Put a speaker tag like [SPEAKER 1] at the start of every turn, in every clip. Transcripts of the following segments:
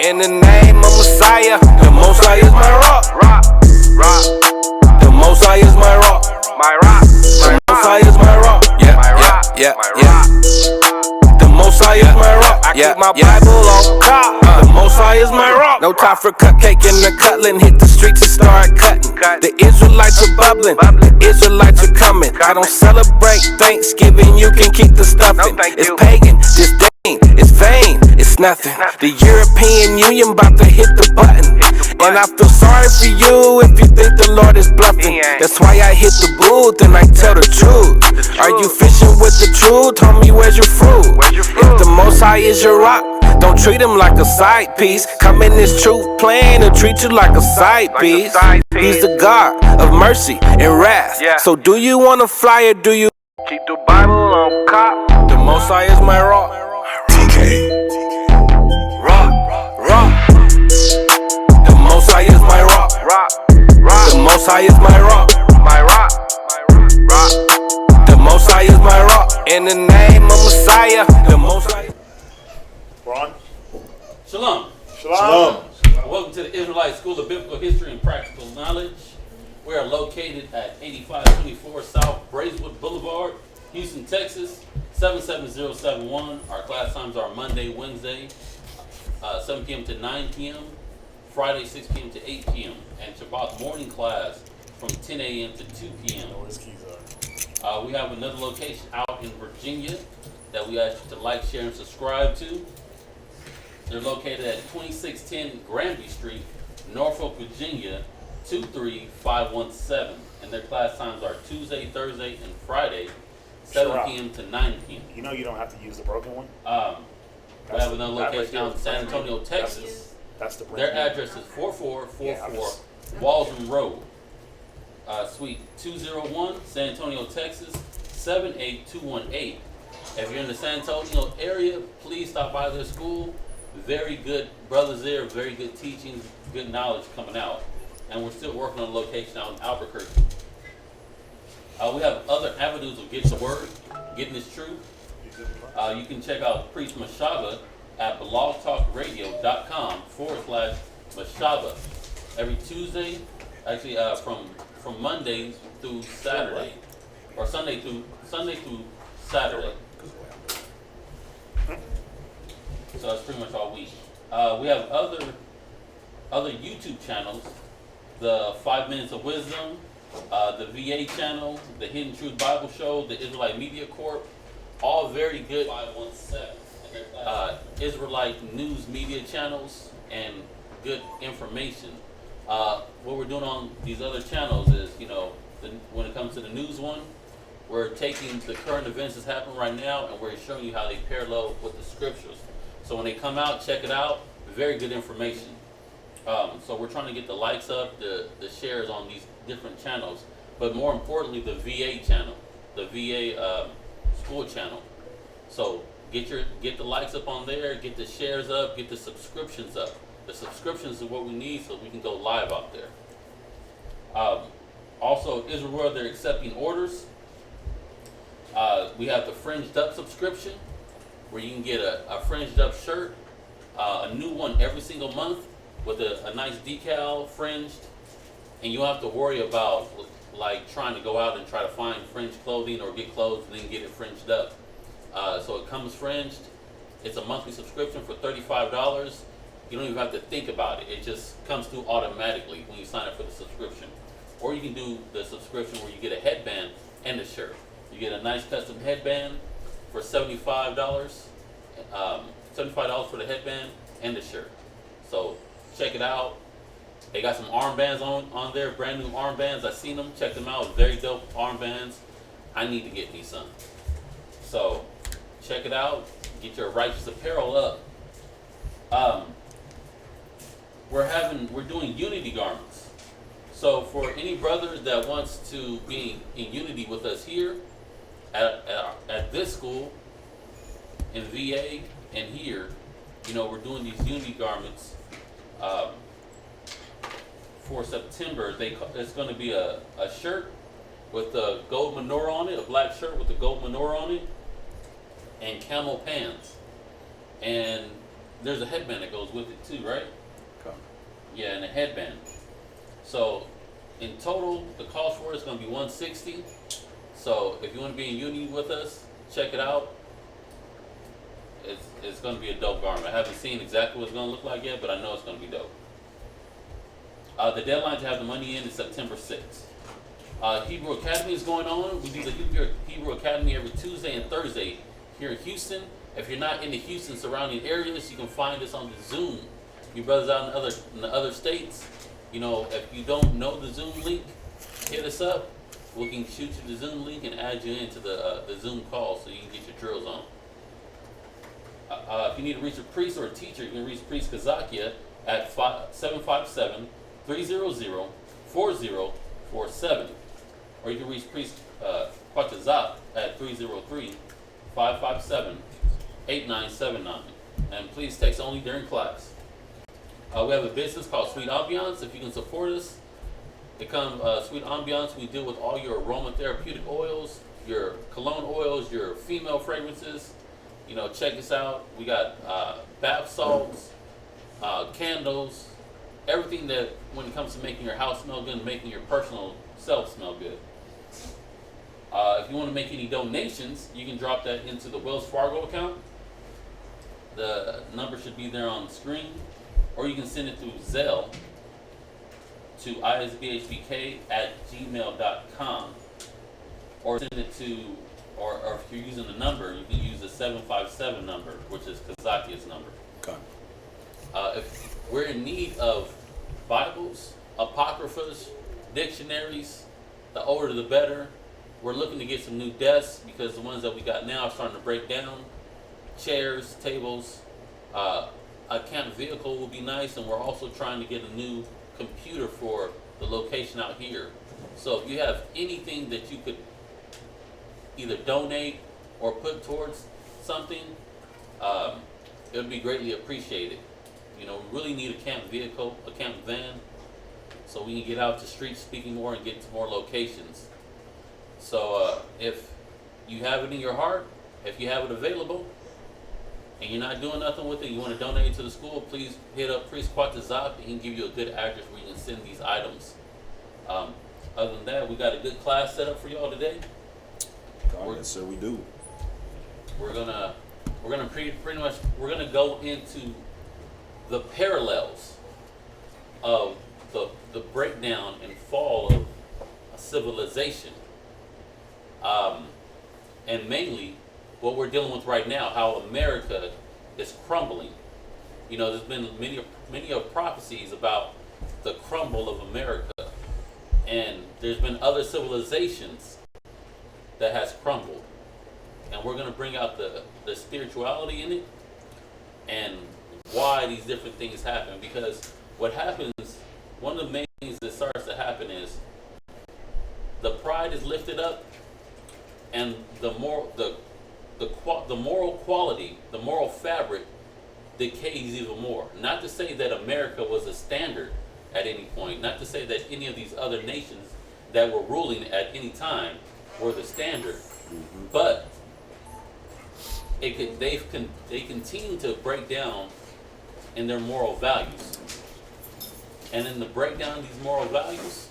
[SPEAKER 1] In the name of Messiah, the Most High is my rock. The Most High is my rock. The Most High is my rock. Yeah. The Most High is my rock. I keep my Bible on top. The Most High is my rock. No time for cupcake and the cutling. Hit the streets and start cutting. The Israelites are bubbling. The Israelites are coming. I don't celebrate Thanksgiving. You can keep the stuffing. It's pagan. Disdain. It's vain. It's nothing. The European Union about to hit the button. And I feel sorry for you if you think the Lord is bluffing. That's why I hit the booth and I tell the truth. Are you fishing with the truth? Homie, where's your fruit? If the Most High is your rock, don't treat him like a side piece. Come in this truth plan and treat you like a side piece. He's the God of mercy and wrath. So do you want to fly or do you keep the Bible on cop? The Most High is my rock. TK. Rock. The Most High is my rock. The Most High is my rock. The Most High is my rock. In the name of Messiah, the Most High.
[SPEAKER 2] Ron?
[SPEAKER 3] Shalom. Welcome to the Israelite School of Biblical History and Practical Knowledge. We are located at 8524 South Braeswood Boulevard, Houston, Texas, 77071. Our class times are Monday, Wednesday, 7 p.m. to 9 p.m., Friday, 6 p.m. to 8 p.m., and Shabbat morning class from 10 a.m. to 2 p.m. We have another location out in Virginia that we ask you to like, share, and subscribe to. They're located at 2610 Granby Street, Norfolk, Virginia, 23517. And their class times are Tuesday, Thursday, and Friday, 7 p.m. to 9 p.m.
[SPEAKER 2] You know you don't have to use the broken one?
[SPEAKER 3] We have another location out in San Antonio, Texas.
[SPEAKER 2] That's the
[SPEAKER 3] Their address is 4444 Walsham Road, Suite 201, San Antonio, Texas, 78218. If you're in the San Antonio area, please stop by their school. Very good brothers there, very good teaching, good knowledge coming out. And we're still working on a location out in Albuquerque. We have other avenues of getting the word, getting this truth. You can check out Preach Mashaba at blogtalkradio.com/Mashaba. Every Tuesday, actually from Monday through Saturday, or Sunday through Saturday. So that's pretty much all week. We have other YouTube channels: the 5 Minutes of Wisdom, the VA channel, the Hidden Truth Bible Show, the Israelite Media Corp. All very good 517 Israelite news media channels and good information. What we're doing on these other channels is, when it comes to the news one, we're taking the current events that's happening right now and we're showing you how they parallel with the scriptures. So when they come out, check it out. Very good information. So we're trying to get the likes up, the shares on these different channels, but more importantly, the VA channel, the VA school channel. So get the likes up on there, get the shares up, get the subscriptions up. The subscriptions are what we need so we can go live out there. Also, Israel, they're accepting orders. We have the Fringed Up subscription, where you can get a Fringed Up shirt, a new one every single month with a nice decal fringed, and you don't have to worry about like trying to go out and try to find fringed clothing or get clothes and then get it fringed up. So it comes fringed. It's a monthly subscription for $35. You don't even have to think about it. It just comes through automatically when you sign up for the subscription. Or you can do the subscription where you get a headband and a shirt. You get a nice custom headband for $75. $75 for the headband and the shirt. So check it out. They got some armbands on there, brand new armbands. I seen them, check them out. Very dope armbands. I need to get me some. So check it out. Get your righteous apparel up. We're doing unity garments. So for any brother that wants to be in unity with us here at this school, in VA, and here, we're doing these unity garments for September. It's going to be a shirt with a gold menorah on it, a black shirt with a gold menorah on it, and camel pants. And there's a headband that goes with it too, right?
[SPEAKER 4] Okay.
[SPEAKER 3] Yeah, and a headband. So in total, the cost for it is going to be $160. So if you want to be in unity with us, check it out. It's going to be a dope garment. I haven't seen exactly what it's going to look like yet, but I know it's going to be dope. The deadline to have the money in is September 6th. Hebrew Academy is going on. We do the Hebrew Academy every Tuesday and Thursday here in Houston. If you're not in the Houston surrounding areas, you can find us on the Zoom. You brothers out in the other states, you know, if you don't know the Zoom link, hit us up. We can shoot you the Zoom link and add you into the Zoom call so you can get your drills on. If you need to reach a priest or a teacher, you can reach Priest Kazakia at 757-300-4047. Or you can reach Priest Quatazap at 303-557-8979. And please text only during class. We have a business called Sweet Ambiance. If you can support us, it comes Sweet Ambiance. We deal with all your aromatherapeutic oils, your cologne oils, your female fragrances. You know, check us out. We got bath salts, candles, everything that when it comes to making your house smell good and making your personal self smell good. If you want to make any donations, you can drop that into the Wells Fargo account. The number should be there on the screen. Or you can send it through Zelle to isbhbk@gmail.com. Or send it to, or if you're using the number, you can use the 757 number, which is Kazakia's number.
[SPEAKER 4] Okay.
[SPEAKER 3] If we're in need of Bibles, apocryphas, dictionaries, the older the better. We're looking to get some new desks because the ones that we got now are starting to break down. Chairs, tables, a camp vehicle will be nice, and we're also trying to get a new computer for the location out here. So if you have anything that you could either donate or put towards something, it would be greatly appreciated. You know, we really need a camp vehicle, a camp van, so we can get out to street speaking more and get to more locations. So if you have it in your heart, if you have it available, and you're not doing nothing with it, you want to donate it to the school, please hit up Priest Quatazap and he can give you a good address where you can send these items. Other than that, we got a good class set up for y'all today.
[SPEAKER 4] Yes, sir, we do.
[SPEAKER 3] We're gonna pretty much go into the parallels of the breakdown and fall of a civilization, and mainly what we're dealing with right now, how America is crumbling. You know, there's been many of prophecies about the crumble of America, and there's been other civilizations that has crumbled, and we're going to bring out the spirituality in it and why these different things happen. Because what happens, one of the main things that starts to happen is the pride is lifted up, and the moral quality, the moral fabric decays even more. Not to say that America was a standard at any point, not to say that any of these other nations that were ruling at any time were the standard, but they continue to break down in their moral values. And in the breakdown of these moral values,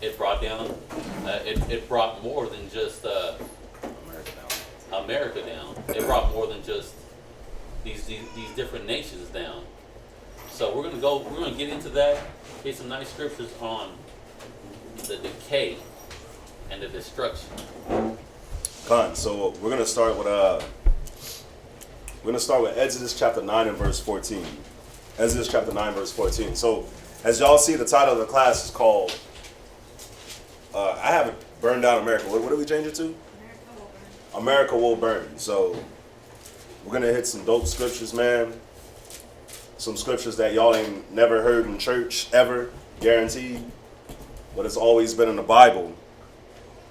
[SPEAKER 3] it brought down, it brought more than just America down. It brought more than just these different nations down. So we're gonna get into that. Get some nice scriptures on the decay and the destruction.
[SPEAKER 4] So we're gonna start with Exodus chapter 9 and verse 14. Exodus chapter 9 verse 14. So as y'all see, the title of the class is called I have it burned down America. What do we change it to? America will burn. So we're gonna hit some dope scriptures, man. Some scriptures that y'all ain't never heard in church ever, guaranteed. But it's always been in the Bible.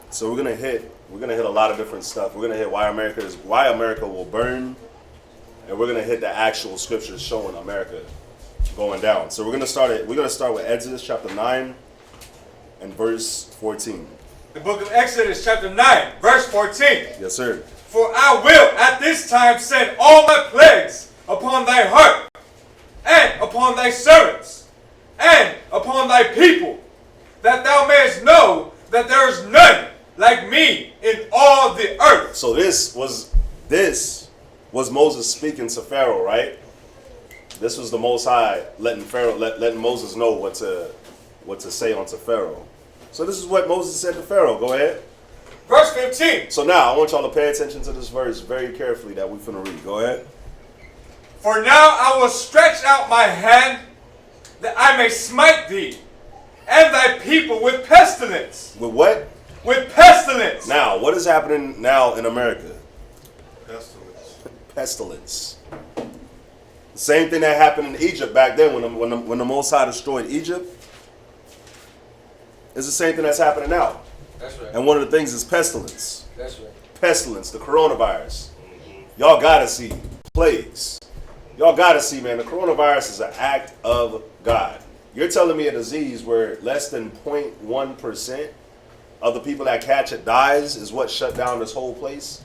[SPEAKER 4] So we're gonna hit a lot of different stuff. We're gonna hit why America will burn, and we're gonna hit the actual scriptures showing America going down. So we're gonna start with Exodus chapter 9 and verse 14.
[SPEAKER 5] The book of Exodus chapter 9, verse 14.
[SPEAKER 4] Yes, sir.
[SPEAKER 5] For I will at this time send all my plagues upon thy heart, and upon thy servants, and upon thy people, that thou mayest know that there is none like me in all the earth.
[SPEAKER 4] So this was Moses speaking to Pharaoh, right? This was the Most High letting Moses know what to say unto Pharaoh. So this is what Moses said to Pharaoh. Go ahead.
[SPEAKER 5] Verse 15.
[SPEAKER 4] So now I want y'all to pay attention to this verse very carefully that we're finna read. Go ahead.
[SPEAKER 5] For now I will stretch out my hand, that I may smite thee and thy people with pestilence.
[SPEAKER 4] With what?
[SPEAKER 5] With pestilence.
[SPEAKER 4] Now, what is happening now in America?
[SPEAKER 6] Pestilence.
[SPEAKER 4] Pestilence. The same thing that happened in Egypt back then when the Most High destroyed Egypt. It's the same thing that's happening now.
[SPEAKER 6] That's right.
[SPEAKER 4] And one of the things is pestilence.
[SPEAKER 6] That's right.
[SPEAKER 4] Pestilence, the coronavirus. Y'all gotta see plagues. Y'all gotta see, man, the coronavirus is an act of God. You're telling me a disease where less than 0.1% of the people that catch it dies is what shut down this whole place?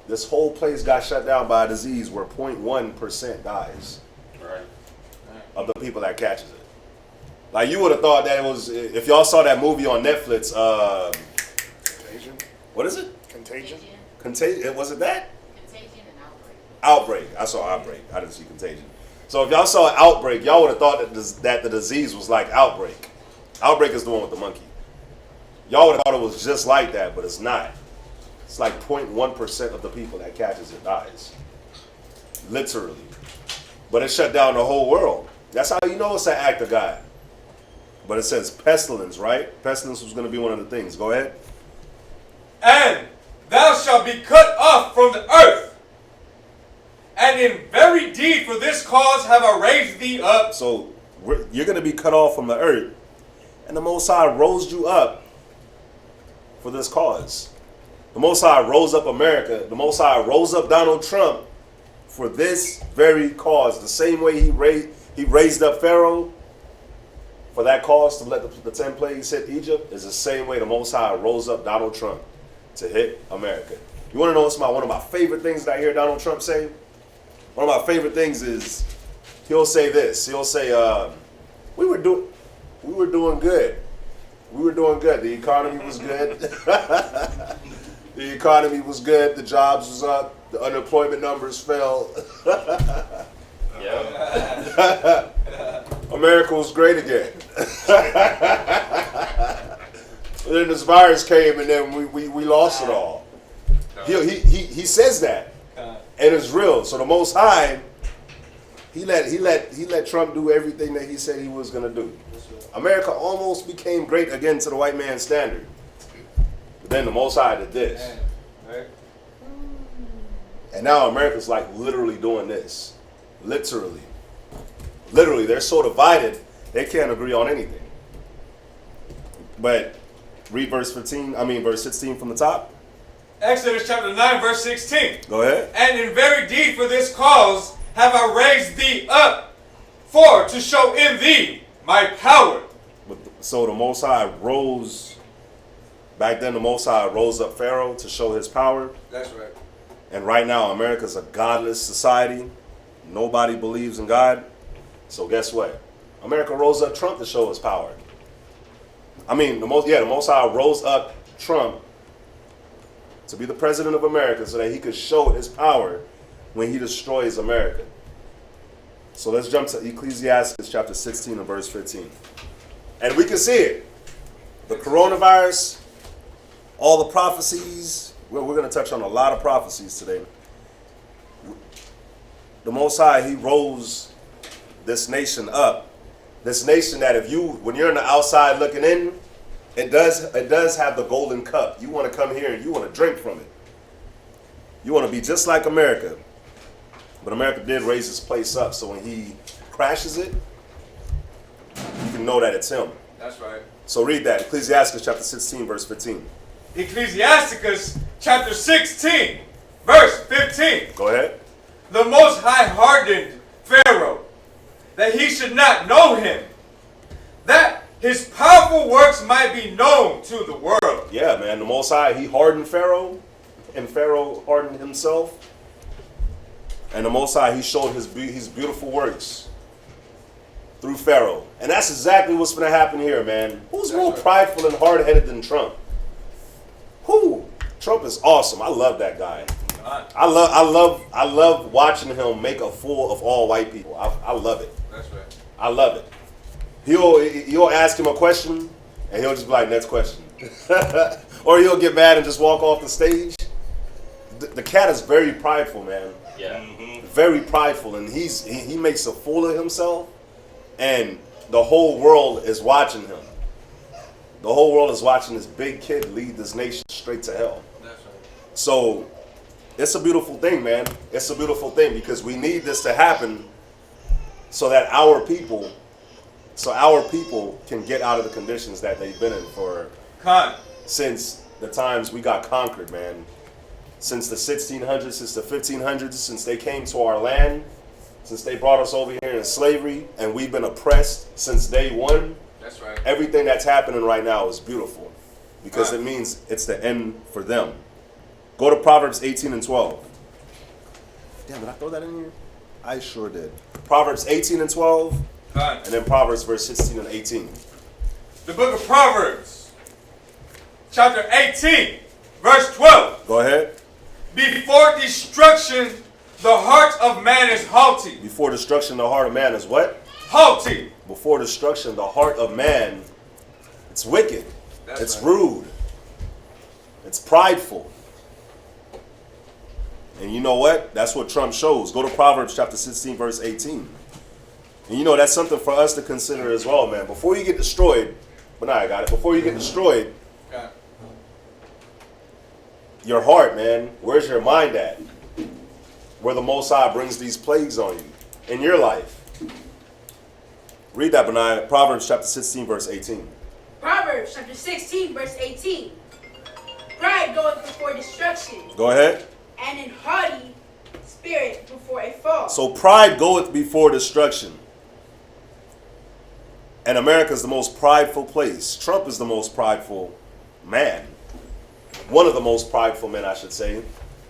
[SPEAKER 4] This whole place got shut down by a disease where 0.1% dies.
[SPEAKER 3] Right.
[SPEAKER 4] Of the people that catches it. Like, you would have thought that it was, if y'all saw that movie on Netflix,
[SPEAKER 6] Contagion.
[SPEAKER 4] what is it?
[SPEAKER 6] Contagion.
[SPEAKER 4] Contagion, was it that?
[SPEAKER 7] Contagion and outbreak.
[SPEAKER 4] Outbreak. I saw Outbreak. I didn't see Contagion. So if y'all saw Outbreak, y'all would have thought that the disease was like Outbreak. Outbreak is the one with the monkey. Y'all would have thought it was just like that, but it's not. It's like 0.1% of the people that catches it dies. Literally. But it shut down the whole world. That's how you know it's an act of God. But it says pestilence, right? Pestilence was going to be one of the things. Go ahead.
[SPEAKER 5] And thou shalt be cut off from the earth. And in very deed for this cause have I raised thee up.
[SPEAKER 4] So you're going to be cut off from the earth. And the Most High rose you up for this cause. The Most High rose up America. The Most High rose up Donald Trump for this very cause. The same way he raised up Pharaoh for that cause to let the 10 plagues hit Egypt is the same way the Most High rose up Donald Trump to hit America. You want to know what's one of my favorite things that I hear Donald Trump say? One of my favorite things is he'll say this. He'll say, we were doing good. We were doing good. The economy was good. The economy was good. The jobs was up. The unemployment numbers fell.
[SPEAKER 3] Yeah.
[SPEAKER 4] America was great again. And then this virus came, and then we lost it all. He says that, and it's real. So the Most High, he let Trump do everything that he said he was gonna do. America almost became great again to the white man's standard. But then the Most High did this, and now America's like literally doing this. Literally, they're so divided they can't agree on anything. But read verse 16 from the top.
[SPEAKER 5] Exodus chapter 9, verse 16.
[SPEAKER 4] Go ahead.
[SPEAKER 5] And in very deed for this cause have I raised thee up, for to show in thee my power.
[SPEAKER 4] So the Most High rose, back then the Most High rose up Pharaoh to show his power.
[SPEAKER 6] That's right.
[SPEAKER 4] And right now America's a godless society. Nobody believes in God. So guess what? America rose up Trump to show his power. I mean, the Most High rose up Trump to be the president of America so that he could show his power when he destroys America. So let's jump to Ecclesiasticus chapter 16 and verse 15. And we can see it. The coronavirus, all the prophecies. We're going to touch on a lot of prophecies today. The Most High, he rose this nation up. This nation that when you're on the outside looking in, it does have the golden cup. You want to come here and you want to drink from it. You want to be just like America. But America did raise this place up, so when he crashes it, you can know that it's him.
[SPEAKER 6] That's right.
[SPEAKER 4] So read that, Ecclesiasticus chapter 16, verse 15.
[SPEAKER 5] Ecclesiasticus chapter 16, verse 15.
[SPEAKER 4] Go ahead.
[SPEAKER 5] The Most High hardened Pharaoh, that he should not know him, that his powerful works might be known to the world.
[SPEAKER 4] Yeah, man, the Most High, he hardened Pharaoh and Pharaoh hardened himself. And the Most High, he showed his beautiful works through Pharaoh. And that's exactly what's going to happen here, man. Who's more prideful and hard-headed than Trump? Who? Trump is awesome. I love that guy. I love watching him make a fool of all white people. I love it.
[SPEAKER 6] That's right.
[SPEAKER 4] I love it. You'll ask him a question, and he'll just be like, next question. Or he'll get mad and just walk off the stage. The cat is very prideful, man.
[SPEAKER 3] Yeah.
[SPEAKER 4] Very prideful, and he makes a fool of himself, and the whole world is watching him. The whole world is watching this big kid lead this nation straight to hell.
[SPEAKER 6] That's right.
[SPEAKER 4] So it's a beautiful thing, man. It's a beautiful thing because we need this to happen so that our people can get out of the conditions that they've been in since the times we got conquered, man. Since the 1600s, since the 1500s, since they came to our land, since they brought us over here in slavery, and we've been oppressed since day one.
[SPEAKER 6] That's right.
[SPEAKER 4] Everything that's happening right now is beautiful because it means it's the end for them. Go to Proverbs 18 and 12. Damn, did I throw that in here? I sure did. Proverbs 18 and 12, and then Proverbs verse 16 and 18.
[SPEAKER 5] The book of Proverbs, chapter 18, verse 12.
[SPEAKER 4] Go ahead.
[SPEAKER 5] Before destruction, the heart of man is haughty.
[SPEAKER 4] Before destruction, the heart of man is what?
[SPEAKER 5] Haughty.
[SPEAKER 4] Before destruction, the heart of man, it's wicked. It's
[SPEAKER 6] right.
[SPEAKER 4] rude. It's prideful. And you know what? That's what Trump shows. Go to Proverbs chapter 16, verse 18. And you know, that's something for us to consider as well, man. Before you get destroyed, but I got it. Before you get destroyed, your heart, man, where's your mind at? Where the Most High brings these plagues on you in your life. Read that, Benaiah. Proverbs chapter 16, verse 18.
[SPEAKER 7] Proverbs chapter 16, verse 18. Pride goeth before destruction,
[SPEAKER 4] Go ahead.
[SPEAKER 7] and an haughty spirit before a fall.
[SPEAKER 4] So pride goeth before destruction. And America is the most prideful place. Trump is the most prideful man. One of the most prideful men, I should say.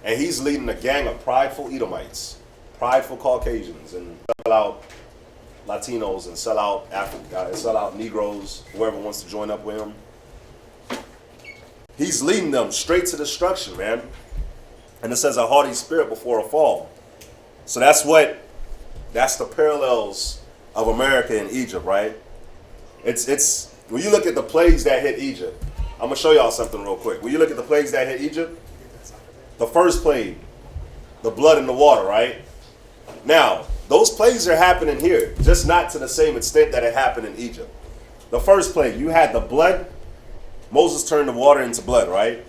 [SPEAKER 4] And he's leading a gang of prideful Edomites, prideful Caucasians, and sell out Latinos, and sell out Africa, sell out Negroes, whoever wants to join up with him. He's leading them straight to destruction, man. And it says a haughty spirit before a fall. So that's the parallels of America and Egypt, right? It's when you look at the plagues that hit Egypt, I'm going to show y'all something real quick. When you look at the plagues that hit Egypt, the first plague, the blood in the water, right? Now, those plagues are happening here, just not to the same extent that it happened in Egypt. The first plague, you had the blood. Moses turned the water into blood, right?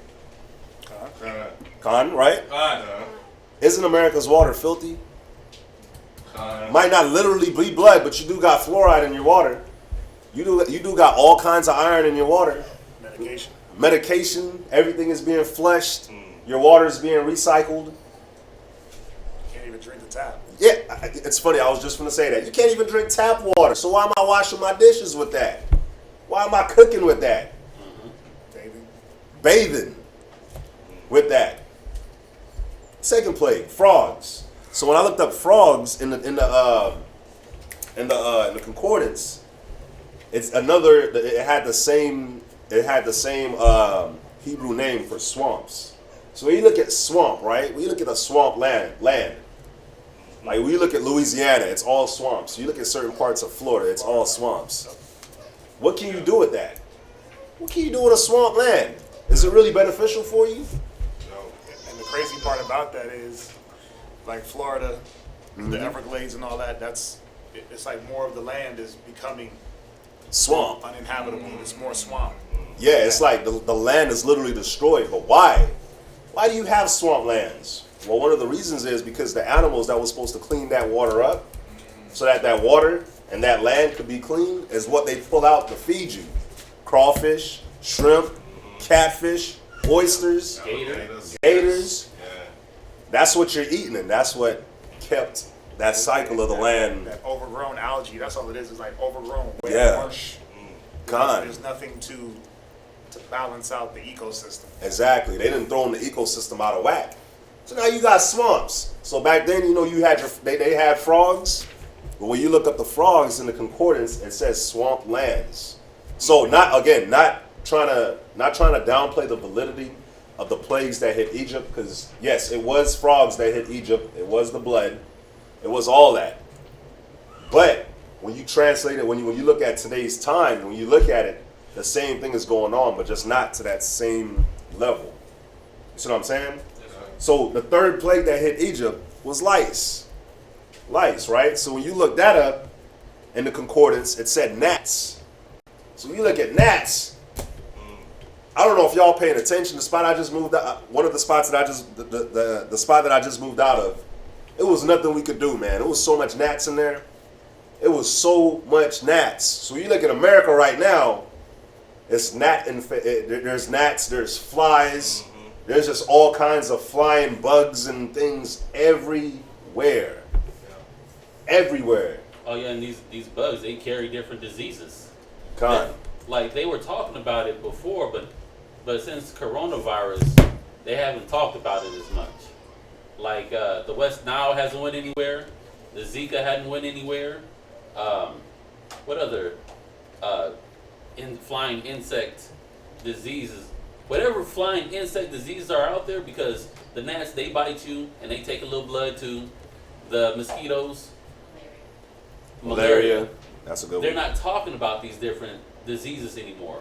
[SPEAKER 4] Khan, right? Isn't America's water filthy? Might not literally be blood, but you do got fluoride in your water. You do got all kinds of iron in your water. Medication. Everything is being flushed. Your water is being recycled.
[SPEAKER 2] Can't even drink the tap.
[SPEAKER 4] Yeah, it's funny. I was just going to say that. You can't even drink tap water. So why am I washing my dishes with that? Why am I cooking with that? Bathing with that. Second plague, frogs. So when I looked up frogs in the concordance, it's another. It had the same Hebrew name for swamps. So when you look at swamp, right? When you look at a swamp land, like when you look at Louisiana, it's all swamps. You look at certain parts of Florida, it's all swamps. What can you do with that? What can you do with a swamp land? Is it really beneficial for you?
[SPEAKER 2] No. And the crazy part about that is, like Florida, the Everglades and all that, it's like more of the land is becoming
[SPEAKER 4] Swamp.
[SPEAKER 2] uninhabitable. It's more swamp.
[SPEAKER 4] Yeah, it's like the land is literally destroyed. But why? Why do you have swamp lands? Well, one of the reasons is because the animals that were supposed to clean that water up, so that water and that land could be clean, is what they pull out to feed you. Crawfish, shrimp, catfish, oysters, gators. That's what you're eating, and that's what kept that cycle of the land.
[SPEAKER 2] That overgrown algae, that's all it is. It's like overgrown, wet,
[SPEAKER 4] Yeah.
[SPEAKER 2] marsh.
[SPEAKER 4] Con.
[SPEAKER 2] There's nothing to to balance out the ecosystem.
[SPEAKER 4] Exactly. They didn't throw the ecosystem out of whack. So now you got swamps. So back then, you know, you had they had frogs. But when you look up the frogs in the concordance, it says swamp lands. So not trying to downplay the validity of the plagues that hit Egypt, because yes, it was frogs that hit Egypt. It was the blood. It was all that. But when you translate it, when you look at today's time, when you look at it, the same thing is going on, but just not to that same level. You see what I'm saying? So the third plague that hit Egypt was lice. Lice, right? So when you look that up in the concordance, it said gnats. So when you look at gnats, I don't know if y'all paying attention. The spot I just moved out, one of the spots that I just, the spot that I just moved out of, it was nothing we could do, man. It was so much gnats in there. It was so much gnats. So you look at America right now, it's there's gnats, there's flies, there's just all kinds of flying bugs and things everywhere. Everywhere.
[SPEAKER 3] Oh yeah, and these bugs, they carry different diseases.
[SPEAKER 4] Like
[SPEAKER 3] they were talking about it before, but since coronavirus, they haven't talked about it as much. Like the West Nile hasn't went anywhere, the Zika hadn't went anywhere. What other flying insect diseases? Whatever flying insect diseases are out there, because the gnats, they bite you and they take a little blood too. The mosquitoes,
[SPEAKER 4] malaria. That's a good one.
[SPEAKER 3] They're not talking about these different diseases anymore.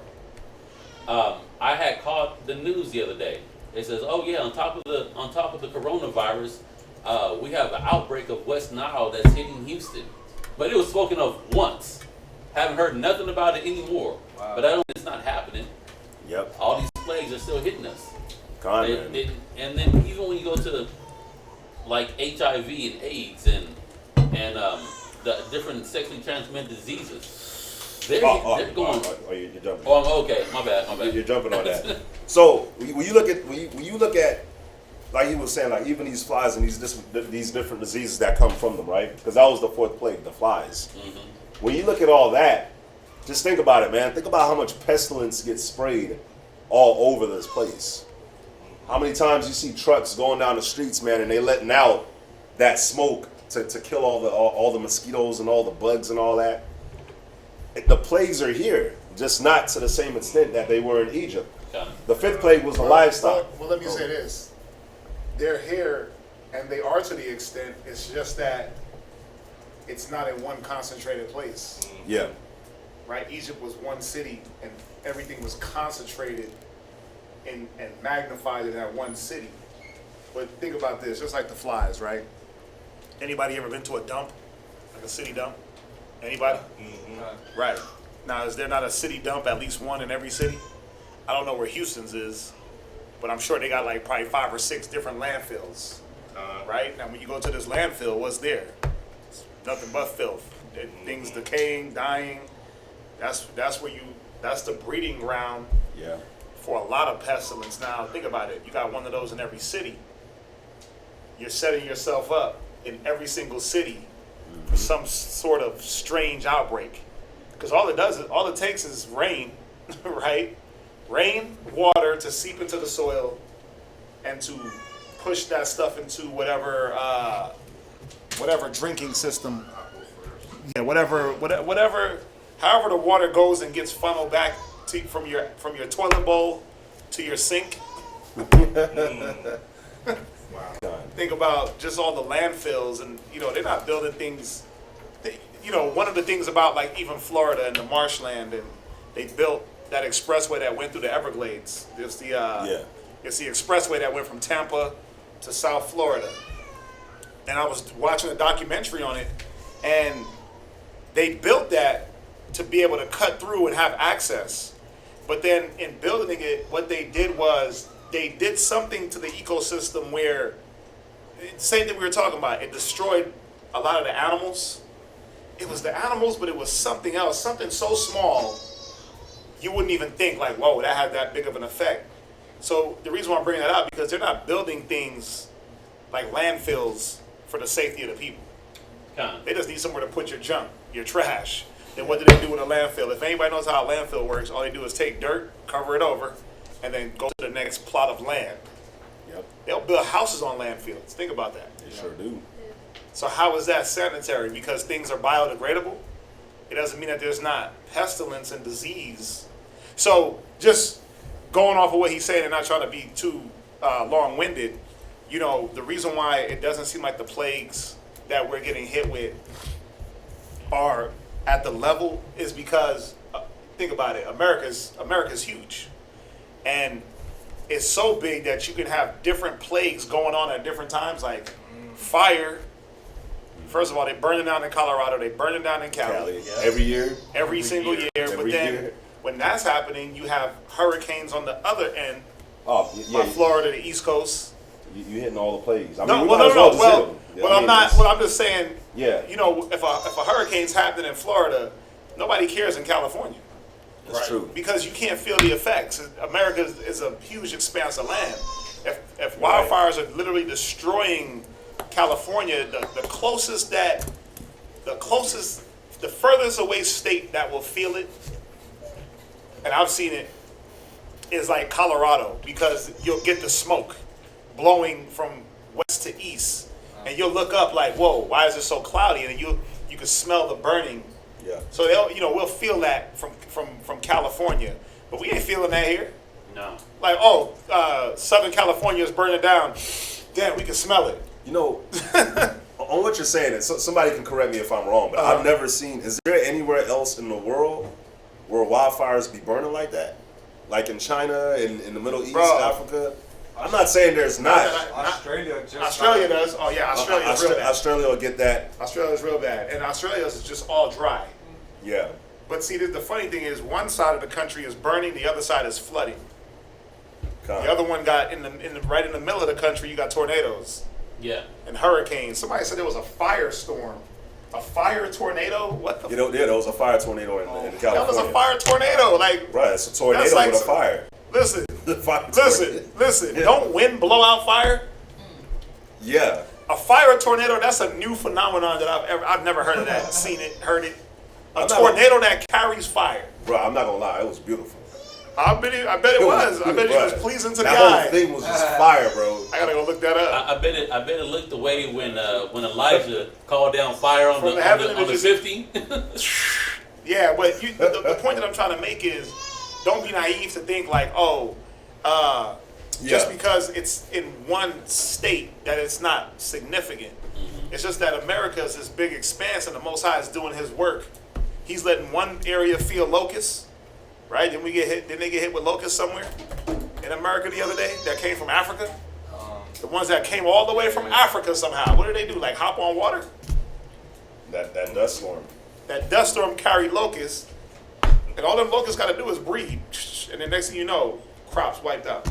[SPEAKER 3] I had caught the news the other day. It says, "Oh yeah, on top of the coronavirus, we have an outbreak of West Nile that's hitting Houston." But it was spoken of once. Haven't heard nothing about it anymore. Wow. But I don't. It's not happening.
[SPEAKER 4] Yep.
[SPEAKER 3] All these plagues are still hitting us. And then even when you go to like HIV and AIDS and the different sexually transmitted diseases, they're going.
[SPEAKER 4] You're jumping.
[SPEAKER 3] Oh, okay. My bad.
[SPEAKER 4] You're jumping on that. So when you look at like he was saying, like even these flies and these different diseases that come from them, right? Because that was the fourth plague, the flies. Mm-hmm. When you look at all that, just think about it, man. Think about how much pestilence gets sprayed all over this place. How many times you see trucks going down the streets, man, and they letting out that smoke to kill all the mosquitoes and all the bugs and all that. The plagues are here, just not to the same extent that they were in Egypt. The fifth plague was the livestock.
[SPEAKER 2] Well, let me say this. They're here, and they are to the extent, it's just that it's not in one concentrated place.
[SPEAKER 4] Yeah.
[SPEAKER 2] Right? Egypt was one city, and everything was concentrated and magnified in that one city. But think about this, just like the flies, right? Anybody ever been to a dump? Like a city dump? Anybody? Mm-hmm. Right. Now, is there not a city dump, at least one in every city? I don't know where Houston's is, but I'm sure they got like probably 5 or 6 different landfills. Right? Now, when you go to this landfill, what's there? It's nothing but filth. Things decaying, dying. That's the breeding ground.
[SPEAKER 4] Yeah.
[SPEAKER 2] For a lot of pestilence. Now, think about it. You got one of those in every city. You're setting yourself up in every single city for some sort of strange outbreak. Because all it takes is rain, right? Rain, water to seep into the soil and to push that stuff into whatever drinking system. Yeah, whatever. However the water goes and gets funneled back from your toilet bowl to your sink. Wow. Think about just all the landfills, and they're not building things. One of the things about like even Florida and the marshland, and they built that expressway that went through the Everglades. It's the expressway that went from Tampa to South Florida. And I was watching a documentary on it, and they built that to be able to cut through and have access. But then in building it, what they did was they did something to the ecosystem where, same thing we were talking about, it destroyed a lot of the animals. It was the animals, but it was something else, something so small, you wouldn't even think like, whoa, that had that big of an effect. So the reason why I'm bringing that up, because they're not building things like landfills for the safety of the people. They just need somewhere to put your junk, your trash. then what do they do with a landfill? If anybody knows how a landfill works, all they do is take dirt, cover it over, and then go to the next plot of land.
[SPEAKER 4] Yep.
[SPEAKER 2] They'll build houses on landfills. Think about that.
[SPEAKER 4] They sure do.
[SPEAKER 2] So how is that sanitary? Because things are biodegradable? It doesn't mean that there's not pestilence and disease. So just going off of what he's saying and not trying to be too long-winded, you know, the reason why it doesn't seem like the plagues that we're getting hit with are at the level is because, think about it, America's huge. And it's so big that you can have different plagues going on at different times, like fire. First of all, they burn it down in Colorado, they burn it down in Cali.
[SPEAKER 4] Every year.
[SPEAKER 2] Every single year. But then when that's happening, you have hurricanes on the other end,
[SPEAKER 4] Oh, yeah.
[SPEAKER 2] Florida, the East Coast.
[SPEAKER 4] You hitting all the plagues. I
[SPEAKER 2] No,
[SPEAKER 4] mean, we
[SPEAKER 2] well,
[SPEAKER 4] might as
[SPEAKER 2] no,
[SPEAKER 4] just
[SPEAKER 2] well,
[SPEAKER 4] hit 'em. Yeah,
[SPEAKER 2] well,
[SPEAKER 4] I
[SPEAKER 2] I'm
[SPEAKER 4] mean,
[SPEAKER 2] not.
[SPEAKER 4] it's-
[SPEAKER 2] Well, I'm just saying.
[SPEAKER 4] Yeah.
[SPEAKER 2] You know, if a hurricane's happening in Florida, nobody cares in California
[SPEAKER 4] That's true.
[SPEAKER 2] because you can't feel the effects. America is a huge expanse of land. If
[SPEAKER 4] Right.
[SPEAKER 2] wildfires are literally destroying California, the furthest away state that will feel it, and I've seen it, is like Colorado, because you'll get the smoke blowing from west to east, and you'll look up like, whoa, why is it so cloudy? And you can smell the burning.
[SPEAKER 4] Yeah.
[SPEAKER 2] So we'll feel that from California, but we ain't feeling that here.
[SPEAKER 3] No.
[SPEAKER 2] Like, Southern California is burning down. Damn, we can smell it.
[SPEAKER 4] You know, on what you're saying, and somebody can correct me if I'm wrong, but I've never seen, is there anywhere else in the world where wildfires be burning like that? Like in China, in the Middle East,
[SPEAKER 2] Bro.
[SPEAKER 4] Africa? I'm not saying there's not.
[SPEAKER 5] Australia just
[SPEAKER 2] Australia does. Oh yeah, Australia is real bad.
[SPEAKER 4] Australia will get that.
[SPEAKER 2] Australia is real bad, and Australia is just all dry.
[SPEAKER 4] Yeah.
[SPEAKER 2] But see, the funny thing is, one side of the country is burning, the other side is flooding. The other one got right in the middle of the country. You got tornadoes
[SPEAKER 3] Yeah.
[SPEAKER 2] and hurricanes. Somebody said there was a firestorm, a fire tornado. What the?
[SPEAKER 4] You know, there was a fire tornado in California.
[SPEAKER 2] That was a fire tornado. Like,
[SPEAKER 4] Right, it's a tornado
[SPEAKER 2] That's like
[SPEAKER 4] with a fire.
[SPEAKER 2] listen,
[SPEAKER 4] Fire
[SPEAKER 2] listen,
[SPEAKER 4] tornado.
[SPEAKER 2] listen. Don't wind blow out fire.
[SPEAKER 4] Yeah.
[SPEAKER 2] A fire tornado. That's a new phenomenon that I've never heard of that. Seen it, heard it. A tornado that carries fire.
[SPEAKER 4] Bro, I'm not gonna lie, it was beautiful.
[SPEAKER 2] I bet it was. I bet it was pleasing to the
[SPEAKER 4] that
[SPEAKER 2] eye.
[SPEAKER 4] whole thing was just fire, bro.
[SPEAKER 2] I gotta go look that up.
[SPEAKER 3] I bet it looked the way when Elijah called down fire on
[SPEAKER 2] From
[SPEAKER 3] the
[SPEAKER 2] heaven,
[SPEAKER 3] on the
[SPEAKER 2] it just-
[SPEAKER 3] 50.
[SPEAKER 2] Yeah, but the point that I'm trying to make is, don't be naive to think like, just
[SPEAKER 4] Yeah.
[SPEAKER 2] because it's in one state that it's not significant. It's just that America is this big expanse, and the Most High is doing His work. He's letting one area feel locusts, right? Didn't they get hit with locusts somewhere in America the other day that came from Africa? The ones that came all the way from Africa somehow. What did they do? Like hop on water?
[SPEAKER 4] That dust storm.
[SPEAKER 2] That dust storm carried locusts, and all them locusts got to do is breathe. And the next thing you know, crops wiped out.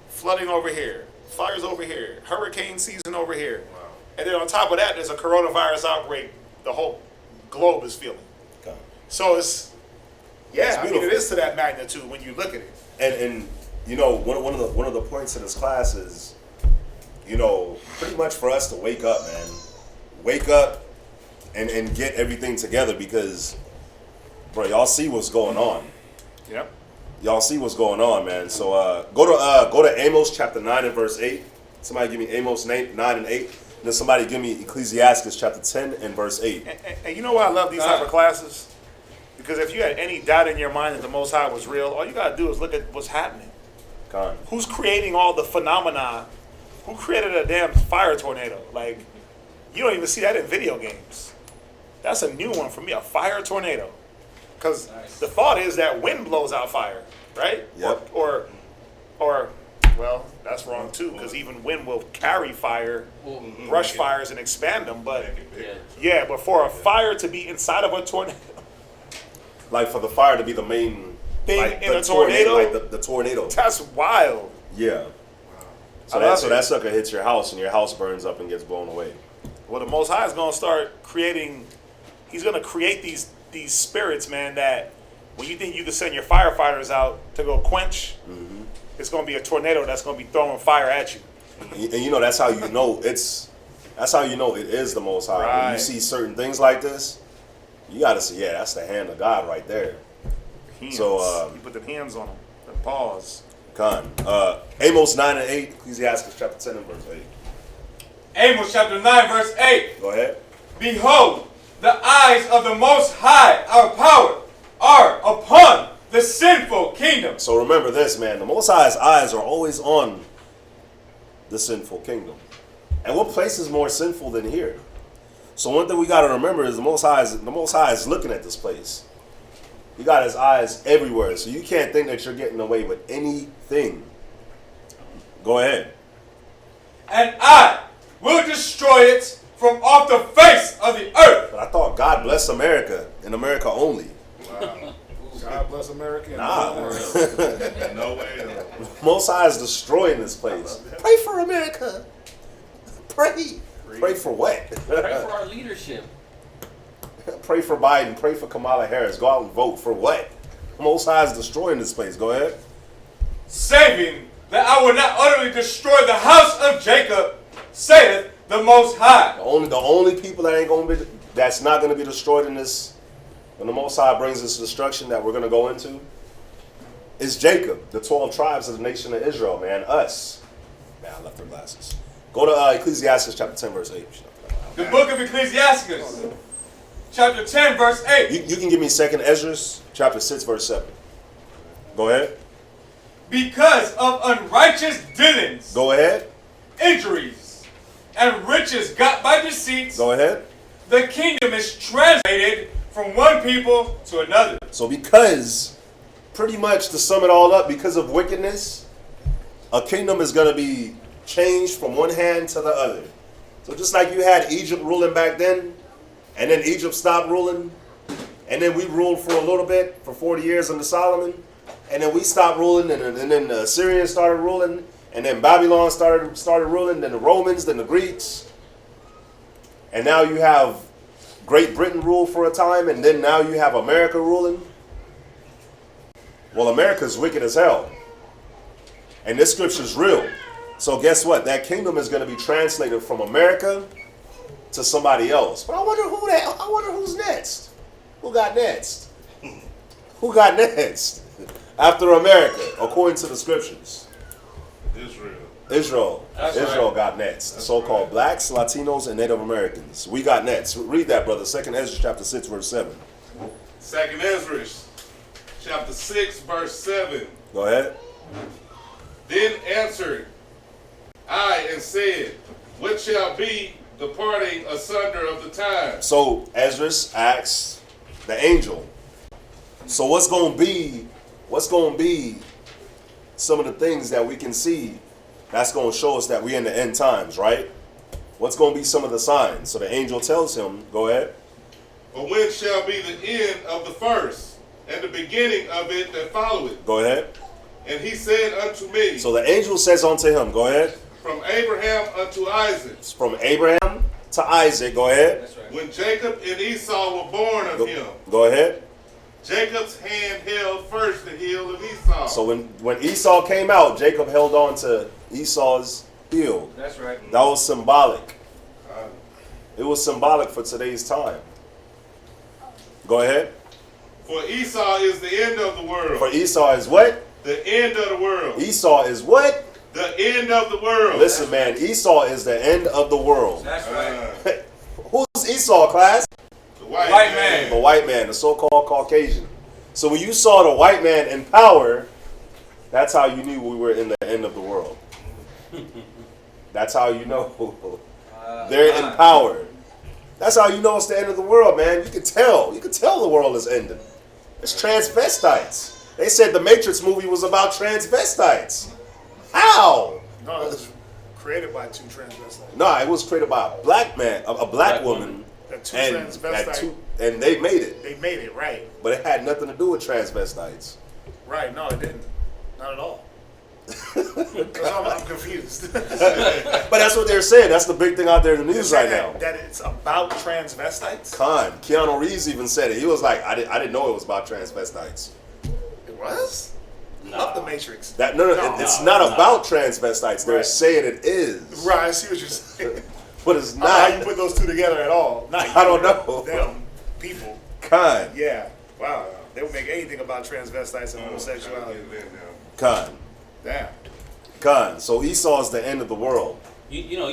[SPEAKER 2] Flooding over here, fires over here, hurricane season over here. Wow. And then on top of that, there's a coronavirus outbreak the whole globe is feeling.
[SPEAKER 4] Okay.
[SPEAKER 2] So it's
[SPEAKER 4] It's
[SPEAKER 2] I mean,
[SPEAKER 4] beautiful.
[SPEAKER 2] it is to that magnitude when you look at it.
[SPEAKER 4] And you know, one of the points of this class is, you know, pretty much for us to wake up, man. Wake up and get everything together, because, bro, y'all see what's going on.
[SPEAKER 2] Yep.
[SPEAKER 4] Y'all see what's going on, man. So go to Amos chapter 9 and verse 8. Somebody give me Amos 9 and 8. And then somebody give me Ecclesiasticus chapter 10 and verse 8.
[SPEAKER 2] And you know why I love these type of classes? Because if you had any doubt in your mind that the Most High was real, all you got to do is look at what's happening.
[SPEAKER 4] Con.
[SPEAKER 2] Who's creating all the phenomena? Who created a damn fire tornado? Like, you don't even see that in video games. That's a new one for me, a fire tornado. Because the thought is that wind blows out fire, right?
[SPEAKER 4] Yep.
[SPEAKER 2] Or, well, that's wrong too, because even wind will carry fire, brush fires, and expand them. But yeah, but for a fire to be inside of a tornado,
[SPEAKER 4] Like for the fire to be the main
[SPEAKER 2] thing
[SPEAKER 4] like
[SPEAKER 2] in
[SPEAKER 4] the
[SPEAKER 2] a tornado,
[SPEAKER 4] like the tornado.
[SPEAKER 2] that's wild.
[SPEAKER 4] Yeah. So
[SPEAKER 2] I love
[SPEAKER 4] that
[SPEAKER 2] it.
[SPEAKER 4] sucker hits your house and your house burns up and gets blown away.
[SPEAKER 2] Well, the Most High is going to start creating. He's going to create these spirits, man. That when you think you can send your firefighters out to go quench, it's going to be a tornado that's going to be throwing fire at you.
[SPEAKER 4] And you know that's how you know it is the Most High. When you
[SPEAKER 2] Right.
[SPEAKER 4] see certain things like this, You got to see, yeah, that's the hand of God right there.
[SPEAKER 2] Hands.
[SPEAKER 4] So,
[SPEAKER 2] you put the hands on them. The paws.
[SPEAKER 4] Con. Amos 9 and 8, Ecclesiasticus chapter 10 and verse 8.
[SPEAKER 5] Amos chapter 9, verse 8.
[SPEAKER 4] Go ahead.
[SPEAKER 5] Behold, the eyes of the Most High, our power, are upon the sinful kingdom.
[SPEAKER 4] So remember this, man. The Most High's eyes are always on the sinful kingdom. And what place is more sinful than here? So one thing we got to remember is the Most High is looking at this place. He got his eyes everywhere. So you can't think that you're getting away with anything. Go ahead.
[SPEAKER 5] And I will destroy it from off the face of the earth.
[SPEAKER 4] But I thought God bless America and America only.
[SPEAKER 6] Wow. God bless America.
[SPEAKER 4] Nah.
[SPEAKER 6] No way.
[SPEAKER 4] Most High is destroying this place. Pray for America. Pray. Pray for what?
[SPEAKER 3] Pray for our leadership.
[SPEAKER 4] Pray for Biden. Pray for Kamala Harris. Go out and vote for what? Most High is destroying this place. Go ahead.
[SPEAKER 5] Saving that I will not utterly destroy the house of Jacob, saith the Most High.
[SPEAKER 4] The only people that's not gonna be destroyed in this, when the Most High brings this destruction that we're gonna go into, is Jacob, the 12 tribes of the nation of Israel, man. Us. Man, I left their glasses. Go to Ecclesiasticus chapter 10, verse 8.
[SPEAKER 5] The book of Ecclesiasticus, chapter 10, verse 8.
[SPEAKER 4] You can give me 2nd Esdras chapter 6, verse 7. Go ahead.
[SPEAKER 5] Because of unrighteous dealings,
[SPEAKER 4] Go ahead.
[SPEAKER 5] injuries, and riches got by deceit,
[SPEAKER 4] Go ahead.
[SPEAKER 5] the kingdom is translated from one people to another.
[SPEAKER 4] So because, pretty much to sum it all up, because of wickedness, a kingdom is going to be changed from one hand to the other. So just like you had Egypt ruling back then, and then Egypt stopped ruling, and then we ruled for a little bit, for 40 years under Solomon, and then we stopped ruling, and then the Assyrians started ruling, and then Babylon started ruling, then the Romans, then the Greeks, and now you have Great Britain rule for a time, and then now you have America ruling. Well, America's wicked as hell, and this scripture's real. So guess what? That kingdom is going to be translated from America to somebody else. But I wonder who's next. Who got next? Who got next after America, according to the scriptures? Israel got next. The so-called blacks, Latinos, and Native Americans. We got next. Read that, brother. 2nd Esdras chapter 6, verse 7.
[SPEAKER 6] 2nd Esdras, chapter 6, verse 7.
[SPEAKER 4] Go ahead.
[SPEAKER 6] Then answered I and said, what shall be the parting asunder of the time?
[SPEAKER 4] So Esdras asks the angel, so what's going to be some of the things that we can see that's going to show us that we're in the end times, right? What's going to be some of the signs? So the angel tells him, go ahead.
[SPEAKER 6] For when shall be the end of the first, and the beginning of it that followeth?
[SPEAKER 4] Go ahead.
[SPEAKER 6] And he said unto me,
[SPEAKER 4] So the angel says unto him, go ahead.
[SPEAKER 6] from Abraham unto Isaac,
[SPEAKER 4] It's from Abraham to Isaac, go ahead.
[SPEAKER 6] when Jacob and Esau were born of him,
[SPEAKER 4] Go ahead.
[SPEAKER 6] Jacob's hand held first the heel of Esau.
[SPEAKER 4] So when Esau came out, Jacob held on to Esau's heel.
[SPEAKER 5] That's right.
[SPEAKER 4] That was symbolic. It was symbolic for today's time. Go ahead.
[SPEAKER 6] For Esau is the end of the world.
[SPEAKER 4] For Esau is what?
[SPEAKER 6] The end of the world.
[SPEAKER 4] Esau is what?
[SPEAKER 6] The end of the world.
[SPEAKER 4] Listen, man, Esau is the end of the world.
[SPEAKER 5] That's right.
[SPEAKER 4] Who's Esau, class?
[SPEAKER 6] The white
[SPEAKER 5] man.
[SPEAKER 4] The white man, the so-called Caucasian. So when you saw the white man in power, that's how you knew we were in the end of the world. That's how you know they're in power. That's how you know it's the end of the world, man. You can tell. You can tell the world is ending. It's transvestites. They said the Matrix movie was about transvestites. How?
[SPEAKER 2] No, it was created by two transvestites.
[SPEAKER 4] No, it was created by a black man, a black woman,
[SPEAKER 2] That two
[SPEAKER 4] and
[SPEAKER 2] transvestites.
[SPEAKER 4] and they made it.
[SPEAKER 2] They made it, right.
[SPEAKER 4] But it had nothing to do with transvestites.
[SPEAKER 2] Right, no, it didn't. Not at all. 'Cause I'm confused.
[SPEAKER 4] But that's what they're saying. That's the big thing out there in the news right now.
[SPEAKER 2] That it's about transvestites?
[SPEAKER 4] Keanu Reeves even said it. He was like, I didn't know it was about transvestites.
[SPEAKER 2] It was? Love the Matrix.
[SPEAKER 4] It's not about transvestites. They're saying it is.
[SPEAKER 2] Right, I see what you're saying.
[SPEAKER 4] But it's
[SPEAKER 2] How
[SPEAKER 4] not.
[SPEAKER 2] you put those two together at all? Not
[SPEAKER 4] I don't know.
[SPEAKER 2] Them people.
[SPEAKER 4] Con.
[SPEAKER 2] Yeah. Wow. They would make anything about transvestites and homosexuality.
[SPEAKER 4] Con.
[SPEAKER 2] Damn.
[SPEAKER 4] Con. So Esau is the end of the world.
[SPEAKER 3] You know,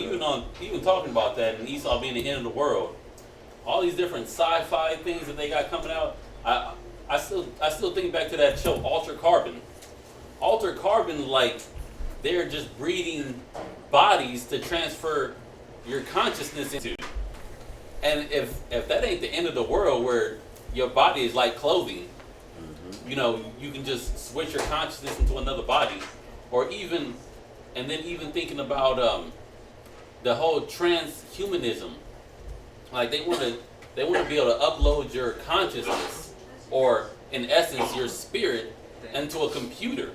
[SPEAKER 3] even talking about that and Esau being the end of the world, all these different sci-fi things that they got coming out, I still think back to that show Altered Carbon. Altered Carbon, like, they're just breeding bodies to transfer your consciousness into. And if that ain't the end of the world where your body is like clothing, you know, you can just switch your consciousness into another body, or even thinking about the whole transhumanism. Like they want to be able to upload your consciousness, or in essence your spirit, into a computer.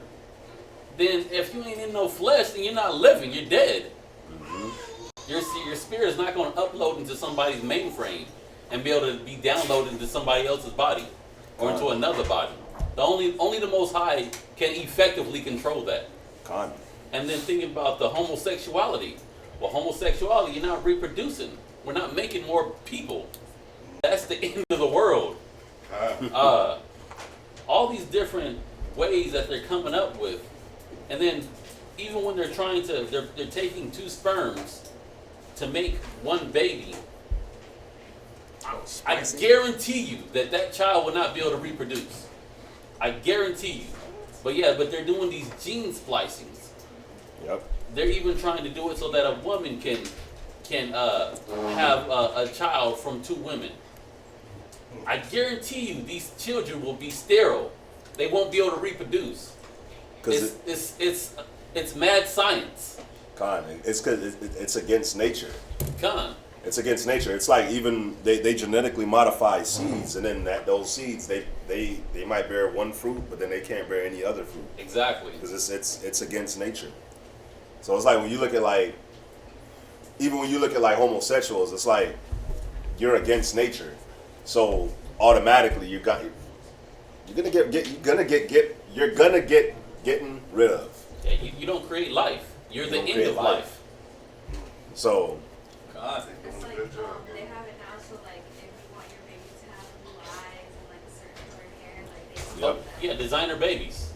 [SPEAKER 3] Then if you ain't in no flesh, then you're not living. You're dead. Your spirit is not going to upload into somebody's mainframe and be able to be downloaded into somebody else's body or into another body. Only the Most High can effectively control that.
[SPEAKER 4] Con.
[SPEAKER 3] And then thinking about the homosexuality. Well, homosexuality, you're not reproducing. We're not making more people. That's the end of the world. All these different ways that they're coming up with. And then even when they're trying to, they're taking 2 sperms to make 1 baby. I guarantee you that child will not be able to reproduce. I guarantee you. But they're doing these gene splicings.
[SPEAKER 4] Yep.
[SPEAKER 3] They're even trying to do it so that a woman can have a child from 2 women. I guarantee you these children will be sterile. They won't be able to reproduce. It's mad science.
[SPEAKER 4] Con. It's because it's against nature.
[SPEAKER 3] Con.
[SPEAKER 4] It's against nature. It's like even they genetically modify seeds, and then those seeds they might bear 1 fruit, but then they can't bear any other fruit.
[SPEAKER 3] Exactly.
[SPEAKER 4] Because it's against nature. So it's like when you look at like homosexuals, it's like you're against nature. So automatically you're gonna get getting rid of.
[SPEAKER 3] Yeah, you don't create life. You're the end of life.
[SPEAKER 4] So
[SPEAKER 5] God.
[SPEAKER 8] It's like they have it now, so like if you want your baby to have blue eyes and like a certain color hair, like they
[SPEAKER 3] Oh, yeah, designer babies.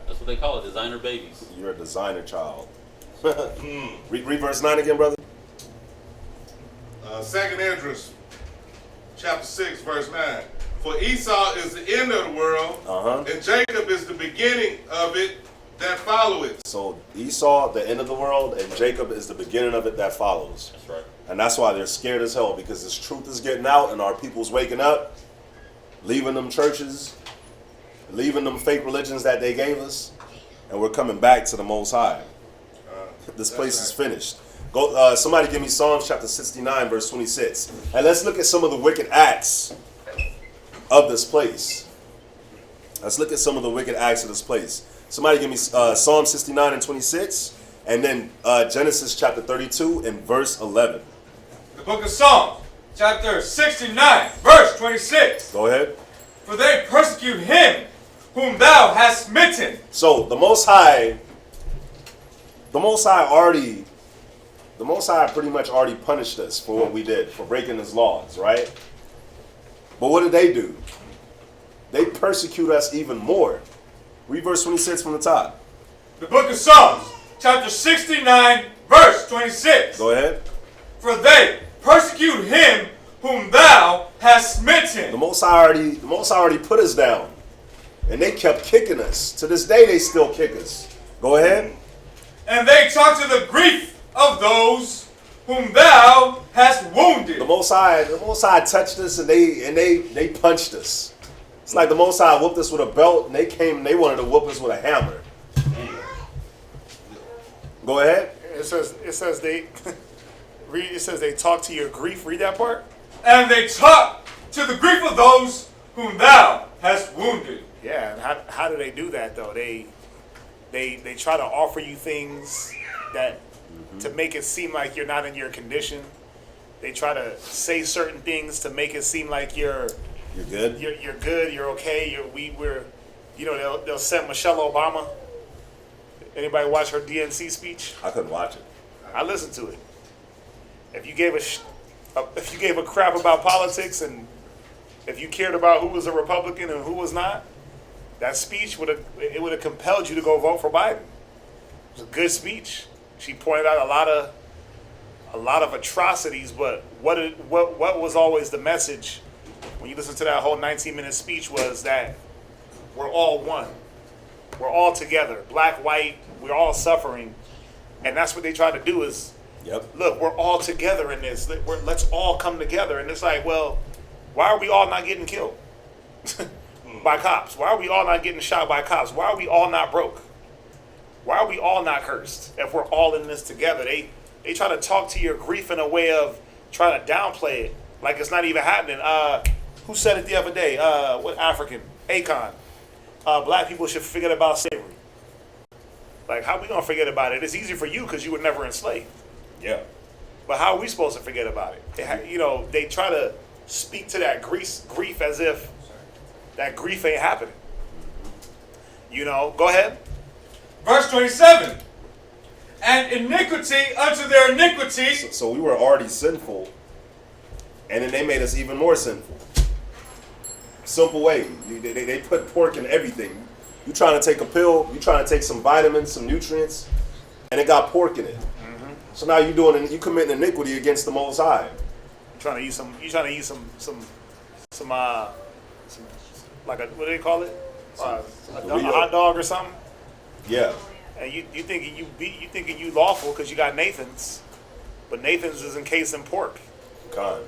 [SPEAKER 3] That's what they call it, designer babies.
[SPEAKER 4] you're a designer child. Read verse 9 again, brother.
[SPEAKER 6] 2nd Esdras, chapter 6, verse 9. For Esau is the end of the world, and Jacob is the beginning of it that followeth.
[SPEAKER 4] So Esau, the end of the world, and Jacob is the beginning of it that follows.
[SPEAKER 3] That's right.
[SPEAKER 4] And that's why they're scared as hell, because this truth is getting out and our people's waking up, leaving them churches, leaving them fake religions that they gave us, and we're coming back to the Most High. This place is finished. Go. Somebody give me Psalms chapter 69, verse 26. And let's look at some of the wicked acts of this place. Let's look at some of the wicked acts of this place. Somebody give me Psalm 69 and 26, and then Genesis chapter 32 and verse 11.
[SPEAKER 5] The book of Psalms, chapter 69, verse 26.
[SPEAKER 4] Go ahead.
[SPEAKER 5] For they persecute him whom thou hast smitten.
[SPEAKER 4] So the Most High pretty much already punished us for what we did, for breaking his laws, right? But what did they do? They persecute us even more. Read verse 26 from the top.
[SPEAKER 5] The book of Psalms, chapter 69, verse 26.
[SPEAKER 4] Go ahead.
[SPEAKER 5] For they persecute him whom thou hast smitten.
[SPEAKER 4] The Most High already put us down. And they kept kicking us. To this day, they still kick us. Go ahead.
[SPEAKER 5] And they talk to the grief of those whom thou hast wounded.
[SPEAKER 4] The Most High touched us and they punched us. It's like the Most High whooped us with a belt, and they came and they wanted to whoop us with a hammer. Go ahead.
[SPEAKER 2] It says they read. It says they talk to your grief. Read that part.
[SPEAKER 5] And they talk to the grief of those whom thou hast wounded.
[SPEAKER 2] Yeah. And how do they do that though? They try to offer you things that to make it seem like you're not in your condition. They try to say certain things to make it seem like you're
[SPEAKER 4] good.
[SPEAKER 2] You're good. You're okay. They'll send Michelle Obama. Anybody watch her DNC speech?
[SPEAKER 4] I couldn't watch it.
[SPEAKER 2] I listened to it. If you gave a crap about politics and If you cared about who was a Republican and who was not, that speech would have compelled you to go vote for Biden. It was a good speech. She pointed out a lot of atrocities, but what was always the message when you listen to that whole 19-minute speech was that we're all one. We're all together. Black, white, we're all suffering. And that's what they try to do is, look, we're all together in this. Let's all come together. And it's like, well, why are we all not getting killed by cops? Why are we all not getting shot by cops? Why are we all not broke? Why are we all not cursed if we're all in this together? They try to talk to your grief in a way of trying to downplay it like it's not even happening. Who said it the other day? What African? Akon. Black people should forget about slavery. Like, how are we going to forget about it? It's easy for you because you were never enslaved.
[SPEAKER 4] Yeah.
[SPEAKER 2] But how are we supposed to forget about it? They try to speak to that grief as if that grief ain't happening. Go ahead.
[SPEAKER 5] Verse 27. And iniquity unto their iniquities.
[SPEAKER 4] So we were already sinful, and then they made us even more sinful. Simple way. They put pork in everything. You trying to take a pill, you trying to take some vitamins, some nutrients, and it got pork in it. Mm-hmm. So now you committing iniquity against the Most High.
[SPEAKER 2] You trying to eat some like what do they call it? A hot dog or something?
[SPEAKER 4] Yeah.
[SPEAKER 2] And you thinking you lawful because you got Nathan's, but Nathan's is encased in pork.
[SPEAKER 4] God.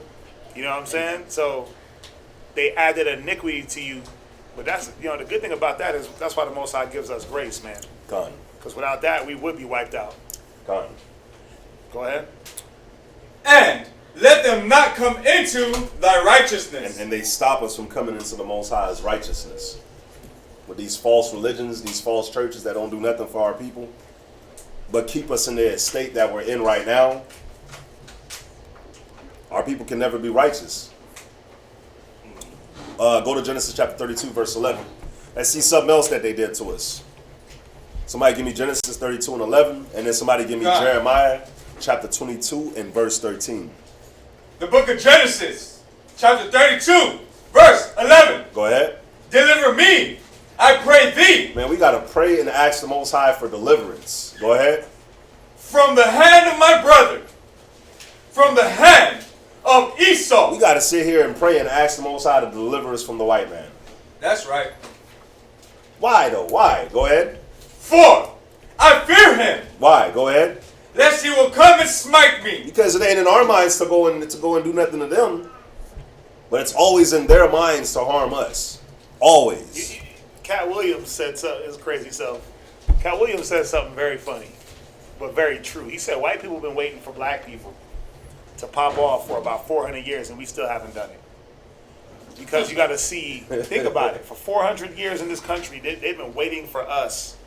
[SPEAKER 2] You know what I'm saying? So they added iniquity to you, but that's the good thing about that is that's why the Most High gives us grace, man.
[SPEAKER 4] God.
[SPEAKER 2] Because without that, we would be wiped out.
[SPEAKER 4] God.
[SPEAKER 2] Go ahead.
[SPEAKER 5] And let them not come into thy righteousness.
[SPEAKER 4] And they stop us from coming into the Most High's righteousness. With these false religions, these false churches that don't do nothing for our people, but keep us in the state that we're in right now, our people can never be righteous. Go to Genesis chapter 32, verse 11. Let's see something else that they did to us. Somebody give me Genesis 32 and 11, and then somebody give me Jeremiah chapter 22 and verse 13.
[SPEAKER 5] The book of Genesis, chapter 32, verse 11.
[SPEAKER 4] Go ahead.
[SPEAKER 5] Deliver me, I pray thee.
[SPEAKER 4] Man, we got to pray and ask the Most High for deliverance. Go ahead.
[SPEAKER 5] From the hand of my brother, from the hand of Esau.
[SPEAKER 4] We got to sit here and pray and ask the Most High to deliver us from the white man.
[SPEAKER 5] That's right.
[SPEAKER 4] Why though? Why? Go ahead.
[SPEAKER 5] For I fear him.
[SPEAKER 4] Why? Go ahead.
[SPEAKER 5] Lest he will come and smite me.
[SPEAKER 4] Because it ain't in our minds to go and do nothing to them, but it's always in their minds to harm us. Always.
[SPEAKER 2] Cat Williams said something. His crazy self. Cat Williams said something very funny, but very true. He said white people have been waiting for black people to pop off for about 400 years, and we still haven't done it. Because you got to see, think about it. For 400 years in this country, they've been waiting for us.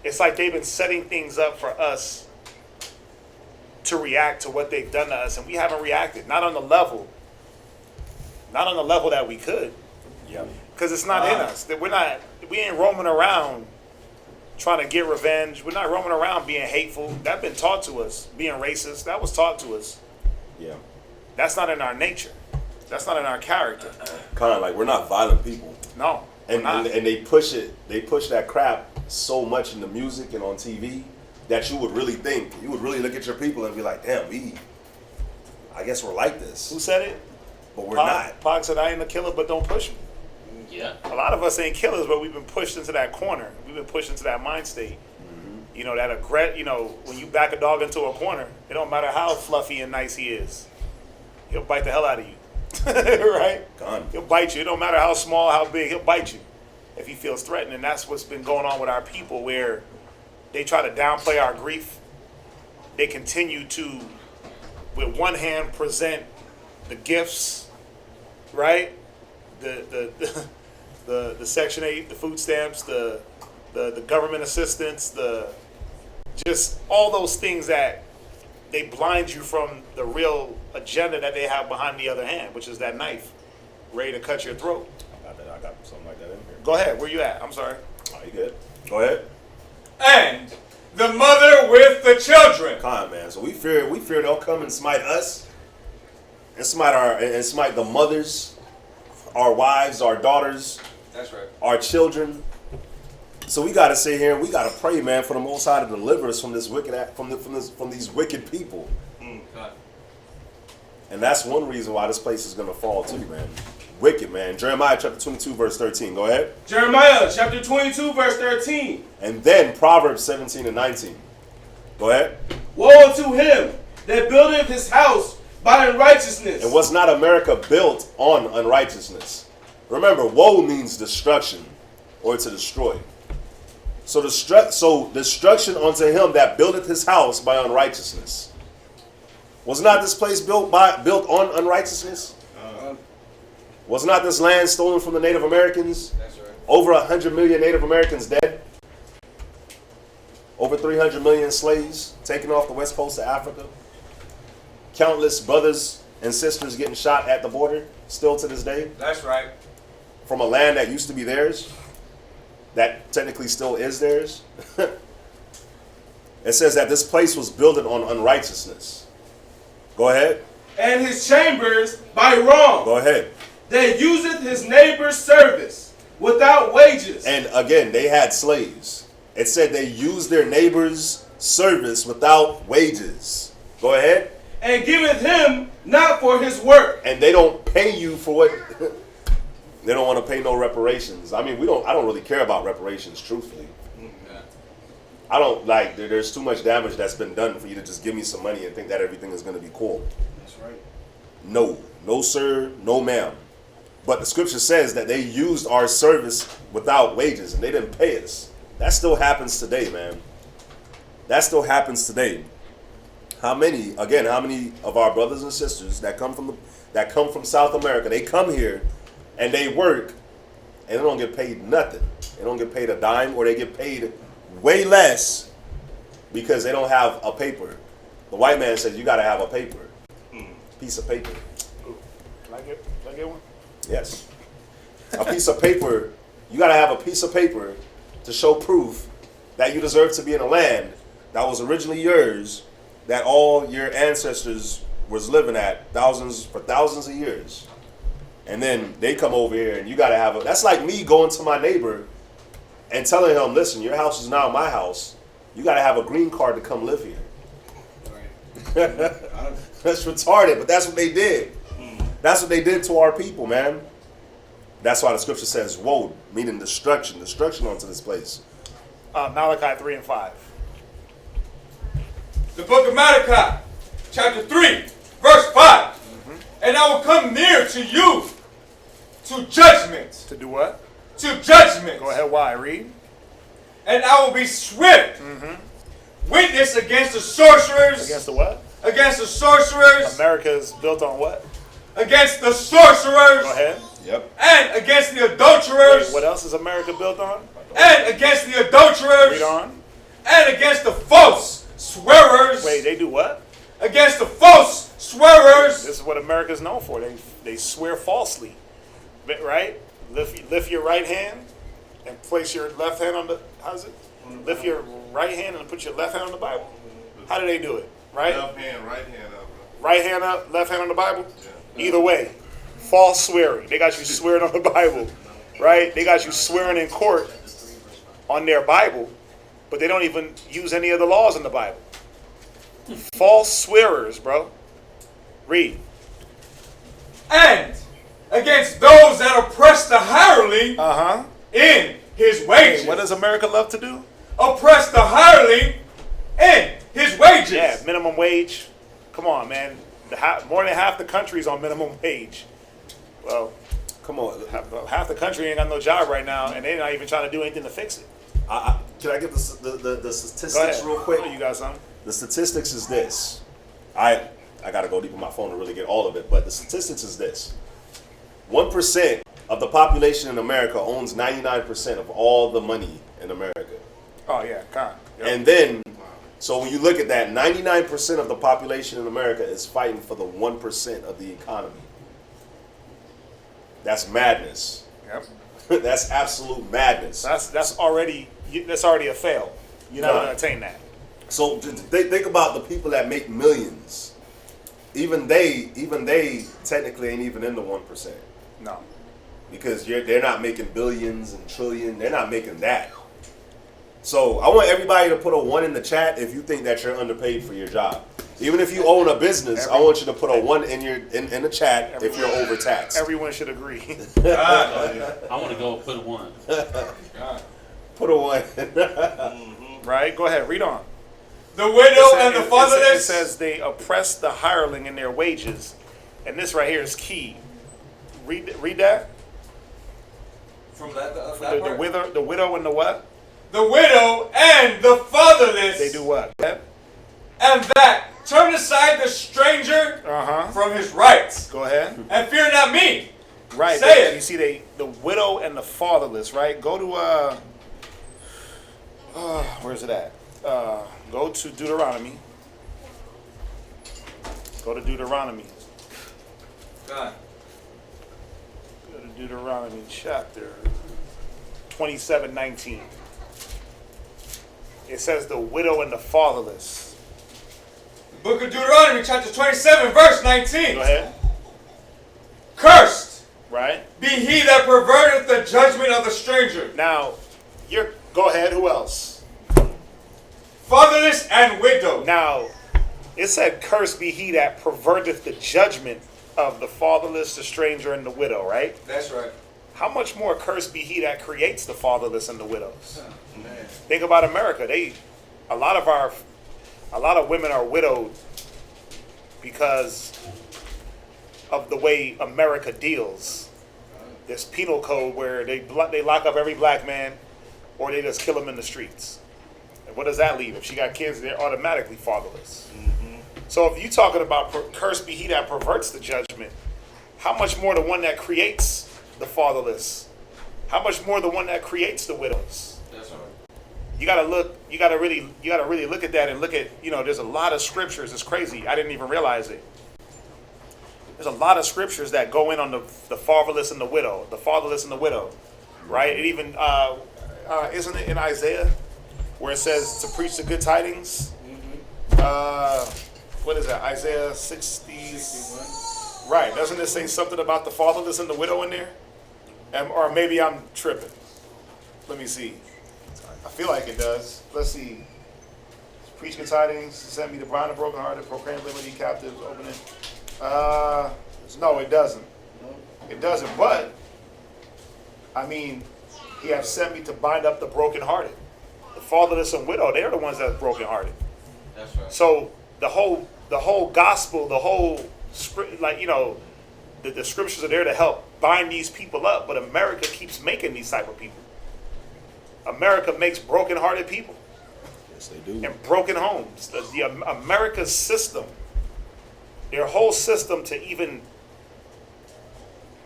[SPEAKER 2] It's like they've been setting things up for us to react to what they've done to us, and we haven't reacted. Not on the level that we could.
[SPEAKER 4] Yeah.
[SPEAKER 2] Because it's not in us. We ain't roaming around trying to get revenge. We're not roaming around being hateful. That's been taught to us. Being racist, that was taught to us.
[SPEAKER 4] Yeah.
[SPEAKER 2] That's not in our nature. That's not in our character.
[SPEAKER 4] Kind of like we're not violent people.
[SPEAKER 2] No.
[SPEAKER 4] And they push it. They push that crap so much in the music and on TV that you would really look at your people and be like, damn, I guess we're like this.
[SPEAKER 2] Who said it?
[SPEAKER 4] But we're not.
[SPEAKER 2] Pac said, I ain't a killer, but don't push me.
[SPEAKER 3] Yeah.
[SPEAKER 2] A lot of us ain't killers, but we've been pushed into that corner. We've been pushed into that mind state. Mm-hmm. When you back a dog into a corner, it don't matter how fluffy and nice he is. He'll bite the hell out of you. Right?
[SPEAKER 4] Gone.
[SPEAKER 2] He'll bite you. It don't matter how small, how big, he'll bite you if he feels threatened. And that's what's been going on with our people, where they try to downplay our grief. They continue to, with one hand, present the gifts, right? The Section 8, the food stamps, the government assistance, just all those things that they blind you from the real agenda that they have behind the other hand, which is that knife ready to cut your throat.
[SPEAKER 4] I got something like that in here.
[SPEAKER 2] Go ahead. Where you at? I'm sorry.
[SPEAKER 4] Oh, you good? Go ahead.
[SPEAKER 5] And the mother with the children.
[SPEAKER 4] Come on, man. So we fear they'll come and smite us, and smite the mothers our wives, our daughters,
[SPEAKER 5] That's right.
[SPEAKER 4] our children. So we got to sit here and we got to pray, man, for the Most High to deliver us from this wicked, from these wicked people.
[SPEAKER 5] God.
[SPEAKER 4] And that's one reason why this place is gonna fall too, man. Wicked, man. Jeremiah chapter 22, verse 13. Go ahead.
[SPEAKER 1] Jeremiah chapter 22, verse 13.
[SPEAKER 4] And then Proverbs 17 and 19. Go ahead.
[SPEAKER 1] Woe unto him that buildeth his house by unrighteousness.
[SPEAKER 4] And was not America built on unrighteousness? Remember, woe means destruction or to destroy. So destruction unto him that buildeth his house by unrighteousness. Was not this place built on unrighteousness? Was not this land stolen from the Native Americans?
[SPEAKER 5] That's right.
[SPEAKER 4] Over 100 million Native Americans dead. Over 300 million slaves taken off the west coast of Africa. Countless brothers and sisters getting shot at the border, still to this day.
[SPEAKER 5] That's right.
[SPEAKER 4] From a land that used to be theirs, that technically still is theirs. It says that this place was built on unrighteousness. Go ahead.
[SPEAKER 1] And his chambers by wrong.
[SPEAKER 4] Go ahead.
[SPEAKER 1] That useth his neighbor's service without wages.
[SPEAKER 4] And again, they had slaves. It said they used their neighbor's service without wages. Go ahead.
[SPEAKER 1] And giveth him not for his work.
[SPEAKER 4] And they don't pay you for what they don't want to pay no reparations. I mean, I don't really care about reparations, truthfully. I don't like, there's too much damage that's been done for you to just give me some money and think that everything is going to be cool.
[SPEAKER 5] That's right.
[SPEAKER 4] No sir, no ma'am. But the scripture says that they used our service without wages and they didn't pay us. That still happens today, man. That still happens today. How many of our brothers and sisters that come from South America, they come here and they work and they don't get paid nothing. They don't get paid a dime, or they get paid way less because they don't have a paper. The white man says you got to have a paper. Piece of paper.
[SPEAKER 2] Can I get one?
[SPEAKER 4] Yes. A piece of paper. You got to have a piece of paper to show proof that you deserve to be in a land that was originally yours, that all your ancestors was living at for thousands of years. And then they come over here and you got to have that's like me going to my neighbor and telling him, listen, your house is now my house. You got to have a green card to come live here. That's retarded, but that's what they did. That's what they did to our people, man. That's why the scripture says, woe, meaning destruction onto this place.
[SPEAKER 2] Malachi 3 and 5.
[SPEAKER 5] The book of Malachi, chapter 3, verse 5. And I will come near to you to judgment.
[SPEAKER 2] To do what?
[SPEAKER 5] To judgment.
[SPEAKER 2] Go ahead, why? Read.
[SPEAKER 5] And I will be swift. Witness against the sorcerers.
[SPEAKER 2] Against the what?
[SPEAKER 5] Against the sorcerers.
[SPEAKER 2] America is built on what?
[SPEAKER 5] Against the sorcerers.
[SPEAKER 2] Go ahead.
[SPEAKER 4] Yep.
[SPEAKER 5] And against the adulterers.
[SPEAKER 2] Wait, what else is America built on?
[SPEAKER 5] And against the adulterers.
[SPEAKER 2] Read on.
[SPEAKER 5] And against the false swearers.
[SPEAKER 2] Wait, they do what?
[SPEAKER 5] Against the false swearers.
[SPEAKER 2] This is what America is known for. They swear falsely, right? Lift your right hand and place your left hand on the. How's it? Lift your right hand and put your left hand on the Bible. How do they do it? Right?
[SPEAKER 6] Left hand, right hand up.
[SPEAKER 2] Right hand up, left hand on the Bible. Either way, false swearing. They got you swearing on the Bible, right? They got you swearing in court on their Bible, but they don't even use any of the laws in the Bible. False swearers, bro. Read.
[SPEAKER 5] And against those that oppress the hireling in his wages.
[SPEAKER 2] Hey, what does America love to do?
[SPEAKER 5] Oppress the hireling in his wages.
[SPEAKER 2] Yeah, minimum wage. Come on, man. More than half the country's on minimum wage. Well,
[SPEAKER 4] Come on.
[SPEAKER 2] half the country ain't got no job right now, and they're not even trying to do anything to fix it.
[SPEAKER 4] Can I get the
[SPEAKER 2] Go
[SPEAKER 4] statistics
[SPEAKER 2] ahead.
[SPEAKER 4] real quick?
[SPEAKER 2] You got something?
[SPEAKER 4] The statistics is this. I got to go deep in my phone to really get all of it, but the statistics is this. 1% of the population in America owns 99% of all the money in America.
[SPEAKER 2] Oh, yeah, Con. Yep.
[SPEAKER 4] And then, so when you look at that, 99% of the population in America is fighting for the 1% of the economy. That's madness.
[SPEAKER 2] Yep.
[SPEAKER 4] That's absolute madness.
[SPEAKER 2] That's already a fail. You're not going to attain that.
[SPEAKER 4] So think about the people that make millions. Even they technically ain't even in the 1%.
[SPEAKER 2] No.
[SPEAKER 4] because they're not making billions and trillions. They're not making that. So I want everybody to put a 1 in the chat if you think that you're underpaid for your job. Even if you own a business, I want you to put a 1 in the chat if you're overtaxed.
[SPEAKER 2] Everyone should agree.
[SPEAKER 3] I want to go put 1.
[SPEAKER 4] Put a 1.
[SPEAKER 2] Right? Go ahead, read on.
[SPEAKER 5] The widow and the fatherless.
[SPEAKER 2] It says they oppress the hireling in their wages. And this right here is key. Read that.
[SPEAKER 5] From that
[SPEAKER 2] The widow and the what?
[SPEAKER 5] The widow and the fatherless.
[SPEAKER 2] They do what?
[SPEAKER 5] And that turn aside the stranger from his rights.
[SPEAKER 2] Go ahead.
[SPEAKER 5] And fear not me.
[SPEAKER 2] Right.
[SPEAKER 5] Say it.
[SPEAKER 2] You see, the widow and the fatherless, right? Go to where's it at? Go to Deuteronomy. Go to Deuteronomy.
[SPEAKER 5] God.
[SPEAKER 2] Go to Deuteronomy chapter 27:19. It says the widow and the fatherless.
[SPEAKER 5] The book of Deuteronomy, chapter 27, verse 19.
[SPEAKER 2] Go ahead.
[SPEAKER 5] Cursed
[SPEAKER 2] Right?
[SPEAKER 5] be he that perverteth the judgment of the stranger.
[SPEAKER 2] Now, go ahead. Who else?
[SPEAKER 5] Fatherless and widow.
[SPEAKER 2] Now, it said, cursed be he that perverteth the judgment of the fatherless, the stranger, and the widow, right?
[SPEAKER 5] That's right.
[SPEAKER 2] How much more cursed be he that creates the fatherless and the widows? Think about America. A lot of women are widowed because of the way America deals. There's penal code where they lock up every black man, or they just kill them in the streets. And what does that leave? If she got kids, they're automatically fatherless. So if you're talking about cursed be he that perverts the judgment, how much more the one that creates the fatherless? How much more the one that creates the widows?
[SPEAKER 5] That's right.
[SPEAKER 2] You gotta really look at that and look at, there's a lot of scriptures. It's crazy. I didn't even realize it. There's a lot of scriptures that go in on the fatherless and the widow, right? It even isn't it in Isaiah where it says to preach the good tidings? What is that? Isaiah 60. Right? Doesn't it say something about the fatherless and the widow in there? Or maybe I'm tripping. Let me see. I feel like it does. Let's see. Preach good tidings, send me the blind and brokenhearted, proclaim liberty, captives, open it. No, it doesn't. It doesn't. But I mean, he has sent me to bind up the brokenhearted. The fatherless and widow, they're the ones that's brokenhearted.
[SPEAKER 5] That's right.
[SPEAKER 2] So the whole gospel, the whole script, the scriptures are there to help bind these people up. But America keeps making these type of people. America makes brokenhearted people.
[SPEAKER 4] Yes, they do.
[SPEAKER 2] And broken homes. The America's system, their whole system to even,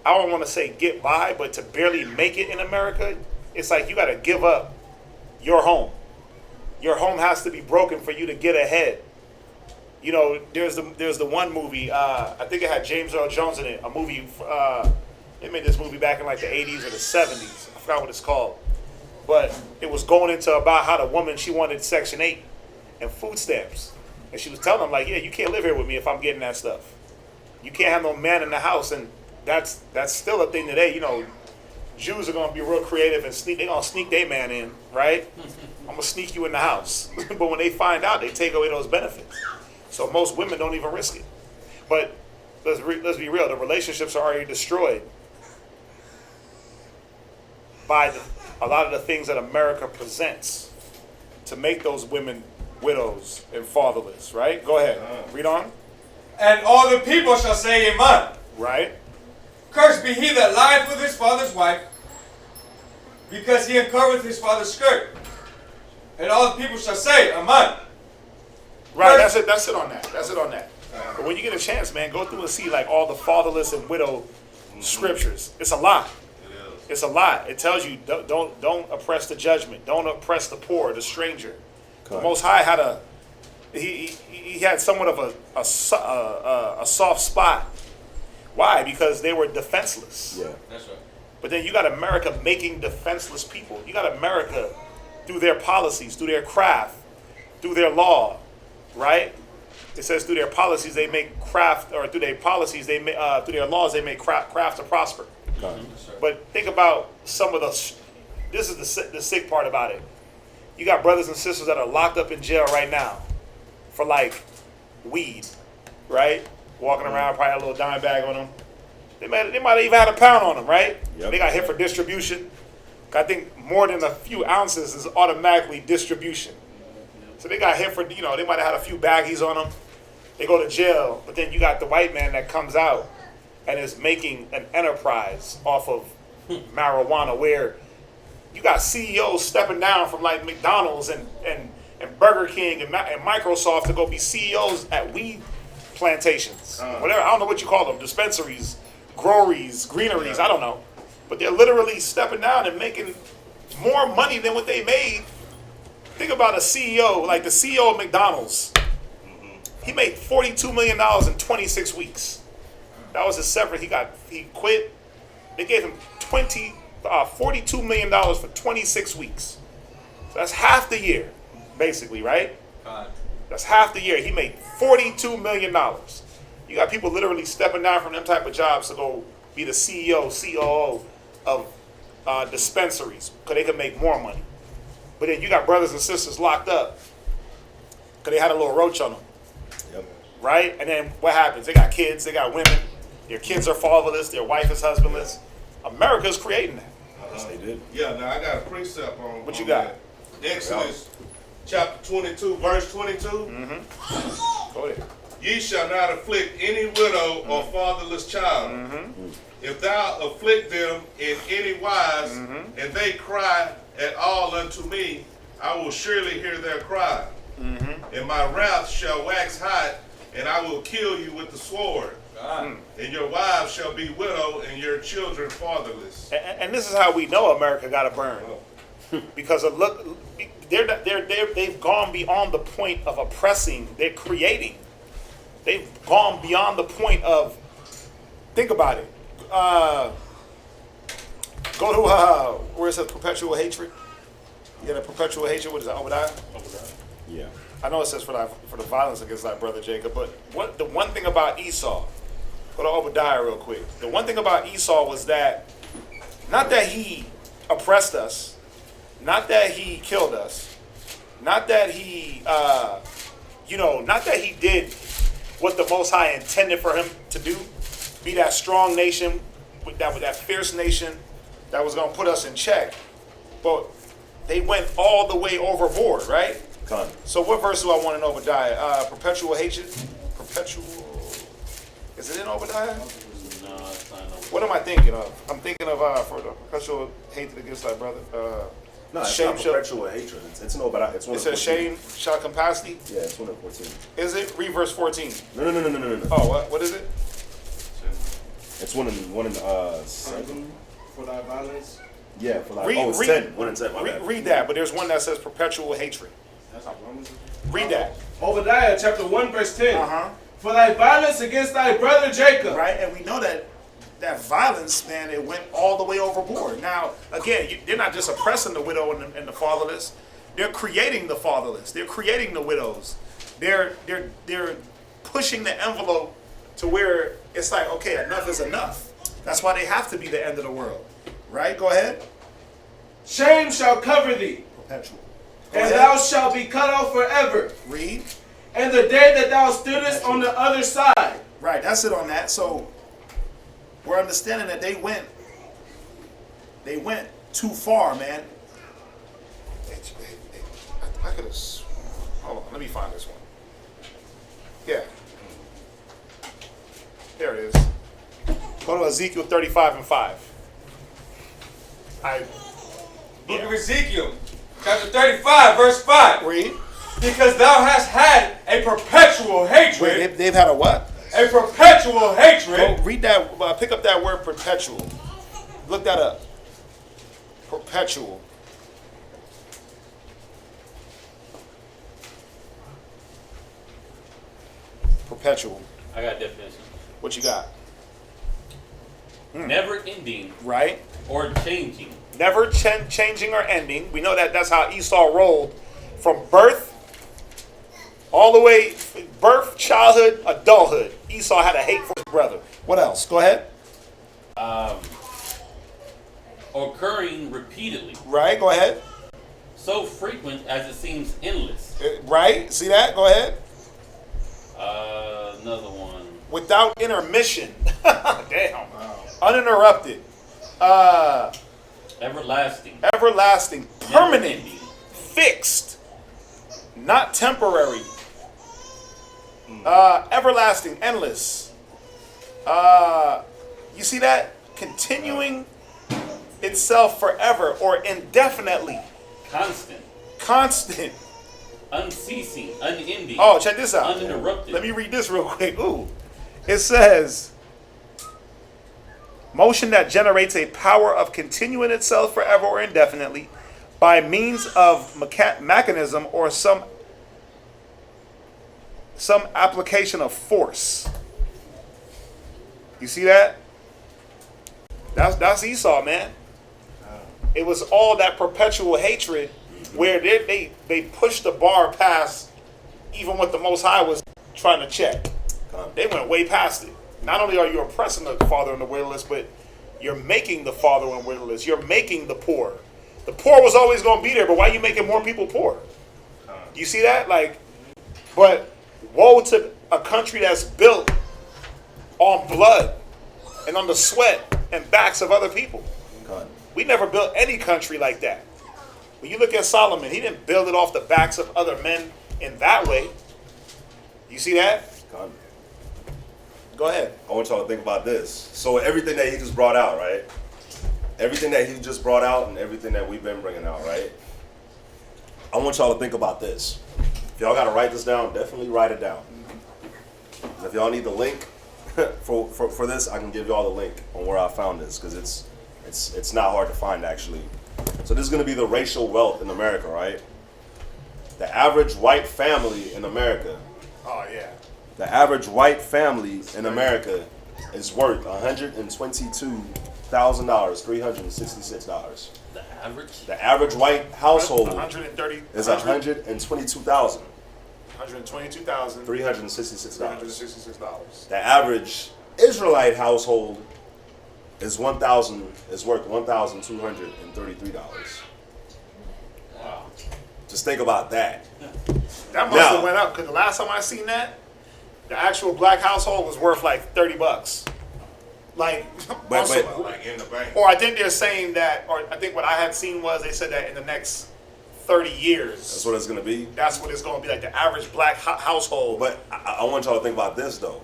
[SPEAKER 2] I don't want to say get by, but to barely make it in America, it's like you got to give up your home. Your home has to be broken for you to get ahead. There's the one movie, I think it had James Earl Jones in it, a movie, they made this movie back in like the 80s or the 70s. I forgot what it's called. But it was going into about how the woman, she wanted Section 8 and food stamps. And she was telling them, like, yeah, you can't live here with me if I'm getting that stuff. You can't have no man in the house. And that's still a thing today. Jews are going to be real creative and they're going to sneak their man in, right? I'm going to sneak you in the house. But when they find out, they take away those benefits. So most women don't even risk it. But let's be real. The relationships are already destroyed by a lot of the things that America presents to make those women widows and fatherless, right? Go ahead. Read on.
[SPEAKER 5] And all the people shall say amen.
[SPEAKER 2] Right?
[SPEAKER 5] Cursed be he that lieth with his father's wife, because he uncovereth his father's skirt. And all the people shall say amen.
[SPEAKER 2] Right, that's it on that. But when you get a chance, man, go through and see like all the fatherless and widow scriptures. It's a lot. It's a lot. It tells you don't oppress the judgment. Don't oppress the poor, the stranger. The Most High had he had somewhat of a soft spot. Why? Because they were defenseless.
[SPEAKER 4] Yeah,
[SPEAKER 5] that's right.
[SPEAKER 2] But then you got America making defenseless people. You got America through their policies, through their craft, through their law, right? It says through their policies they make craft, or through their policies through their laws they make craft to prosper. But think about some of the. This is the sick part about it. You got brothers and sisters that are locked up in jail right now for like weed, right? Walking around, probably had a little dime bag on them. They might have even had a pound on them, right? They got hit for distribution. I think more than a few ounces is automatically distribution. So they got hit for, they might have had a few baggies on them. They go to jail, but then you got the white man that comes out and is making an enterprise off of marijuana, where you got CEOs stepping down from like McDonald's and Burger King and Microsoft to go be CEOs at weed plantations. Whatever, I don't know what you call them, dispensaries, groweries, greeneries, I don't know. But they're literally stepping down and making more money than what they made. Think about a CEO, like the CEO of McDonald's. He made $42 million in 26 weeks. That was his severance. He quit. They gave him $42 million for 26 weeks. So that's half the year, basically, right? That's half the year. He made $42 million. You got people literally stepping down from them type of jobs to go be the CEO, COO of dispensaries because they can make more money. But then you got brothers and sisters locked up because they had a little roach on them.
[SPEAKER 4] Yep.
[SPEAKER 2] Right? And then what happens? They got kids, they got women. Their kids are fatherless, their wife is husbandless. America's creating that.
[SPEAKER 4] Yes, they did.
[SPEAKER 6] Yeah, now I got a precept on
[SPEAKER 2] What you
[SPEAKER 6] on
[SPEAKER 2] got?
[SPEAKER 6] that. Exodus chapter 22, verse 22.
[SPEAKER 2] Go ahead.
[SPEAKER 6] Ye shall not afflict any widow or fatherless child. If thou afflict them in any wise, and they cry at all unto me, I will surely hear their cry. And my wrath shall wax hot, and I will kill you with the sword. And your wives shall be widow, and your children fatherless.
[SPEAKER 2] And this is how we know America got to burn. Because of they've gone beyond the point of oppressing. They're creating. They've gone beyond the point of, think about it. Go to where it says perpetual hatred. You got a perpetual hatred. What is that? Obadiah?
[SPEAKER 4] Yeah.
[SPEAKER 2] I know it says for the violence against thy brother Jacob, but the one thing about Esau, go to Obadiah real quick. The one thing about Esau was that, not that he oppressed us, not that he killed us, not that he, not that he did what the Most High intended for him to do, be that strong nation, with that fierce nation that was going to put us in check. But they went all the way overboard, right? So what verse do I want in Obadiah? Perpetual hatred? Perpetual... Is it in Obadiah?
[SPEAKER 3] No, it's not.
[SPEAKER 2] What am I thinking of? I'm thinking of for the perpetual hatred against thy brother.
[SPEAKER 4] No, it's
[SPEAKER 2] shame
[SPEAKER 4] not perpetual hatred. It's no, but it's one.
[SPEAKER 2] It says shame shall capacity.
[SPEAKER 4] Yeah, it's 1 of 14.
[SPEAKER 2] Is it? Read verse 14.
[SPEAKER 4] No.
[SPEAKER 2] Oh, what is it?
[SPEAKER 4] It's one in 7.
[SPEAKER 5] For thy violence.
[SPEAKER 4] Yeah, for like
[SPEAKER 2] Read,
[SPEAKER 4] 10. 1 and 10. My bad.
[SPEAKER 2] read that, but there's one that says perpetual hatred. Read that.
[SPEAKER 5] Obadiah chapter 1 verse 10. For thy violence against thy brother Jacob.
[SPEAKER 2] Right, and we know that violence, man, it went all the way overboard. Now, again, they're not just oppressing the widow and the fatherless. They're creating the fatherless. They're creating the widows. They're pushing the envelope to where it's like, okay, enough is enough. That's why they have to be the end of the world. Right? Go ahead.
[SPEAKER 5] Shame shall cover thee.
[SPEAKER 2] Perpetual.
[SPEAKER 5] And thou shalt be cut off forever.
[SPEAKER 2] Read.
[SPEAKER 5] And the day that thou stoodest on the other side.
[SPEAKER 2] Right, that's it on that. So we're understanding that they went too far, man. I could have. Hold on, let me find this one. Yeah. There it is. Go to Ezekiel 35 and 5.
[SPEAKER 5] Book of Ezekiel, chapter 35, verse 5.
[SPEAKER 2] Read.
[SPEAKER 5] Because thou hast had a perpetual hatred.
[SPEAKER 2] Wait, they've had a what?
[SPEAKER 5] A perpetual hatred.
[SPEAKER 2] Go read that. Pick up that word perpetual. Look that up. Perpetual. Perpetual.
[SPEAKER 3] I got a definition.
[SPEAKER 2] What you got?
[SPEAKER 3] Never ending
[SPEAKER 2] Right.
[SPEAKER 3] or changing.
[SPEAKER 2] Never changing or ending. We know that that's how Esau rolled from birth all the way, birth, childhood, adulthood. Esau had a hate for his brother. What else? Go ahead.
[SPEAKER 3] occurring repeatedly,
[SPEAKER 2] Right, go ahead.
[SPEAKER 3] so frequent as it seems endless.
[SPEAKER 2] Right, see that? Go ahead.
[SPEAKER 3] Another one.
[SPEAKER 2] Without intermission. Damn. Uninterrupted.
[SPEAKER 3] Everlasting.
[SPEAKER 2] Everlasting. Permanent. Fixed. Not temporary. Everlasting. Endless. You see that? Continuing itself forever or indefinitely.
[SPEAKER 3] Constant.
[SPEAKER 2] Constant.
[SPEAKER 3] Unceasing. Unending.
[SPEAKER 2] Oh, check this out.
[SPEAKER 3] Uninterrupted.
[SPEAKER 2] Let me read this real quick. Ooh. It says, motion that generates a power of continuing itself forever or indefinitely by means of mechanism or some application of force. You see that? That's Esau, man. It was all that perpetual hatred where they pushed the bar past even what the Most High was trying to check. They went way past it. Not only are you oppressing the father and the widowerless, but you're making the father and widowerless. You're making the poor. The poor was always going to be there, but why are you making more people poor? You see that? But woe to a country that's built on blood and on the sweat and backs of other people. We never built any country like that. When you look at Solomon, he didn't build it off the backs of other men in that way. You see that? Go ahead.
[SPEAKER 4] I want y'all to think about this. So everything that he just brought out, right? Everything that he just brought out and everything that we've been bringing out, right? I want y'all to think about this. If y'all got to write this down, definitely write it down. And if y'all need the link for this, I can give y'all the link on where I found this because it's not hard to find actually. So this is going to be the racial wealth in America, right? The average white family in America.
[SPEAKER 2] Oh, yeah.
[SPEAKER 4] The average white family in America is worth $122,000, $366.
[SPEAKER 3] The average?
[SPEAKER 4] The average white household
[SPEAKER 2] 130
[SPEAKER 4] is $122,000.
[SPEAKER 2] $122,000.
[SPEAKER 4] $366. The average Israelite household is worth $1,233.
[SPEAKER 3] Wow.
[SPEAKER 4] Just think about that.
[SPEAKER 2] That must have went up because the last time I seen that, the actual black household was worth like $30.
[SPEAKER 6] Like in the bank.
[SPEAKER 2] Or I think they're saying that, or I think what I had seen was they said that in the next 30 years.
[SPEAKER 4] That's what it's going to be?
[SPEAKER 2] That's what it's going to be, like the average black household.
[SPEAKER 4] But I want y'all to think about this, though.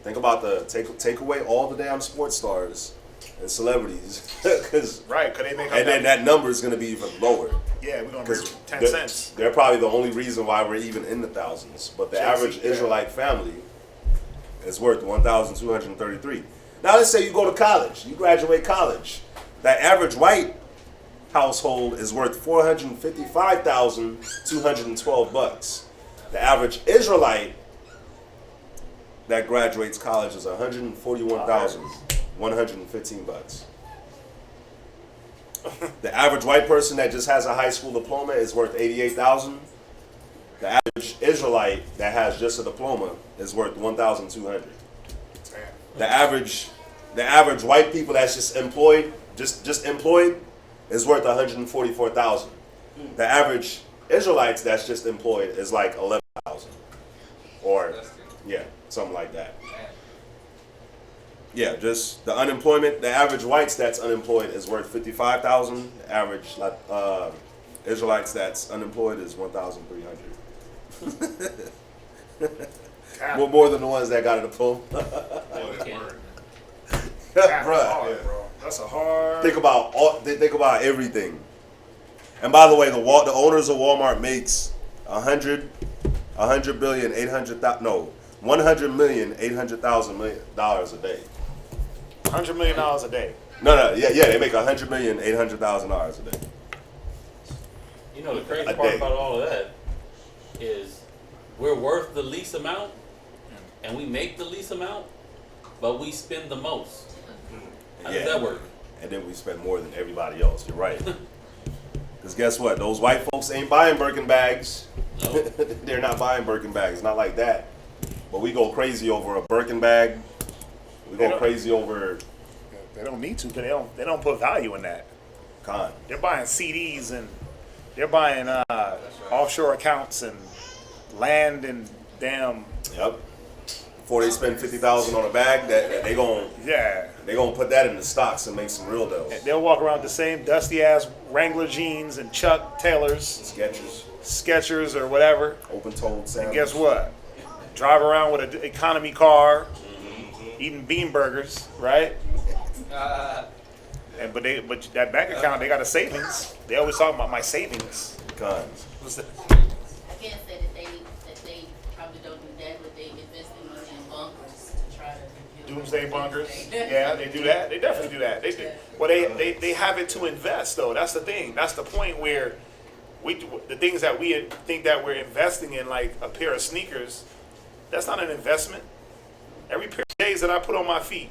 [SPEAKER 4] Think about take away all the damn sports stars and celebrities.
[SPEAKER 2] Right, because they make up
[SPEAKER 4] and then that number is going to be even lower.
[SPEAKER 2] Yeah, we're going to be 10 cents.
[SPEAKER 4] They're probably the only reason why we're even in the thousands. But the average Israelite family is worth $1,233. Now let's say you go to college, you graduate college. That average white household is worth $455,212. The average Israelite that graduates college is $141,115. The average white person that just has a high school diploma is worth $88,000. The average Israelite that has just a diploma is worth $1,200. The average white people that's just employed, just employed, is worth $144,000. The average Israelites that's just employed is like $11,000, or something like that. Yeah, just the unemployment. The average whites that's unemployed is worth $55,000. The average Israelites that's unemployed is $1,300. More than the ones that got a diploma.
[SPEAKER 2] Bro. That's a hard.
[SPEAKER 4] Think about everything. And by the way, the owners of Walmart makes $100,800,000 a day.
[SPEAKER 2] $100 million a day.
[SPEAKER 4] No, they make $100,800,000 a day.
[SPEAKER 3] You know the crazy part about all of that is we're worth the least amount and we make the least amount, but we spend the most. How does that work?
[SPEAKER 4] And then we spend more than everybody else. You're right. Because guess what? Those white folks ain't buying Birkin bags. Nope. They're not buying Birkin bags. Not like that. But we go crazy over a Birkin bag. We go crazy over.
[SPEAKER 2] They don't need to, because they don't put value in that. They're buying CDs and they're buying offshore accounts and land and damn.
[SPEAKER 4] Yep. Before they spend $50,000 on a bag, that they gonna put that in the stocks and make some real dough.
[SPEAKER 2] They'll walk around with the same dusty ass Wrangler jeans and Chuck Taylors, Skechers or whatever.
[SPEAKER 4] Open-toed sandals.
[SPEAKER 2] And guess what? Drive around with an economy car, eating bean burgers, right? But that bank account, they got a savings. They always talk about my savings.
[SPEAKER 4] God.
[SPEAKER 9] I can't say that they probably don't do that, but they invest in money in bunkers to try to
[SPEAKER 2] Doomsday bunkers. Yeah, they do that. They definitely do that. They do. Well, they have it to invest though. That's the thing. That's the point where the things that we think that we're investing in, like a pair of sneakers, that's not an investment. Every pair of J's that I put on my feet,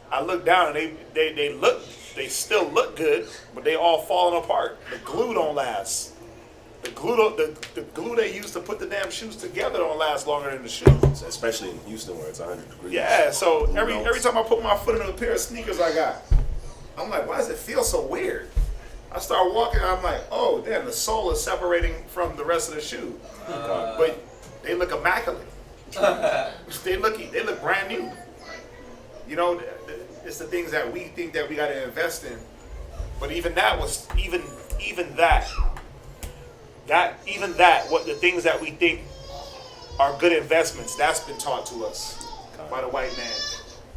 [SPEAKER 2] I look down and they still look good, but they all falling apart. The glue don't last. The glue they use to put the damn shoes together don't last longer than the shoes.
[SPEAKER 4] Especially in Houston where it's 100 degrees.
[SPEAKER 2] Yeah, so every time I put my foot in a pair of sneakers I got, I'm like, why does it feel so weird? I start walking, I'm like, oh damn, the sole is separating from the rest of the shoe. But they look immaculate. They look brand new. You know, it's the things that we think that we got to invest in. But even that was even that what the things that we think are good investments, that's been taught to us by the white man.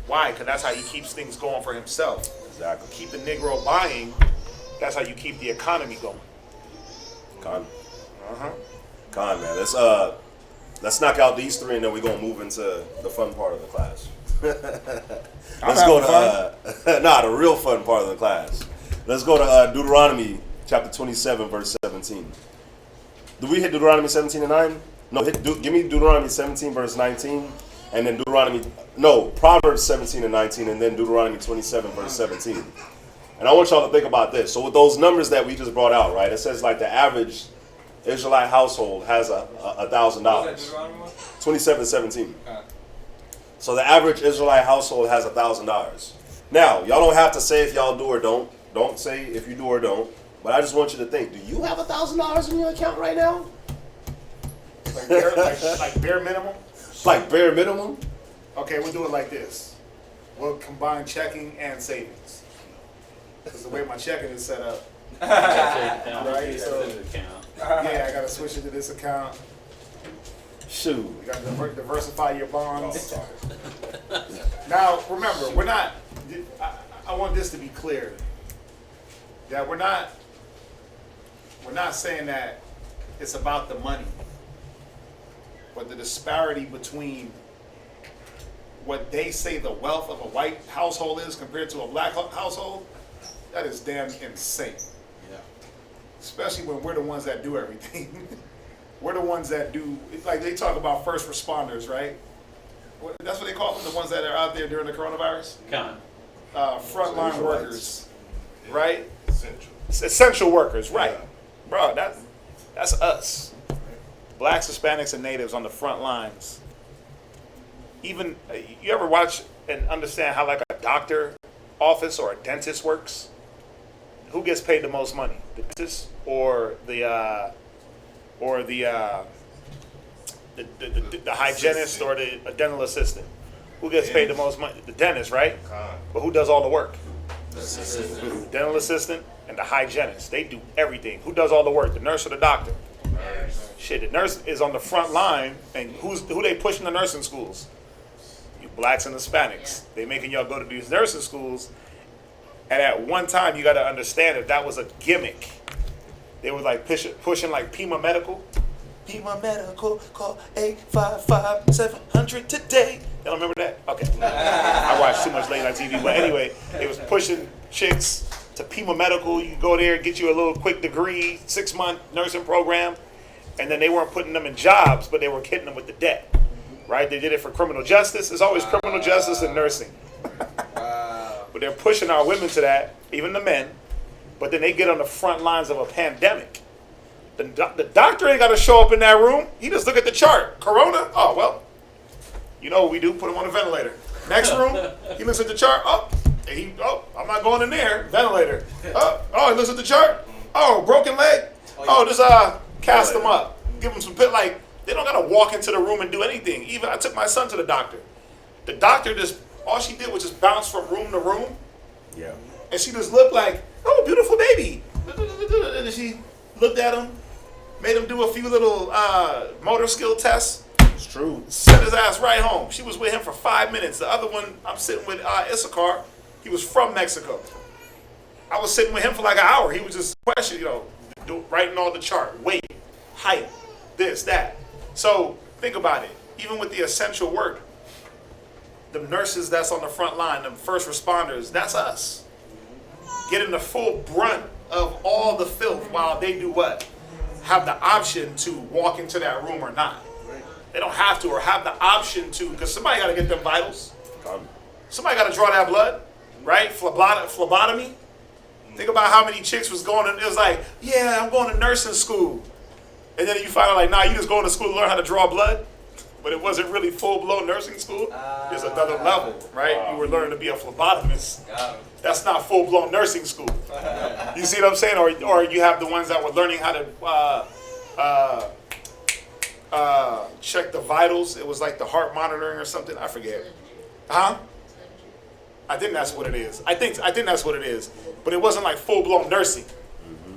[SPEAKER 2] Why? Because that's how he keeps things going for himself.
[SPEAKER 4] Exactly.
[SPEAKER 2] Keep the Negro buying. That's how you keep the economy going.
[SPEAKER 4] Con, man. Let's knock out these three and then we're gonna move into the fun part of the class. Let's go to the real fun part of the class. Let's go to Deuteronomy chapter 27 verse 17. Do we hit Deuteronomy 17 and 9? No, give me Deuteronomy 17 verse 19 and then Proverbs 17 and 19 and then Deuteronomy 27 verse 17. And I want y'all to think about this. So with those numbers that we just brought out, right? It says like the average Israelite household has $1,000. 27:17. So the average Israelite household has $1,000. Now, y'all don't have to say if y'all do or don't. Don't say if you do or don't. But I just want you to think: do you have $1,000 in your account right now?
[SPEAKER 2] Like bare minimum?
[SPEAKER 4] Like bare minimum?
[SPEAKER 2] Okay, we'll do it like this. We'll combine checking and savings. Because the way my checking is set up. Right? So, yeah, I got to switch it to this account.
[SPEAKER 4] Shoot.
[SPEAKER 2] You got to diversify your bonds. Now, remember, we're not, I want this to be clear, that we're not saying that it's about the money, but the disparity between what they say the wealth of a white household is compared to a black household, that is damn insane. Yeah. Especially when we're the ones that do everything. We're the ones that do, like they talk about first responders, right? That's what they call them, the ones that are out there during the coronavirus? Frontline workers, right? Essential workers, right. Yeah. Bro, that's us. Blacks, Hispanics, and natives on the front lines. Even, you ever watch and understand how like a doctor office or a dentist works? Who gets paid the most money? The dentist or the hygienist or the dental assistant? Who gets paid the most money? The dentist, right? But who does all the work? The dental assistant and the hygienist. They do everything. Who does all the work? The nurse or the doctor? Shit, the nurse is on the front line, and who they pushing the nursing schools? You blacks and Hispanics. They making y'all go to these nursing schools, and at one time you got to understand that that was a gimmick. They were like pushing like Pima Medical. Pima Medical, call 855-700 today. Y'all remember that? Okay. I watched too much late night TV, but anyway, they was pushing chicks to Pima Medical. You go there, get you a little quick degree, 6-month nursing program, and then they weren't putting them in jobs, but they were hitting them with the debt. Right? They did it for criminal justice. It's always criminal justice and nursing. But they're pushing our women to that, even the men. But then they get on the front lines of a pandemic. The doctor ain't got to show up in that room. He just look at the chart. Corona? Oh, well, you know what we do? Put him on a ventilator. Next room, he looks at the chart. Oh, And I'm not going in there. Ventilator. He looks at the chart. Oh, broken leg. Just cast him up. Give him some pit. Like, they don't gotta walk into the room and do anything. Even I took my son to the doctor. The doctor all she did was just bounce from room to room.
[SPEAKER 4] Yeah.
[SPEAKER 2] And she just looked like, oh, beautiful baby. And then she looked at him, made him do a few little motor skill tests.
[SPEAKER 4] It's true.
[SPEAKER 2] Sent his ass right home. She was with him for 5 minutes. The other one, I'm sitting with Issachar. He was from Mexico. I was sitting with him for like an hour. He was just questioning, writing all the chart, weight, height, this, that. So think about it. Even with the essential work, the nurses that's on the front line, the first responders, that's us. Getting the full brunt of all the filth while they do what? Have the option to walk into that room or not. They don't have to or have the option to, because somebody got to get them vitals. Somebody got to draw that blood, right? Phlebotomy. Think about how many chicks was going, it was like, yeah, I'm going to nursing school. And then you find out like, nah, you just going to school to learn how to draw blood. But it wasn't really full-blown nursing school. There's another level, right? You were learning to be a phlebotomist. That's not full-blown nursing school. You see what I'm saying? Or you have the ones that were learning how to check the vitals. It was like the heart monitoring or something. I forget. Huh? I think that's what it is. I think that's what it is. But it wasn't like full-blown nursing,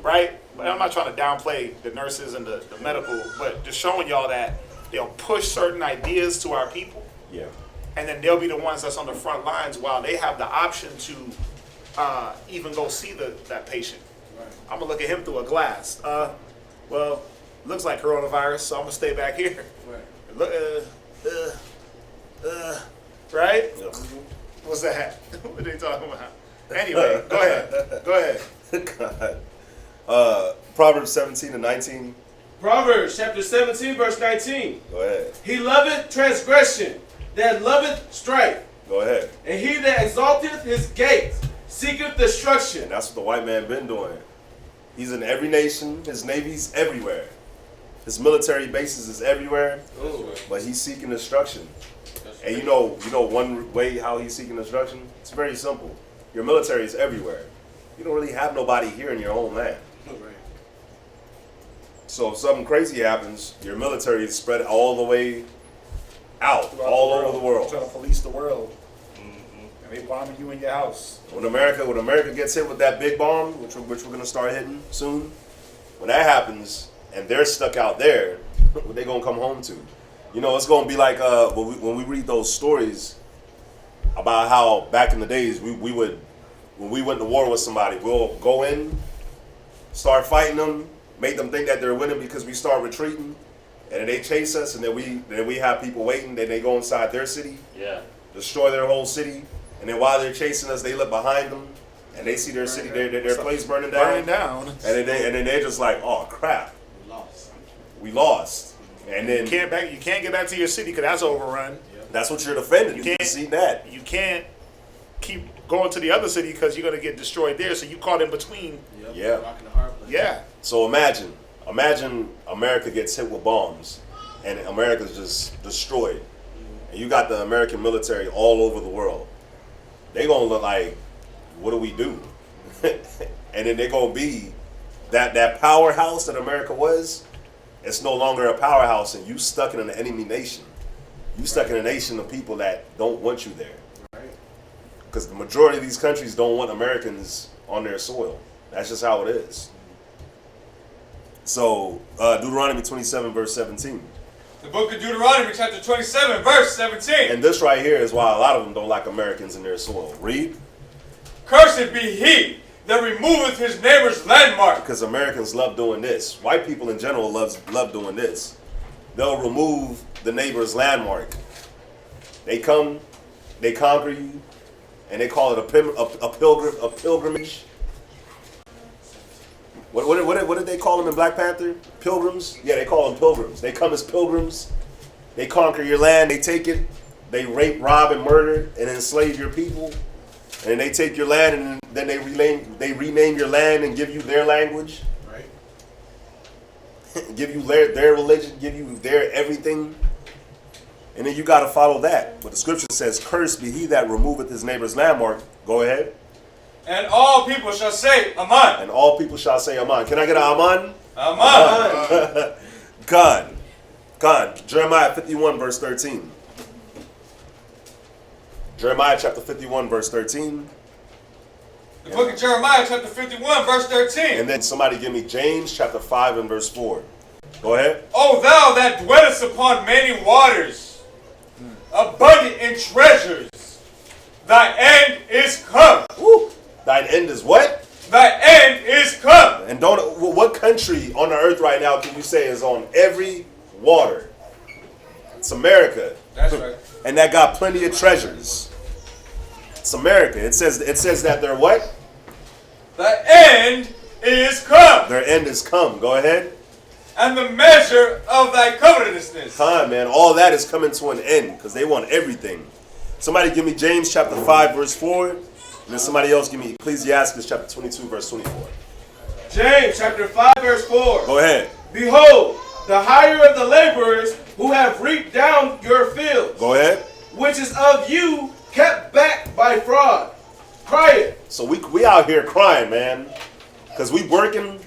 [SPEAKER 2] right? But I'm not trying to downplay the nurses and the medical, but just showing y'all that they'll push certain ideas to our people.
[SPEAKER 4] Yeah.
[SPEAKER 2] And then they'll be the ones that's on the front lines while they have the option to even go see that patient. Right. I'm going to look at him through a glass. Looks like coronavirus, so I'm going to stay back here. Right. Right?
[SPEAKER 4] Yep.
[SPEAKER 2] What's that? What are they talking about? Anyway, go ahead.
[SPEAKER 4] God. Proverbs 17-19.
[SPEAKER 1] Proverbs chapter 17, verse 19.
[SPEAKER 4] Go ahead.
[SPEAKER 1] He loveth transgression, that loveth strife.
[SPEAKER 4] Go ahead.
[SPEAKER 1] And he that exalteth his gates seeketh destruction.
[SPEAKER 4] And that's what the white man been doing. He's in every nation. His navy's everywhere. His military bases is everywhere. But he's seeking destruction. And you know one way how he's seeking destruction? It's very simple. Your military is everywhere. You don't really have nobody here in your own land. So if something crazy happens, your military is spread all the way out, all over the world.
[SPEAKER 2] Trying to police the world. And they bombing you in your house.
[SPEAKER 4] When America gets hit with that big bomb, which we're going to start hitting soon, when that happens and they're stuck out there, what they going to come home to? It's going to be like when we read those stories about how back in the days we would, when we went to war with somebody, we'll go in, start fighting them, make them think that they're winning because we start retreating, and then they chase us, and then we have people waiting, then they go inside their city, destroy their whole city, and then while they're chasing us, they look behind them, and they see their city, their place burning down, and then they're just like, oh crap, we lost, and then
[SPEAKER 2] you can't get back to your city because that's overrun.
[SPEAKER 4] That's what you're defending. You can't see that.
[SPEAKER 2] You can't keep going to the other city because you're going to get destroyed there. So you caught in between.
[SPEAKER 4] Yeah.
[SPEAKER 2] Yeah.
[SPEAKER 4] So imagine America gets hit with bombs and America's just destroyed. And you got the American military all over the world. They're going to look like, what do we do? And then they're going to be that powerhouse that America was. It's no longer a powerhouse, and you stuck in an enemy nation. You stuck in a nation of people that don't want you there. Because the majority of these countries don't want Americans on their soil. That's just how it is. So, Deuteronomy 27, verse 17.
[SPEAKER 5] The book of Deuteronomy, chapter 27, verse 17.
[SPEAKER 4] And this right here is why a lot of them don't like Americans in their soil. Read.
[SPEAKER 5] Cursed be he that removeth his neighbor's landmark.
[SPEAKER 4] Because Americans love doing this. White people in general love doing this. They'll remove the neighbor's landmark. They come, they conquer you, and they call it a pilgrimage. What did they call them in Black Panther? Pilgrims? Yeah, they call them pilgrims. They come as pilgrims. They conquer your land. They take it. They rape, rob, and murder, and enslave your people. And then they take your land, and then they rename your land and give you their language.
[SPEAKER 5] Right.
[SPEAKER 4] Give you their religion. Give you their everything. And then you got to follow that. But the scripture says, cursed be he that removeth his neighbor's landmark. Go ahead.
[SPEAKER 5] And all people shall say, Amen.
[SPEAKER 4] And all people shall say, Amen. Can I get an Amen?
[SPEAKER 5] Amen.
[SPEAKER 4] God. Jeremiah 51 verse 13. Jeremiah chapter 51 verse 13.
[SPEAKER 5] The book of Jeremiah chapter 51 verse 13.
[SPEAKER 4] And then somebody give me James chapter 5 and verse 4. Go ahead.
[SPEAKER 5] O thou that dwellest upon many waters, abundant in treasures, thy end is come.
[SPEAKER 4] Woo. Thine end is what?
[SPEAKER 5] Thy end is come.
[SPEAKER 4] And what country on the earth right now can you say is on every water? It's America.
[SPEAKER 5] That's right.
[SPEAKER 4] And that got plenty of treasures. It's America. It says that they're what?
[SPEAKER 5] Thy end is come.
[SPEAKER 4] Their end is come. Go ahead.
[SPEAKER 5] And the measure of thy covetousness.
[SPEAKER 4] Time, man. All that is coming to an end because they want everything. Somebody give me James chapter 5 verse 4. And then somebody else give me Ecclesiasticus chapter 22 verse 24.
[SPEAKER 10] James chapter 5 verse 4.
[SPEAKER 4] Go ahead.
[SPEAKER 10] Behold, the hire of the laborers who have reaped down your fields.
[SPEAKER 4] Go ahead.
[SPEAKER 10] Which is of you kept back by fraud. Cry it.
[SPEAKER 4] So we out here crying, man. Because we done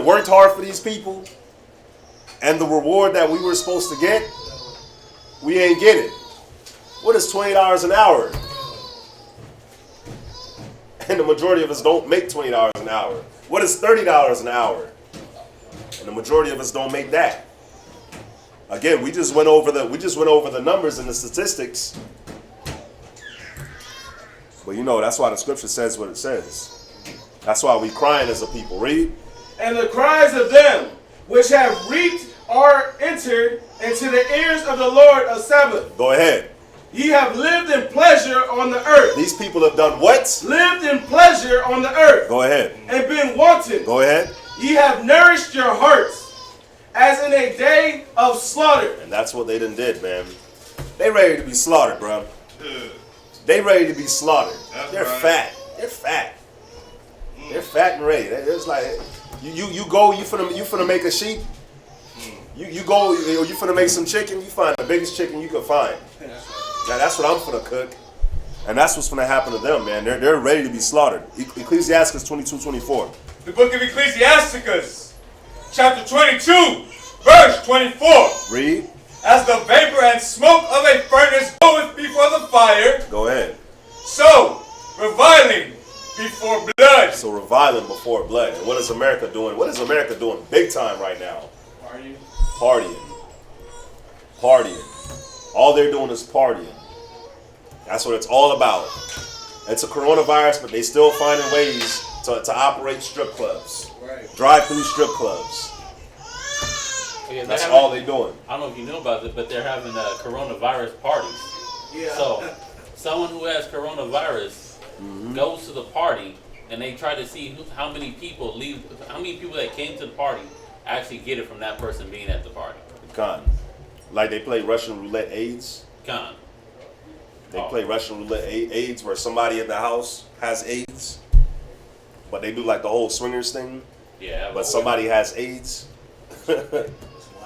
[SPEAKER 4] worked hard for these people. And the reward that we were supposed to get, we ain't get it. What is $20 an hour? And the majority of us don't make $20 an hour. What is $30 an hour? And the majority of us don't make that. Again, we just went over the numbers and the statistics. But you know, that's why the scripture says what it says. That's why we crying as a people. Read.
[SPEAKER 10] And the cries of them which have reaped are entered into the ears of the Lord of Sabaoth.
[SPEAKER 4] Go ahead.
[SPEAKER 10] Ye have lived in pleasure on the earth.
[SPEAKER 4] These people have done what?
[SPEAKER 10] Lived in pleasure on the earth.
[SPEAKER 4] Go ahead.
[SPEAKER 10] And been wanton.
[SPEAKER 4] Go ahead.
[SPEAKER 10] Ye have nourished your hearts as in a day of slaughter.
[SPEAKER 4] And that's what they done did, man. They ready to be slaughtered, bro. They ready to be slaughtered. They're
[SPEAKER 6] right.
[SPEAKER 4] fat. They're fat. They're fat and ready. It's like you go, you finna make a sheep. You go, you finna make some chicken. You find the biggest chicken you can find. Now that's what I'm finna cook. And that's what's finna happen to them, man. They're ready to be slaughtered. Ecclesiasticus 22:24.
[SPEAKER 5] The book of Ecclesiasticus, chapter 22, verse 24.
[SPEAKER 4] Read.
[SPEAKER 5] As the vapor and smoke of a furnace goeth before the fire,
[SPEAKER 4] Go ahead.
[SPEAKER 5] so reviling before blood.
[SPEAKER 4] So reviling before blood. And what is America doing? What is America doing big time right now? Partying. All they're doing is partying. That's what it's all about. It's a coronavirus, but they still finding ways to operate strip clubs.
[SPEAKER 10] Right.
[SPEAKER 4] Drive-through strip clubs.
[SPEAKER 3] Yeah,
[SPEAKER 4] That's all they're doing.
[SPEAKER 3] I don't know if you know about it, but they're having coronavirus parties.
[SPEAKER 10] Yeah.
[SPEAKER 3] So, someone who has coronavirus goes to the party, and they try to see how many people that came to the party actually get it from that person being at the party.
[SPEAKER 4] Con. Like they play Russian roulette AIDS.
[SPEAKER 3] Con.
[SPEAKER 4] They play Russian roulette AIDS where somebody in the house has AIDS, but they do like the whole swingers thing.
[SPEAKER 3] Yeah.
[SPEAKER 4] But somebody has AIDS.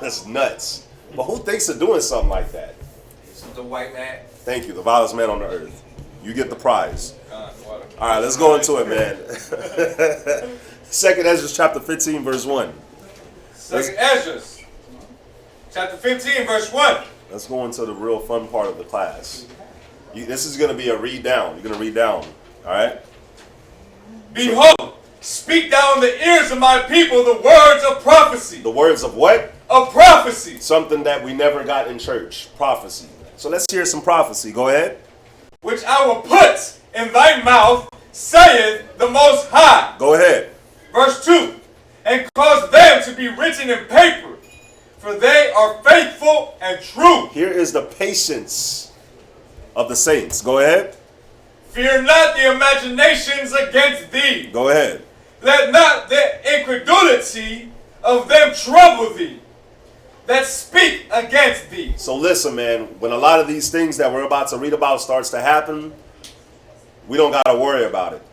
[SPEAKER 4] That's nuts. But who thinks of doing something like that?
[SPEAKER 5] The white man.
[SPEAKER 4] Thank you, the vilest man on the earth. You get the prize. All right, let's go into it, man. 2nd Esdras chapter 15, verse 1.
[SPEAKER 5] 2nd Esdras, chapter 15, verse 1.
[SPEAKER 4] Let's go into the real fun part of the class. This is going to be a read down. You're going to read down. All right?
[SPEAKER 5] Behold, speak thou in the ears of my people the words of prophecy.
[SPEAKER 4] The words of what?
[SPEAKER 5] Of prophecy.
[SPEAKER 4] Something that we never got in church. Prophecy. So let's hear some prophecy. Go ahead.
[SPEAKER 5] Which I will put in thy mouth, saith the Most High.
[SPEAKER 4] Go ahead.
[SPEAKER 5] Verse 2. And cause them to be written in paper, for they are faithful and true.
[SPEAKER 4] Here is the patience of the saints. Go ahead.
[SPEAKER 5] Fear not the imaginations against thee.
[SPEAKER 4] Go ahead.
[SPEAKER 5] Let not the incredulity of them trouble thee, that speak against thee.
[SPEAKER 4] So listen, man, when a lot of these things that we're about to read about starts to happen, we don't got to worry about it.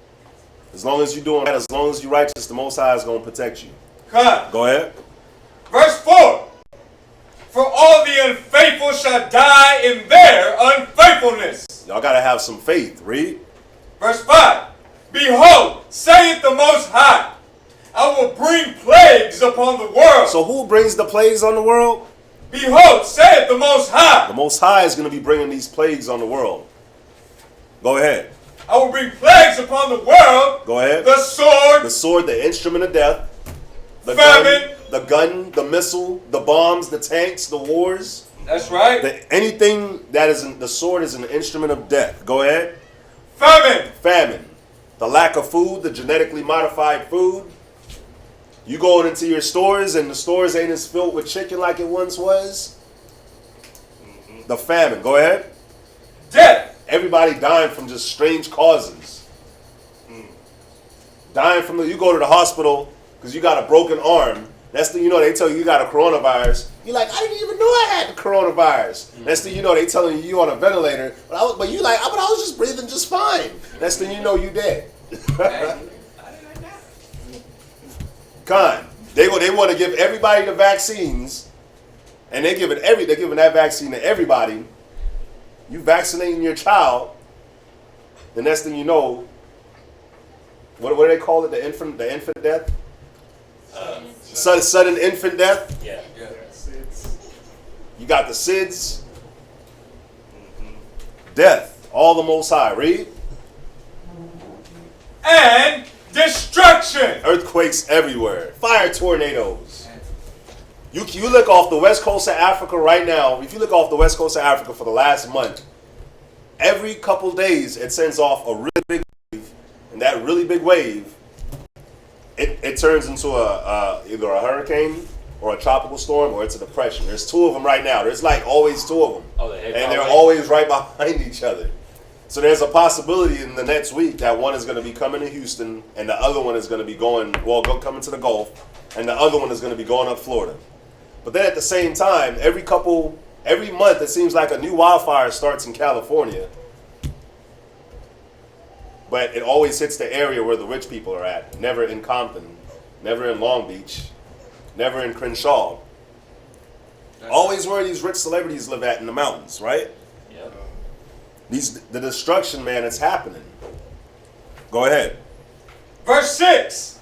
[SPEAKER 4] As long as you're doing that, as long as you're righteous, the Most High is going to protect you.
[SPEAKER 5] Come.
[SPEAKER 4] Go ahead.
[SPEAKER 5] Verse 4. For all the unfaithful shall die in their unfaithfulness.
[SPEAKER 4] Y'all got to have some faith. Read.
[SPEAKER 5] Verse 5. Behold, saith the Most High, I will bring plagues upon the world.
[SPEAKER 4] So who brings the plagues on the world?
[SPEAKER 5] Behold, saith the Most High.
[SPEAKER 4] The Most High is going to be bringing these plagues on the world. Go ahead.
[SPEAKER 5] I will bring plagues upon the world.
[SPEAKER 4] Go ahead.
[SPEAKER 5] The sword.
[SPEAKER 4] The sword, the instrument of death. The
[SPEAKER 5] famine.
[SPEAKER 4] Gun, the missile, the bombs, the tanks, the wars.
[SPEAKER 5] That's right.
[SPEAKER 4] Anything that is the sword is an instrument of death. Go ahead.
[SPEAKER 5] Famine.
[SPEAKER 4] Famine. The lack of food, the genetically modified food. You go into your stores and the stores ain't as filled with chicken like it once was. The famine. Go ahead.
[SPEAKER 5] Death.
[SPEAKER 4] Everybody dying from just strange causes. Dying from you go to the hospital because you got a broken arm. Next thing you know, they tell you got a coronavirus. You're like, I didn't even know I had the coronavirus. Next thing you know, they telling you on a ventilator. But you like, but I was just breathing just fine. Next thing you know, you dead. They want to give everybody the vaccines, and they're giving that vaccine to everybody. You vaccinating your child, the next thing you know, what do they call it? The infant death. Sudden infant death.
[SPEAKER 3] Yeah.
[SPEAKER 4] You got the SIDS. Death. All the Most High. Read.
[SPEAKER 5] And destruction.
[SPEAKER 4] Earthquakes everywhere. Fire tornadoes. You look off the west coast of Africa right now. If you look off the west coast of Africa for the last month, every couple days it sends off a really big wave. And that really big wave, it turns into either a hurricane or a tropical storm or it's a depression. There's two of them right now. There's like always two of them.
[SPEAKER 3] Oh,
[SPEAKER 4] and they're always right behind each other. So there's a possibility in the next week that one is going to be coming to Houston and the other one is going to be coming to the Gulf and the other one is going to be going up Florida. But then at the same time, every month it seems like a new wildfire starts in California. But it always hits the area where the rich people are at. Never in Compton, never in Long Beach, never in Crenshaw. Always where these rich celebrities live at in the mountains, right?
[SPEAKER 3] Yep.
[SPEAKER 4] The destruction, man, it's happening. Go ahead.
[SPEAKER 5] Verse 6.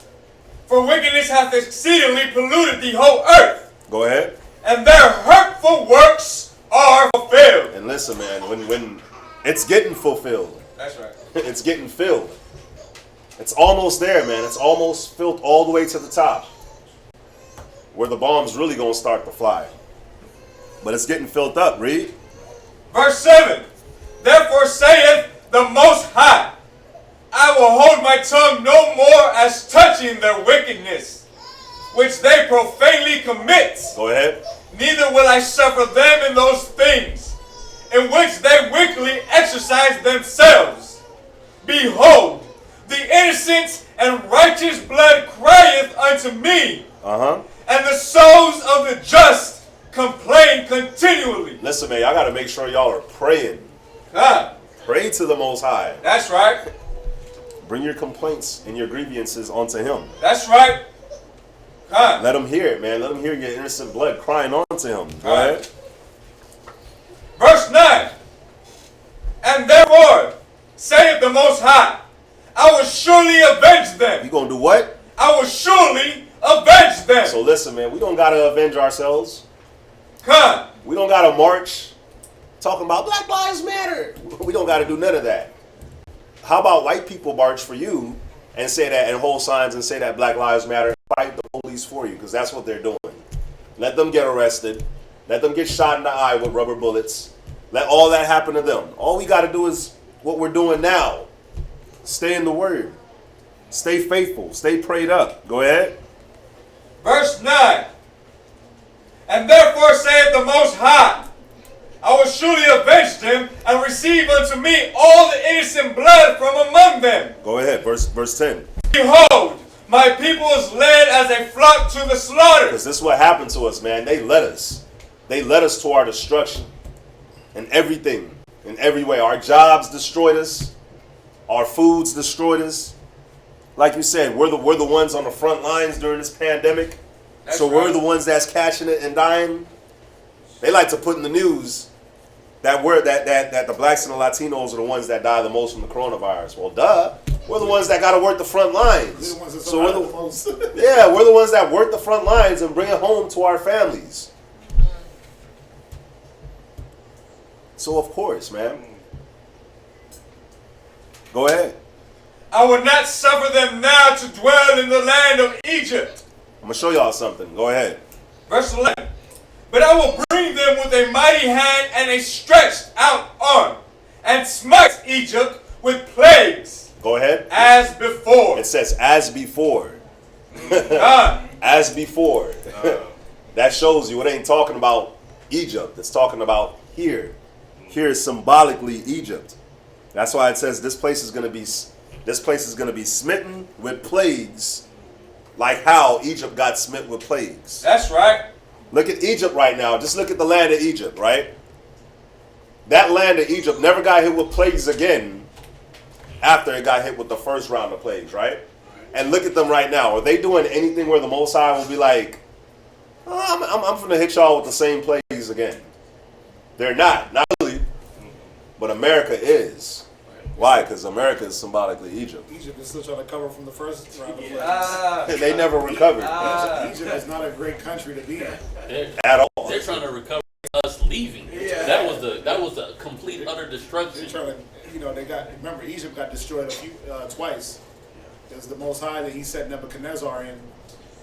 [SPEAKER 5] For wickedness hath exceedingly polluted the whole earth.
[SPEAKER 4] Go ahead.
[SPEAKER 5] And their hurtful works are fulfilled.
[SPEAKER 4] And listen, man, when it's getting fulfilled.
[SPEAKER 5] That's right.
[SPEAKER 4] It's getting filled. It's almost there, man. It's almost filled all the way to the top. Where the bomb's really going to start to fly. But it's getting filled up. Read.
[SPEAKER 5] Verse 7. Therefore saith the Most High, I will hold my tongue no more as touching their wickedness, which they profanely commit.
[SPEAKER 4] Go ahead.
[SPEAKER 5] Neither will I suffer them in those things, in which they wickedly exercise themselves. Behold, the innocent and righteous blood crieth unto me, and the souls of the just complain continually.
[SPEAKER 4] Listen, man, I got to make sure y'all are praying. Pray to the Most High.
[SPEAKER 5] That's right.
[SPEAKER 4] Bring your complaints and your grievances onto Him.
[SPEAKER 5] That's right.
[SPEAKER 4] Let Him hear it, man. Let Him hear your innocent blood crying onto Him. Go ahead.
[SPEAKER 5] Verse 9. And therefore saith the Most High, I will surely avenge them.
[SPEAKER 4] You gonna do what?
[SPEAKER 5] I will surely avenge them.
[SPEAKER 4] So listen, man, we don't gotta avenge ourselves.
[SPEAKER 5] Come.
[SPEAKER 4] We don't gotta march talking about Black Lives Matter. We don't gotta do none of that. How about white people march for you and say that and hold signs and say that Black Lives Matter and fight the police for you, because that's what they're doing. Let them get arrested. Let them get shot in the eye with rubber bullets. Let all that happen to them. All we gotta do is what we're doing now. Stay in the Word. Stay faithful. Stay prayed up. Go ahead.
[SPEAKER 5] Verse 9. And therefore saith the Most High, I will surely avenge them and receive unto me all the innocent blood from among them.
[SPEAKER 4] Go ahead. Verse 10.
[SPEAKER 5] Behold, my people is led as a flock to the slaughter.
[SPEAKER 4] Because this is what happened to us, man. They led us. They led us to our destruction. And everything. In every way. Our jobs destroyed us. Our foods destroyed us. Like you said, we're the ones on the front lines during this pandemic.
[SPEAKER 5] That's
[SPEAKER 4] so
[SPEAKER 5] right.
[SPEAKER 4] we're the ones that's catching it and dying. They like to put in the news that that the blacks and the Latinos are the ones that die the most from the coronavirus. Well, duh. We're the ones that got to work the front lines.
[SPEAKER 2] We're the ones that
[SPEAKER 4] So we're
[SPEAKER 2] survive the most.
[SPEAKER 4] yeah, we're the ones that work the front lines and bring it home to our families. So of course, man. Go ahead.
[SPEAKER 5] I will not suffer them now to dwell in the land of Egypt.
[SPEAKER 4] I'm gonna show y'all something. Go ahead.
[SPEAKER 5] Verse 11. But I will bring them with a mighty hand and a stretched out arm, and smite Egypt with plagues.
[SPEAKER 4] Go ahead.
[SPEAKER 5] As before.
[SPEAKER 4] It says as before. As before. That shows you it ain't talking about Egypt. It's talking about here. Here is symbolically Egypt. That's why it says this place is going to be smitten with plagues, like how Egypt got smitten with plagues.
[SPEAKER 5] That's right.
[SPEAKER 4] Look at Egypt right now. Just look at the land of Egypt, right? That land of Egypt never got hit with plagues again after it got hit with the first round of plagues, right? And look at them right now. Are they doing anything where the Most High will be like, oh, I'm going to hit y'all with the same plagues again? They're not really. But America is. Why? Because America is symbolically Egypt.
[SPEAKER 2] Egypt is still trying to cover from the first round of plagues.
[SPEAKER 4] They never recovered.
[SPEAKER 2] Egypt is not a great country to be in.
[SPEAKER 4] At all.
[SPEAKER 3] They're trying to recover us leaving.
[SPEAKER 2] Yeah.
[SPEAKER 3] That was a complete utter destruction.
[SPEAKER 2] They're trying to, remember Egypt got destroyed twice. It was the Most High that he set Nebuchadnezzar in,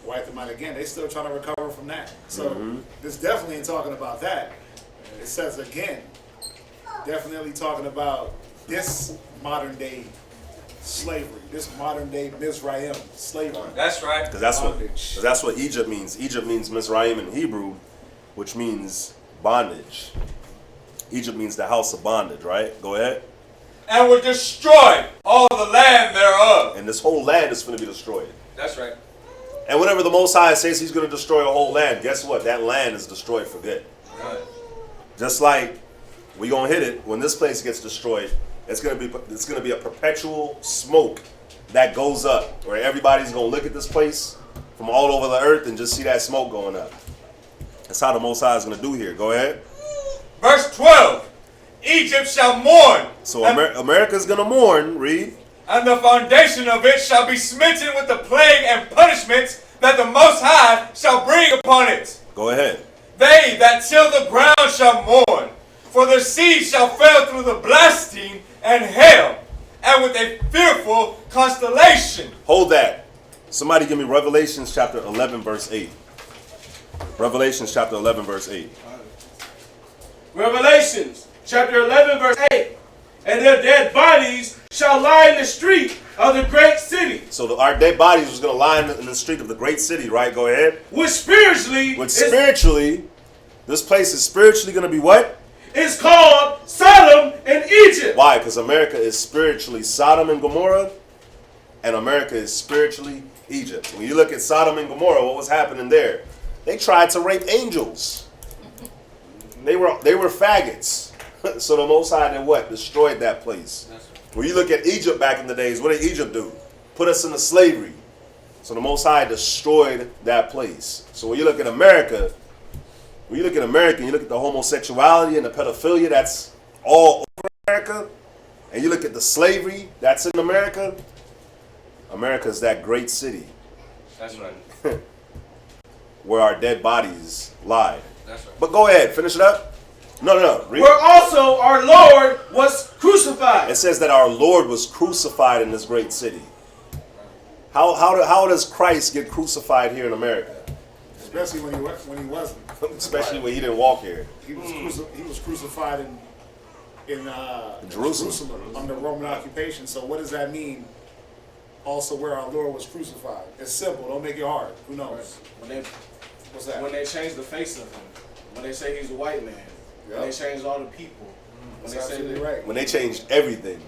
[SPEAKER 2] wiped them out again. They still trying to recover from that. So this definitely ain't talking about that. It says again, definitely talking about this modern day slavery, this modern day Mizraim slavery.
[SPEAKER 5] That's right.
[SPEAKER 4] Because that's what Egypt means. Egypt means Mizraim in Hebrew, which means bondage. Egypt means the house of bondage, right? Go ahead.
[SPEAKER 5] And will destroy all the land thereof.
[SPEAKER 4] And this whole land is going to be destroyed.
[SPEAKER 5] That's right.
[SPEAKER 4] And whenever the Most High says he's going to destroy a whole land, guess what? That land is destroyed for good.
[SPEAKER 5] Right.
[SPEAKER 4] Just like we going to hit it, when this place gets destroyed, it's going to be a perpetual smoke that goes up, where everybody's going to look at this place from all over the earth and just see that smoke going up. That's how the Most High is going to do here. Go ahead.
[SPEAKER 5] Verse 12. Egypt shall mourn.
[SPEAKER 4] So America's going to mourn. Read.
[SPEAKER 5] And the foundation of it shall be smitten with the plague and punishments that the Most High shall bring upon it.
[SPEAKER 4] Go ahead.
[SPEAKER 5] They that till the ground shall mourn, for the seed shall fail through the blasting and hail, and with a fearful constellation.
[SPEAKER 4] Hold that. Somebody give me Revelations chapter 11, verse 8. Revelations chapter 11, verse 8.
[SPEAKER 10] Revelations chapter 11, verse 8. And their dead bodies shall lie in the street of the great city.
[SPEAKER 4] So our dead bodies was going to lie in the street of the great city, right? Go ahead.
[SPEAKER 10] Which spiritually,
[SPEAKER 4] this place is spiritually going to be what?
[SPEAKER 10] It's called Sodom and Egypt.
[SPEAKER 4] Why? Because America is spiritually Sodom and Gomorrah, and America is spiritually Egypt. When you look at Sodom and Gomorrah, what was happening there? They tried to rape angels. They were faggots. So the Most High did what? Destroyed that place. When you look at Egypt back in the days, what did Egypt do? Put us into slavery. So the Most High destroyed that place. So when you look at America, and you look at the homosexuality and the pedophilia that's all over America, and you look at the slavery that's in America, America's that great city.
[SPEAKER 5] That's right.
[SPEAKER 4] Where our dead bodies lie.
[SPEAKER 5] That's right.
[SPEAKER 4] But go ahead, finish it up. No. Read.
[SPEAKER 10] Where also our Lord was crucified.
[SPEAKER 4] It says that our Lord was crucified in this great city. How does Christ get crucified here in America?
[SPEAKER 2] Especially when he wasn't.
[SPEAKER 4] Especially when he didn't walk here.
[SPEAKER 2] He was crucified in
[SPEAKER 4] Jerusalem
[SPEAKER 2] under Roman occupation. So what does that mean? Also, where our Lord was crucified. It's simple. Don't make it hard. Who knows? What's that?
[SPEAKER 10] When they changed the face of him, when they say he's a white man, when they changed all the people, when
[SPEAKER 2] That's
[SPEAKER 10] they say
[SPEAKER 2] absolutely right.
[SPEAKER 4] When they changed everything.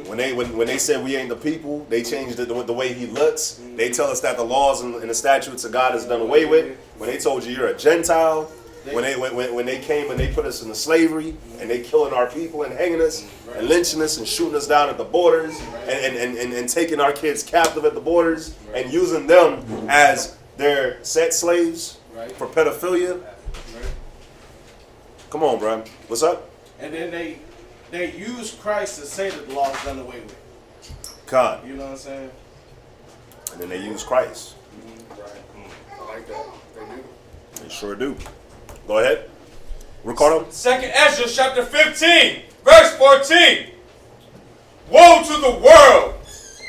[SPEAKER 4] When they said we ain't the people, they changed it the way he looks. They tell us that the laws and the statutes of God is done away with. When they told you you're a Gentile, when they came and they put us into slavery and they killing our people and hanging us and lynching us and shooting us down at the borders and taking our kids captive at the borders and using them as their sex slaves for pedophilia. Come on, bro. What's up?
[SPEAKER 10] And then they use Christ to say that the law is done away with.
[SPEAKER 4] God.
[SPEAKER 10] You know what I'm saying?
[SPEAKER 4] And then they use Christ.
[SPEAKER 2] Right. I like that. They do.
[SPEAKER 4] They sure do. Go ahead. Ricardo?
[SPEAKER 5] 2nd Esdras chapter 15, verse 14. Woe to the world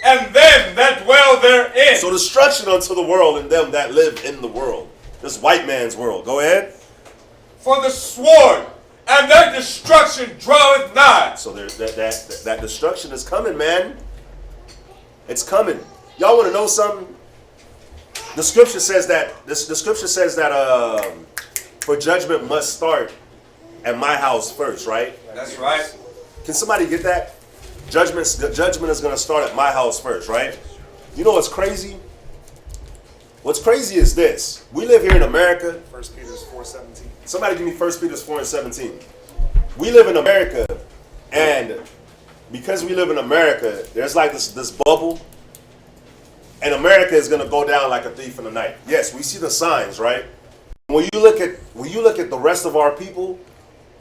[SPEAKER 5] and them that dwell therein.
[SPEAKER 4] So destruction unto the world and them that live in the world. This white man's world. Go ahead.
[SPEAKER 5] For the sword and their destruction draweth nigh.
[SPEAKER 4] So there's that destruction is coming, man. It's coming. Y'all want to know something? The scripture says that for judgment must start at my house first, right?
[SPEAKER 5] That's right.
[SPEAKER 4] Can somebody get that? Judgment is going to start at my house first, right? You know what's crazy? What's crazy is this. We live here in America.
[SPEAKER 2] 1 Peter 4:17.
[SPEAKER 4] Somebody give me 1 Peter 4:17. We live in America, and because we live in America, there's like this bubble, and America is going to go down like a thief in the night. Yes, we see the signs, right? When you look at the rest of our people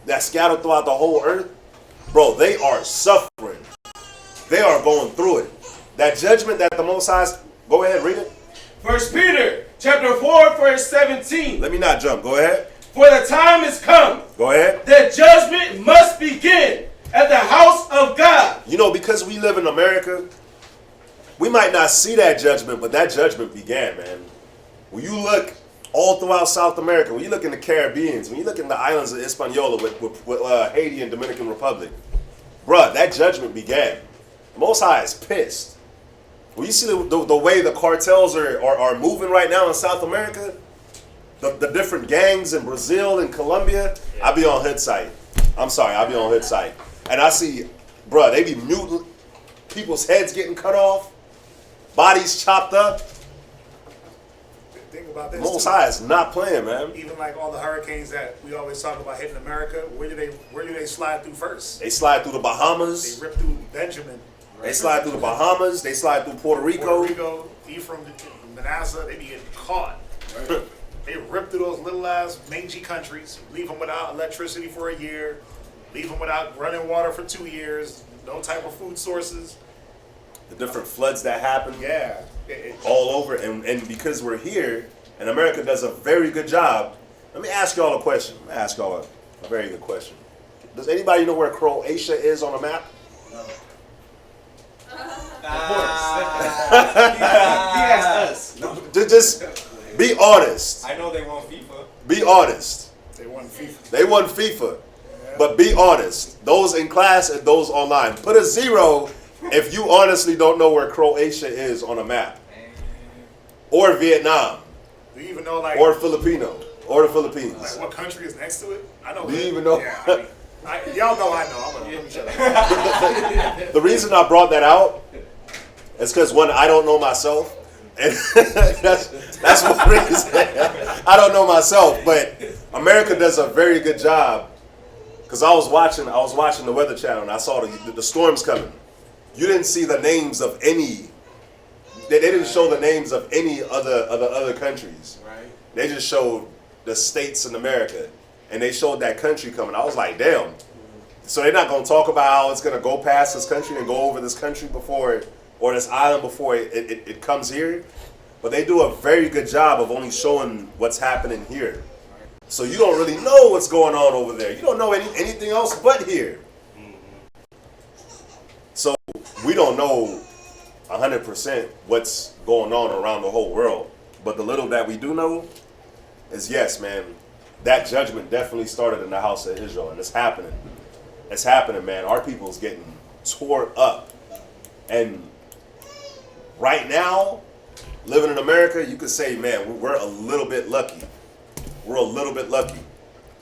[SPEAKER 4] that scattered throughout the whole earth, bro, they are suffering. They are going through it. That judgment that the Most High, go ahead, read it.
[SPEAKER 10] 1 Peter chapter 4, verse 17.
[SPEAKER 4] Let me not jump. Go ahead.
[SPEAKER 10] For the time is come.
[SPEAKER 4] Go ahead.
[SPEAKER 10] That judgment must begin at the house of God.
[SPEAKER 4] You know, because we live in America, we might not see that judgment, but that judgment began, man. When you look all throughout South America, when you look in the Caribbean, when you look in the islands of Hispaniola with Haiti and Dominican Republic, bruh, that judgment began. Most High is pissed. When you see the way the cartels are moving right now in South America, the different gangs in Brazil and Colombia, I be on hood site. I'm sorry, I be on hood site. And I see, bruh, they be mutant, people's heads getting cut off, bodies chopped up.
[SPEAKER 2] Think about this.
[SPEAKER 4] Most High is not playing, man.
[SPEAKER 2] Even like all the hurricanes that we always talk about hitting America, where do they slide through first?
[SPEAKER 4] They slide through the Bahamas.
[SPEAKER 2] They rip through Benjamin.
[SPEAKER 4] They slide through the Bahamas. They slide through Puerto Rico.
[SPEAKER 2] Ephraim, Manasseh, they be getting caught. Right? They rip through those little ass mangy countries, leave them without electricity for a year, leave them without running water for 2 years, no type of food sources.
[SPEAKER 4] The different floods that happen.
[SPEAKER 2] Yeah.
[SPEAKER 4] All over. And because we're here, and America does a very good job, let me ask y'all a question. I'm going to ask y'all a very good question. Does anybody know where Croatia is on a map?
[SPEAKER 10] No. Of course. He asked us. No.
[SPEAKER 4] Just be honest.
[SPEAKER 5] I know they won FIFA.
[SPEAKER 4] Be honest.
[SPEAKER 2] They won FIFA.
[SPEAKER 4] They won FIFA. Yeah. But be honest. Those in class and those online. Put a 0 if you honestly don't know where Croatia is on a map. Or Vietnam.
[SPEAKER 2] Do you even know, like...
[SPEAKER 4] Or Filipino. Or the Philippines.
[SPEAKER 2] Like, what country is next to it? I know.
[SPEAKER 4] Do you even know?
[SPEAKER 2] Yeah, y'all know I know. I'm going to shut up.
[SPEAKER 4] The reason I brought that out is because, one, I don't know myself. And that's one reason. I don't know myself. But America does a very good job. Because I was watching the Weather Channel and I saw the storms coming. You didn't see the names of any. They didn't show the names of any other countries.
[SPEAKER 10] Right.
[SPEAKER 4] They just showed the states in America, and they showed that country coming. I was like, damn. So they're not going to talk about how it's going to go past this country and go over this country before or this island before it comes here. But they do a very good job of only showing what's happening here. So you don't really know what's going on over there. You don't know anything else but here. So we don't know 100% what's going on around the whole world. But the little that we do know is, yes, man, that judgment definitely started in the house of Israel, and it's happening. It's happening, man. Our people's getting tore up. And right now, living in America, you could say, man, we're a little bit lucky. We're a little bit lucky.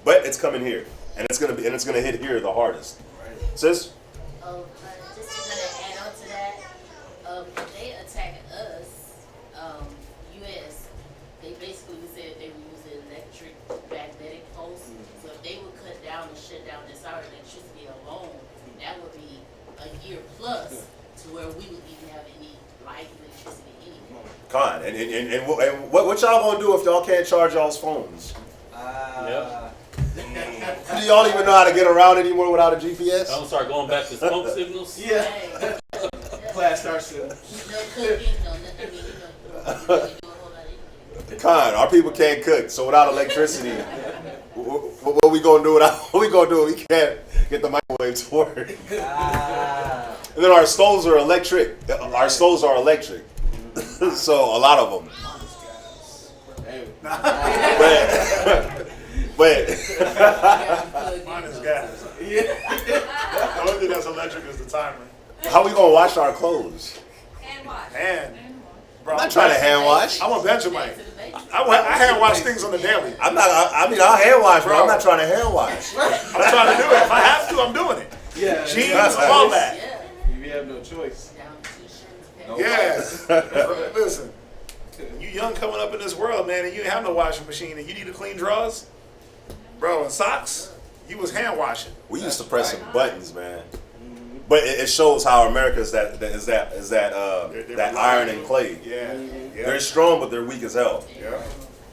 [SPEAKER 4] But it's coming here. And it's gonna hit here the hardest. Right. Sis?
[SPEAKER 9] Just to kind of add on to that, if they attack us, U.S., they basically said they were using electric magnetic pulse. So if they would cut down and shut down just our electricity alone, that would be a year plus to where we would even have any light electricity anymore.
[SPEAKER 4] Con. And what y'all gonna do if y'all can't charge y'all's phones?
[SPEAKER 3] Yep.
[SPEAKER 4] do y'all even know how to get around anymore without a GPS?
[SPEAKER 3] I'm gonna start going back to smoke signals.
[SPEAKER 10] Yeah.
[SPEAKER 9] Hey,
[SPEAKER 10] Blast ourselves.
[SPEAKER 9] no cooking, no nothing. I mean, you know, do a whole lot of anything.
[SPEAKER 4] Con, our people can't cook, so without electricity, what we gonna do without? What we gonna do? We can't get the microwave to work. And then our stoves are electric. Our stoves are electric, so a lot of them. But
[SPEAKER 2] Mine is gas. The only thing that's electric is the timer.
[SPEAKER 4] how we gonna wash our clothes?
[SPEAKER 8] Hand wash.
[SPEAKER 2] And, bro,
[SPEAKER 4] I'm not trying to hand wash.
[SPEAKER 2] I'm a Benjamite.
[SPEAKER 9] To the basics.
[SPEAKER 2] I hand wash things on the daily.
[SPEAKER 4] I'm not. I mean, I'll hand wash, but I'm not trying to hand wash.
[SPEAKER 2] I'm trying to do it. If I have to, I'm doing it.
[SPEAKER 10] Yeah.
[SPEAKER 2] Jeans, all that.
[SPEAKER 9] Yeah.
[SPEAKER 10] You have no choice.
[SPEAKER 9] Down t-shirts,
[SPEAKER 10] No.
[SPEAKER 9] pants.
[SPEAKER 2] Yes. Listen, you young coming up in this world, man, and you have no washing machine, and you need to clean drawers, bro, and socks. You was hand washing.
[SPEAKER 4] We used to press some buttons, man. But it shows how America is that
[SPEAKER 2] They're
[SPEAKER 4] iron and clay.
[SPEAKER 2] Yeah.
[SPEAKER 4] They're strong, but they're weak as hell.
[SPEAKER 2] Yeah.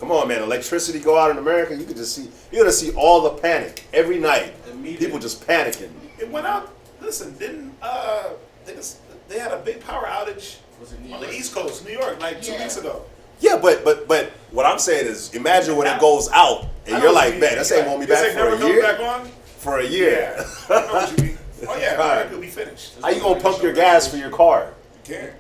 [SPEAKER 4] Come on, man. Electricity go out in America, you could just see. You're gonna see all the panic every night. People just panicking.
[SPEAKER 2] It went out. Listen, didn't they had a big power outage on the East Coast, New York, like 2 weeks ago.
[SPEAKER 4] Yeah, but what I'm saying is, imagine when it goes out and you're like, man, this ain't gonna be
[SPEAKER 2] This
[SPEAKER 4] back
[SPEAKER 2] ain't
[SPEAKER 4] for
[SPEAKER 2] never
[SPEAKER 4] a
[SPEAKER 2] coming
[SPEAKER 4] year.
[SPEAKER 2] back on?
[SPEAKER 4] For a year.
[SPEAKER 2] Yeah. I know what you mean. Oh yeah, America will be finished.
[SPEAKER 4] How you gonna pump your gas for your car?
[SPEAKER 2] You can't.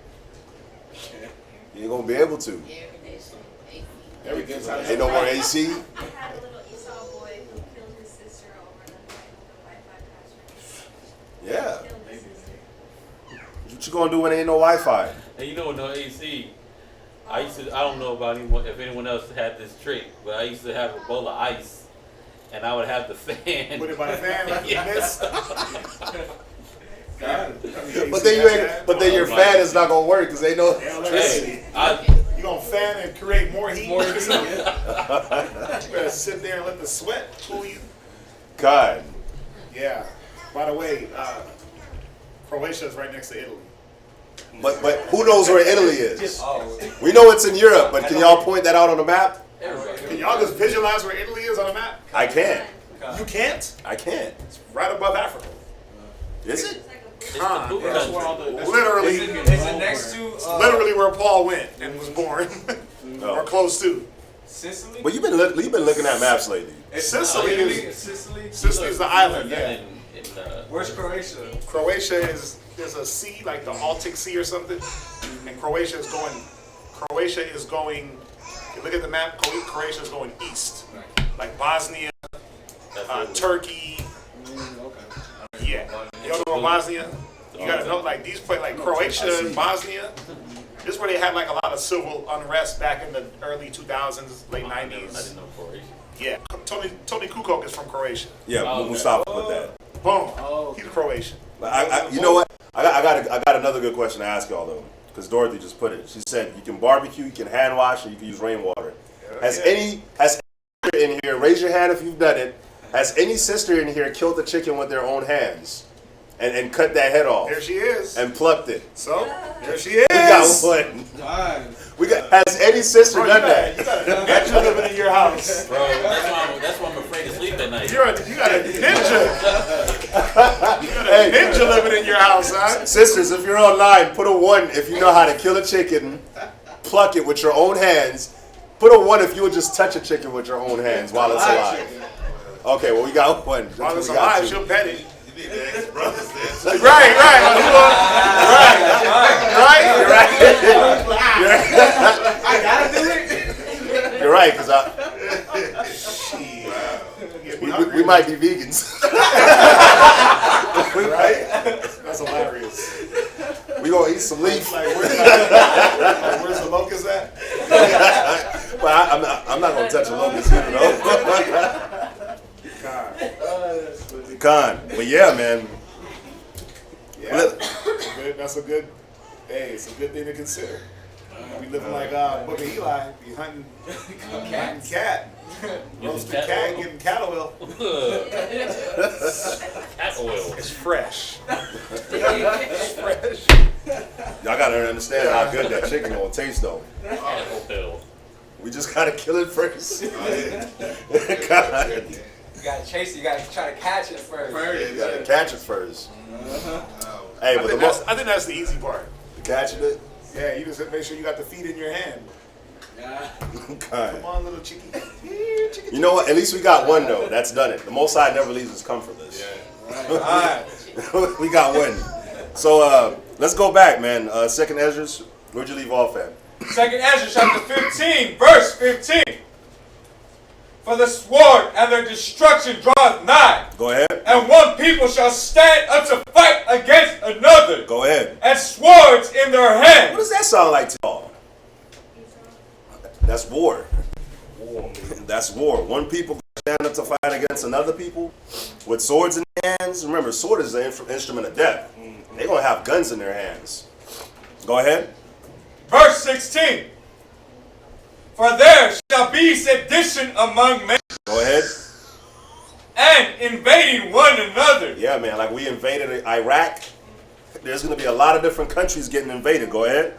[SPEAKER 4] You ain't gonna be able to.
[SPEAKER 9] Air conditioning, AC.
[SPEAKER 2] Everything's out
[SPEAKER 4] Ain't no more AC.
[SPEAKER 8] I had a little Esau boy who killed his sister over the Wi-Fi password.
[SPEAKER 4] Yeah.
[SPEAKER 8] Killed his sister.
[SPEAKER 4] What you gonna do when ain't no Wi-Fi?
[SPEAKER 3] And you know, with no AC, I don't know about anyone, if anyone else had this trick, but I used to have a bowl of ice, and I would have the fan.
[SPEAKER 2] Put it by the fan like
[SPEAKER 3] Yeah.
[SPEAKER 2] this.
[SPEAKER 4] But then your fan is not gonna work because they know.
[SPEAKER 3] Hey,
[SPEAKER 2] You gonna fan and create more heat?
[SPEAKER 10] More
[SPEAKER 2] You
[SPEAKER 10] heat,
[SPEAKER 2] better sit there and let the sweat cool you.
[SPEAKER 4] God.
[SPEAKER 2] Yeah. By the way, Croatia is right next to Italy.
[SPEAKER 4] But who knows where Italy is?
[SPEAKER 10] Oh.
[SPEAKER 4] We know it's in Europe, but can y'all point that out on the map?
[SPEAKER 2] Can y'all just visualize where Italy is on a map?
[SPEAKER 4] I can't.
[SPEAKER 2] You can't.
[SPEAKER 4] I can't.
[SPEAKER 2] It's right above Africa.
[SPEAKER 4] Is it?
[SPEAKER 3] it's the poop
[SPEAKER 10] That's where all
[SPEAKER 3] country.
[SPEAKER 10] the.
[SPEAKER 2] Literally,
[SPEAKER 10] Is it next to
[SPEAKER 2] literally where Paul went and was born, or close to.
[SPEAKER 10] Sicily?
[SPEAKER 4] But you've been looking at maps lately.
[SPEAKER 2] Sicily
[SPEAKER 10] Italy,
[SPEAKER 2] is
[SPEAKER 10] Sicily.
[SPEAKER 2] Sicily is the island. Yeah.
[SPEAKER 10] Where's Croatia?
[SPEAKER 2] Croatia is there's a sea like the Baltic Sea or something, and Croatia is going. If you look at the map, Croatia is going east, like Bosnia, Turkey.
[SPEAKER 10] Okay.
[SPEAKER 2] Yeah, you don't know where Bosnia? You gotta know like these places like Croatia and Bosnia. This is where they had like a lot of civil unrest back in the early 2000s, late 90s.
[SPEAKER 3] I didn't know Croatia.
[SPEAKER 2] Yeah, Tony Kukoc is from Croatia.
[SPEAKER 4] Yeah,
[SPEAKER 3] Oh, okay.
[SPEAKER 4] Mustafa put that.
[SPEAKER 2] Boom, he's Croatian.
[SPEAKER 4] You know what? I got another good question to ask y'all though, because Dorothy just put it. She said you can barbecue, you can hand wash, and you can use rainwater. Has any sister in here? Raise your hand if you've done it. Has any sister in here killed a chicken with their own hands and cut that head off
[SPEAKER 2] There she is.
[SPEAKER 4] and plucked it?
[SPEAKER 2] So there she is.
[SPEAKER 4] We got one.
[SPEAKER 10] Fine.
[SPEAKER 4] Has any sister
[SPEAKER 2] Bro,
[SPEAKER 4] done that?
[SPEAKER 2] You got a ninja living in your house.
[SPEAKER 3] Bro, that's why I'm afraid to sleep at night.
[SPEAKER 2] You got a ninja. You got a ninja living in your house, huh?
[SPEAKER 4] Sisters, if you're online, put a 1 if you know how to kill a chicken, pluck it with your own hands. Put a 1 if you would just touch a chicken with your own hands while it's alive. Okay, well we got one.
[SPEAKER 2] While it's
[SPEAKER 4] We got
[SPEAKER 2] alive,
[SPEAKER 4] two.
[SPEAKER 2] she'll pet it.
[SPEAKER 6] You need to ask brothers that.
[SPEAKER 2] Right.
[SPEAKER 10] I gotta do it.
[SPEAKER 4] You're right, because we might be vegans.
[SPEAKER 2] Right? That's hilarious.
[SPEAKER 4] We gonna eat some leaf.
[SPEAKER 2] Like, where's the locust at?
[SPEAKER 4] But I'm not gonna touch a locust either, though.
[SPEAKER 2] God.
[SPEAKER 4] Con, but yeah, man.
[SPEAKER 2] Yeah. That's a good. Hey, it's a good thing to consider. We living like Book of Eli, be hunting cat. Roasting cat, getting cat oil.
[SPEAKER 3] Cat oil.
[SPEAKER 2] It's fresh.
[SPEAKER 4] Y'all gotta understand how good that chicken gonna taste, though.
[SPEAKER 3] Cat oil.
[SPEAKER 4] We just gotta kill it first. God.
[SPEAKER 5] You gotta chase it. You gotta try to catch it first.
[SPEAKER 4] You gotta catch it first. Hey, but
[SPEAKER 2] I think that's the easy part.
[SPEAKER 4] catching it.
[SPEAKER 2] Yeah, you just make sure you got the feet in your hand. Come on, little chickie.
[SPEAKER 4] You know what? At least we got one though. That's done it. The Most High never leaves us comfortless.
[SPEAKER 5] All right.
[SPEAKER 4] We got one. So let's go back, man. Second Esdras. Where'd you leave off at?
[SPEAKER 5] Second Esdras chapter 15, verse 15. For the sword and their destruction draweth nigh.
[SPEAKER 4] Go ahead.
[SPEAKER 5] And one people shall stand up to fight against another.
[SPEAKER 4] Go ahead.
[SPEAKER 5] And swords in their
[SPEAKER 4] What
[SPEAKER 5] hands.
[SPEAKER 4] does that sound like to y'all? That's war. That's war. One people stand up to fight against another people with swords in their hands. Remember, sword is an instrument of death. They're going to have guns in their hands. Go ahead.
[SPEAKER 5] Verse 16. For there shall be sedition among men.
[SPEAKER 4] Go ahead.
[SPEAKER 5] And invading one another.
[SPEAKER 4] Yeah, man. Like we invaded Iraq. There's going to be a lot of different countries getting invaded. Go ahead.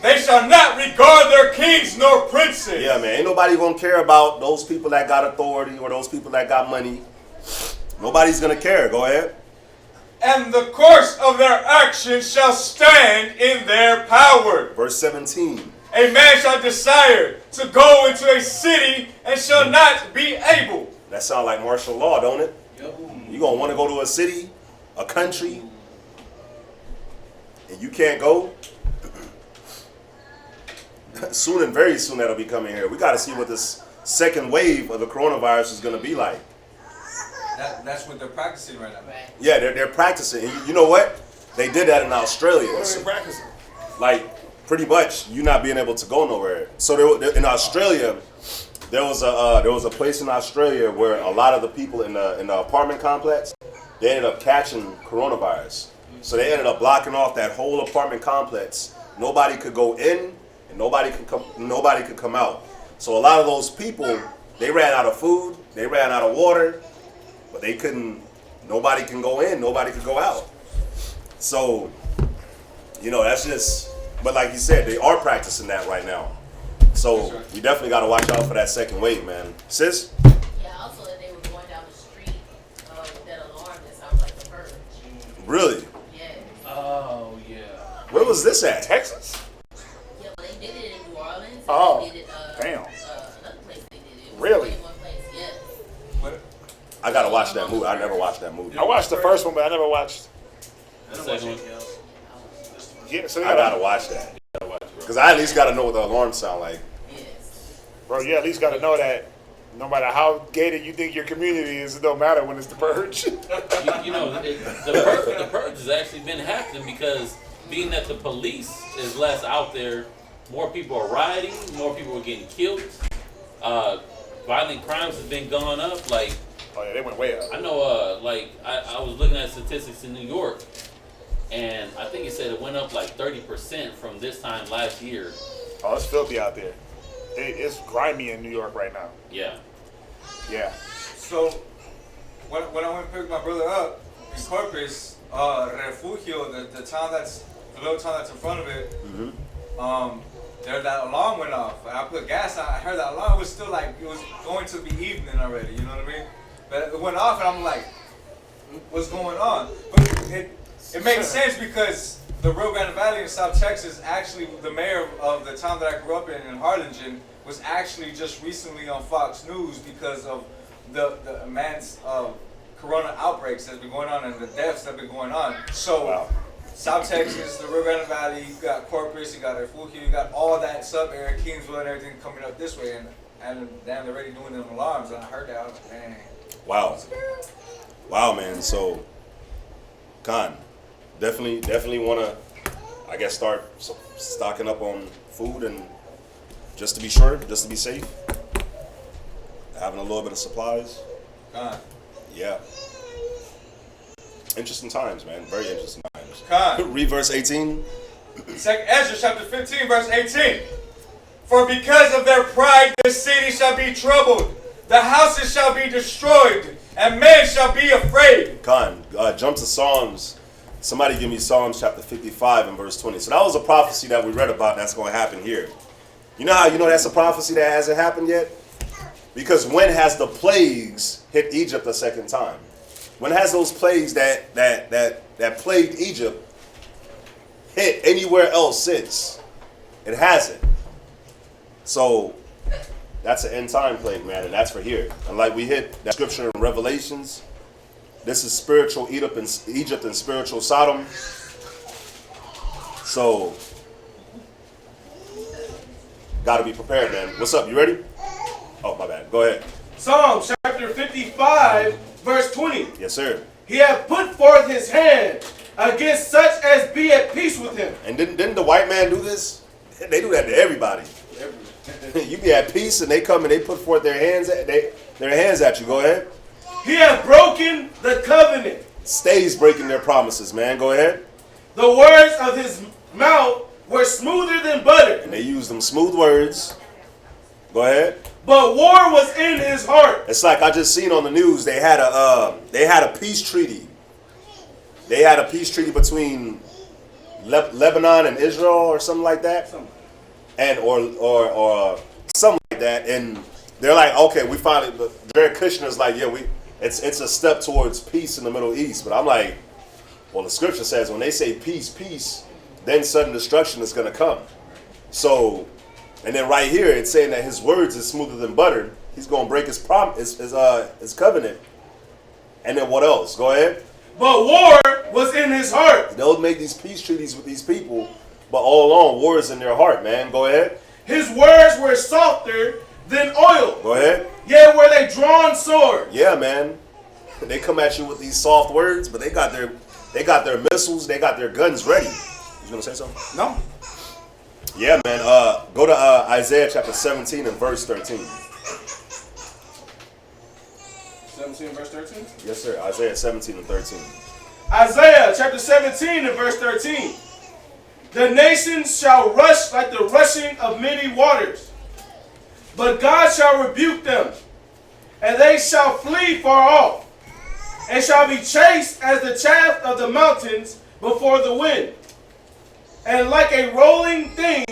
[SPEAKER 5] They shall not regard their kings nor princes.
[SPEAKER 4] Yeah, man. Ain't nobody going to care about those people that got authority or those people that got money. Nobody's going to care. Go ahead.
[SPEAKER 5] And the course of their actions shall stand in their power.
[SPEAKER 4] Verse 17.
[SPEAKER 5] A man shall desire to go into a city and shall not be able.
[SPEAKER 4] That sounds like martial law, don't it? You're going to want to go to a city, a country, and you can't go. Soon and very soon that'll be coming here. We got to see what this second wave of the coronavirus is going to be like.
[SPEAKER 5] That's what they're practicing right now.
[SPEAKER 4] Yeah, they're practicing. And you know what? They did that in Australia.
[SPEAKER 2] What are they practicing?
[SPEAKER 4] Like, pretty much, you not being able to go nowhere. So in Australia, there was a place in Australia where a lot of the people in the apartment complex, they ended up catching coronavirus. So they ended up blocking off that whole apartment complex. Nobody could go in, and nobody could come out. So a lot of those people, they ran out of food, they ran out of water, but they couldn't. Nobody can go in, nobody could go out. So, you know, that's just. But like you said, they are practicing that right now. So we definitely got to watch out for that second wave, man. Sis?
[SPEAKER 9] Yeah, also that they were going down the street with that alarm that sounds like the purge.
[SPEAKER 4] Really?
[SPEAKER 9] Yeah.
[SPEAKER 3] Oh, yeah.
[SPEAKER 4] Where was this at?
[SPEAKER 2] Texas?
[SPEAKER 9] Yeah, well, they did it in New Orleans. And
[SPEAKER 2] Oh,
[SPEAKER 9] they did it,
[SPEAKER 2] damn.
[SPEAKER 9] Another place they did it. It was
[SPEAKER 2] Really?
[SPEAKER 9] in one place, yes.
[SPEAKER 4] I got to watch that movie. I never watched that movie.
[SPEAKER 2] I watched the first one, but I never watched.
[SPEAKER 3] The second one.
[SPEAKER 2] Yeah, so
[SPEAKER 4] I got to watch that. Because I at least got to know what the alarms sound like.
[SPEAKER 9] Yes.
[SPEAKER 2] Bro, you at least got to know that no matter how gated you think your community is, it don't matter when it's the purge.
[SPEAKER 3] You know, the purge has actually been happening because being that the police is less out there, more people are rioting, more people are getting killed. Violent crimes has been going up. Like,
[SPEAKER 2] Oh yeah, they went way up.
[SPEAKER 3] I know, I was looking at statistics in New York, and I think it said it went up like 30% from this time last year.
[SPEAKER 2] Oh, it's filthy out there. It's grimy in New York right now.
[SPEAKER 3] Yeah.
[SPEAKER 2] Yeah.
[SPEAKER 5] So, when I went to pick my brother up in Corpus, Refugio, the little town that's in front of it, there that alarm went off. I put gas on. I heard that alarm. It was still like it was going to be evening already. You know what I mean? But it went off, and I'm like, what's going on? But it makes sense because the Rio Grande Valley in South Texas, actually, the mayor of the town that I grew up in Harlingen, was actually just recently on Fox News because of the immense corona outbreaks that's been going on and the deaths that have been going on. So,
[SPEAKER 2] Wow.
[SPEAKER 5] South Texas, the Rio Grande Valley, you got Corpus, you got Refugio, you got all that sub-area, Kingsville and everything coming up this way, and damn, they're already doing them alarms, and I heard that, I was like, dang.
[SPEAKER 4] Wow, man. So, Khan, definitely want to, I guess, start stocking up on food and just to be sure, just to be safe, having a little bit of supplies.
[SPEAKER 5] Con.
[SPEAKER 4] Yeah. Interesting times, man. Very interesting times.
[SPEAKER 5] Con.
[SPEAKER 4] Read verse 18.
[SPEAKER 5] Second Ezra chapter 15, verse 18. For because of their pride the city shall be troubled, the houses shall be destroyed, and men shall be afraid.
[SPEAKER 4] Khan, jump to Psalms. Somebody give me Psalms chapter 55 and verse 20. So that was a prophecy that we read about that's going to happen here. You know how you know that's a prophecy that hasn't happened yet? Because when has the plagues hit Egypt a second time? When has those plagues that plagued Egypt hit anywhere else since? It hasn't. So that's an end time plague, man, and that's for here. And like we hit that scripture in Revelations, this is spiritual Egypt and spiritual Sodom. So gotta be prepared, man. What's up? You ready? Oh, my bad. Go ahead.
[SPEAKER 10] Psalm chapter 55, verse 20.
[SPEAKER 4] Yes, sir.
[SPEAKER 10] He hath put forth his hand against such as be at peace with him.
[SPEAKER 4] And didn't the white man do this? They do that to everybody. You be at peace, and they come and they put forth their hands at you. Go ahead.
[SPEAKER 10] He hath broken the covenant.
[SPEAKER 4] Stays breaking their promises, man. Go ahead.
[SPEAKER 10] The words of his mouth were smoother than butter.
[SPEAKER 4] And they used them smooth words. Go ahead.
[SPEAKER 10] But war was in his heart.
[SPEAKER 4] It's like I just seen on the news. They had a peace treaty. They had a peace treaty between Lebanon and Israel or something like that, and or something like that. And they're like, okay, we finally. Jared Kushner's like, yeah, it's a step towards peace in the Middle East. But I'm like, well, the scripture says when they say peace, peace, then sudden destruction is going to come. So. And then right here, it's saying that his words is smoother than butter. He's going to break his his covenant. And then what else? Go ahead.
[SPEAKER 10] But war was in his heart.
[SPEAKER 4] They'll make these peace treaties with these people, but all along, war is in their heart, man. Go ahead.
[SPEAKER 10] His words were softer than oil.
[SPEAKER 4] Go ahead.
[SPEAKER 10] Yet were they drawn swords.
[SPEAKER 4] Yeah, man. They come at you with these soft words, but they got their missiles, they got their guns ready. You gonna say something?
[SPEAKER 2] No.
[SPEAKER 4] Yeah, man. Go to Isaiah chapter 17 and verse 13.
[SPEAKER 10] 17 verse 13?
[SPEAKER 4] Yes, sir. Isaiah 17 and 13.
[SPEAKER 10] Isaiah chapter 17 and verse 13. The nations shall rush like the rushing of many waters, but God shall rebuke them, and they shall flee far off, and shall be chased as the chaff of the mountains before the wind, and like a rolling thing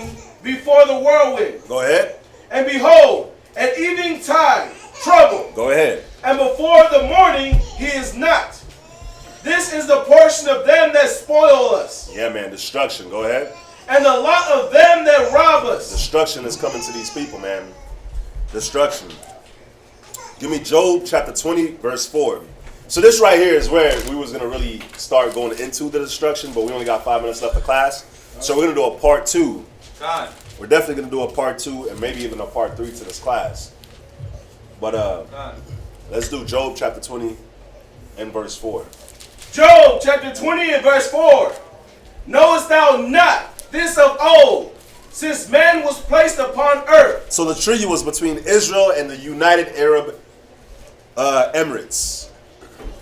[SPEAKER 10] before the whirlwind.
[SPEAKER 4] Go ahead.
[SPEAKER 10] And behold, at evening time, trouble.
[SPEAKER 4] Go ahead.
[SPEAKER 10] And before the morning, he is not. This is the portion of them that spoil us.
[SPEAKER 4] Yeah, man. Destruction. Go ahead.
[SPEAKER 10] And the lot of them that rob us.
[SPEAKER 4] Destruction is coming to these people, man. Destruction. Give me Job chapter 20, verse 4. So this right here is where we was going to really start going into the destruction, but we only got 5 minutes left of class. So we're going to do a part 2.
[SPEAKER 5] God.
[SPEAKER 4] We're definitely going to do a part 2 and maybe even a part 3 to this class. But let's do Job chapter 20 and verse 4.
[SPEAKER 10] Job chapter 20 and verse 4. Knowest thou not this of old, since man was placed upon earth?
[SPEAKER 4] So the treaty was between Israel and the United Arab Emirates.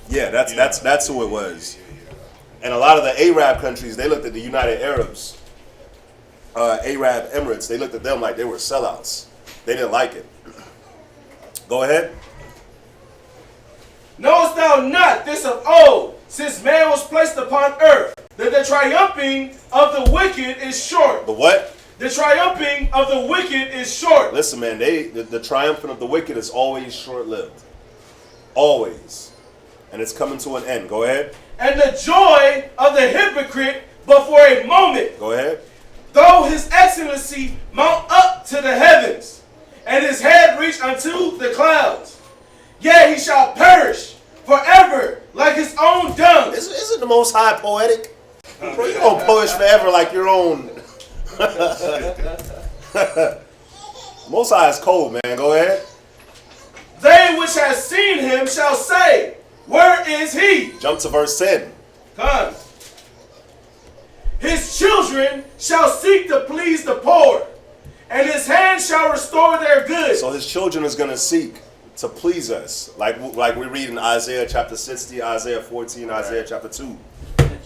[SPEAKER 4] Yeah, that's who it was. And a lot of the Arab countries, they looked at the United Arab Emirates, they looked at them like they were sellouts. They didn't like it. Go ahead.
[SPEAKER 10] Knowest thou not this of old, since man was placed upon earth, that the triumphing of the wicked is short?
[SPEAKER 4] The what?
[SPEAKER 10] The triumphing of the wicked is short.
[SPEAKER 4] Listen, man, the triumphant of the wicked is always short-lived. Always. And it's coming to an end. Go ahead.
[SPEAKER 10] And the joy of the hypocrite but for a moment.
[SPEAKER 4] Go ahead.
[SPEAKER 10] Though his excellency mount up to the heavens, and his head reach unto the clouds, yet he shall perish forever like his own dung.
[SPEAKER 4] Isn't the Most High poetic? Bro, you don't perish forever like your own. Most High is cold, man. Go ahead.
[SPEAKER 10] They which have seen him shall say, where is he?
[SPEAKER 4] Jump to verse 10.
[SPEAKER 10] Come. His children shall seek to please the poor, and his hand shall restore their goods.
[SPEAKER 4] So his children is going to seek to please us. Like we read in Isaiah chapter 60, Isaiah 14, Isaiah chapter 2.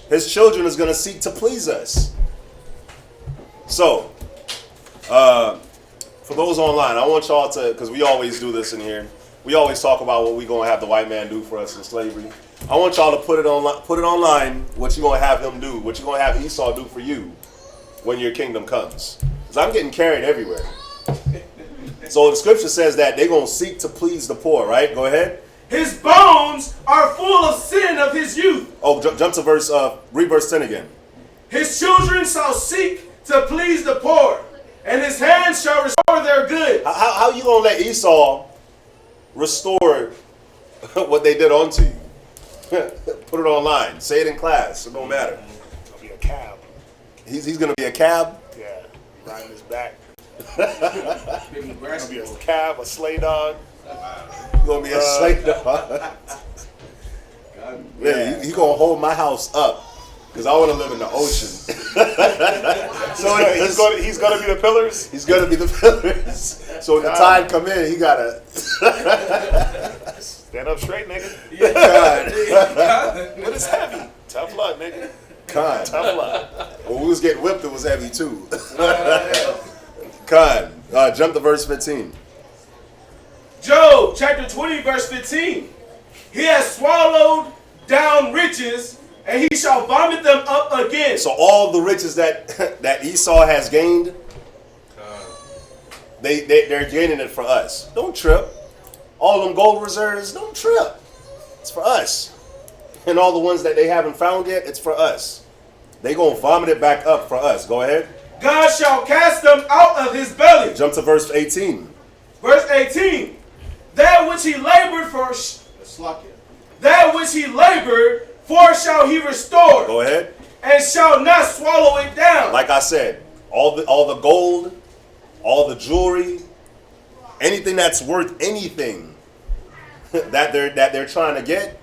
[SPEAKER 4] His children is going to seek to please us. So, for those online, I want y'all to, because we always do this in here, we always talk about what we're going to have the white man do for us in slavery. I want y'all to put it online, what you're going to have him do, what you're going to have Esau do for you when your kingdom comes. Because I'm getting carried everywhere. So the scripture says that they're going to seek to please the poor, right? Go ahead.
[SPEAKER 10] His bones are full of sin of his youth.
[SPEAKER 4] Oh, jump to read verse 10 again.
[SPEAKER 10] His children shall seek to please the poor, and his hands shall restore their goods.
[SPEAKER 4] How you going to let Esau restore what they did unto you? Put it online. Say it in class. It don't matter.
[SPEAKER 2] I'll be a cab.
[SPEAKER 4] He's going to be a cab?
[SPEAKER 2] Yeah, riding his back. Gonna be a cab, a sleigh dog.
[SPEAKER 4] He's going to be a slave dog. Yeah, he going to hold my house up because I want to live in the ocean. So
[SPEAKER 2] he's gonna be the pillars.
[SPEAKER 4] He's going to be the pillars. So when the tide come in, he got to...
[SPEAKER 2] Stand up straight, nigga.
[SPEAKER 4] God.
[SPEAKER 2] But it's heavy. Tough luck, nigga.
[SPEAKER 4] God.
[SPEAKER 2] Tough luck.
[SPEAKER 4] When we was getting whipped, it was heavy too. God. Jump to verse 15.
[SPEAKER 10] Job chapter 20 verse 15. He has swallowed down riches, and he shall vomit them up again.
[SPEAKER 4] So all the riches that Esau has gained, they're gaining it for us. Don't trip. All them gold reserves, don't trip. It's for us. And all the ones that they haven't found yet, it's for us. They gonna vomit it back up for us. Go ahead.
[SPEAKER 10] God shall cast them out of his belly.
[SPEAKER 4] Jump to verse 18.
[SPEAKER 10] Verse 18. That which he labored for, shall he restore.
[SPEAKER 4] Go ahead.
[SPEAKER 10] And shall not swallow it down.
[SPEAKER 4] Like I said, all the gold, all the jewelry, anything that's worth anything that they're trying to get,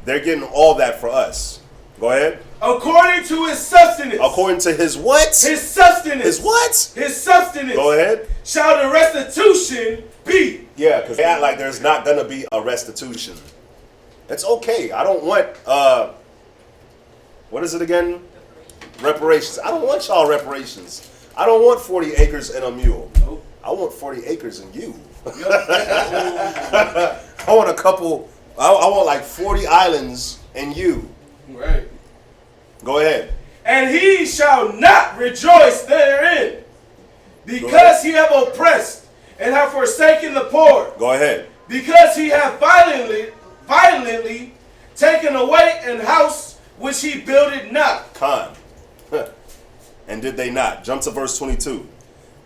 [SPEAKER 4] they're getting all that for us. Go ahead.
[SPEAKER 10] According to his sustenance.
[SPEAKER 4] According to his what?
[SPEAKER 10] His sustenance.
[SPEAKER 4] His what?
[SPEAKER 10] His sustenance.
[SPEAKER 4] Go ahead.
[SPEAKER 10] Shall the restitution be?
[SPEAKER 4] Yeah, because they act like there's not going to be a restitution. It's okay. I don't want, what is it again? Reparations. I don't want y'all reparations. I don't want 40 acres and a mule. I want 40 acres and you. I want a couple, I want like 40 islands and you.
[SPEAKER 10] Right.
[SPEAKER 4] Go ahead.
[SPEAKER 10] And he shall not rejoice therein, because he have oppressed and have forsaken the poor.
[SPEAKER 4] Go ahead.
[SPEAKER 10] Because he have violently taken away an house which he builded not.
[SPEAKER 4] Con. And did they not? Jump to verse 22.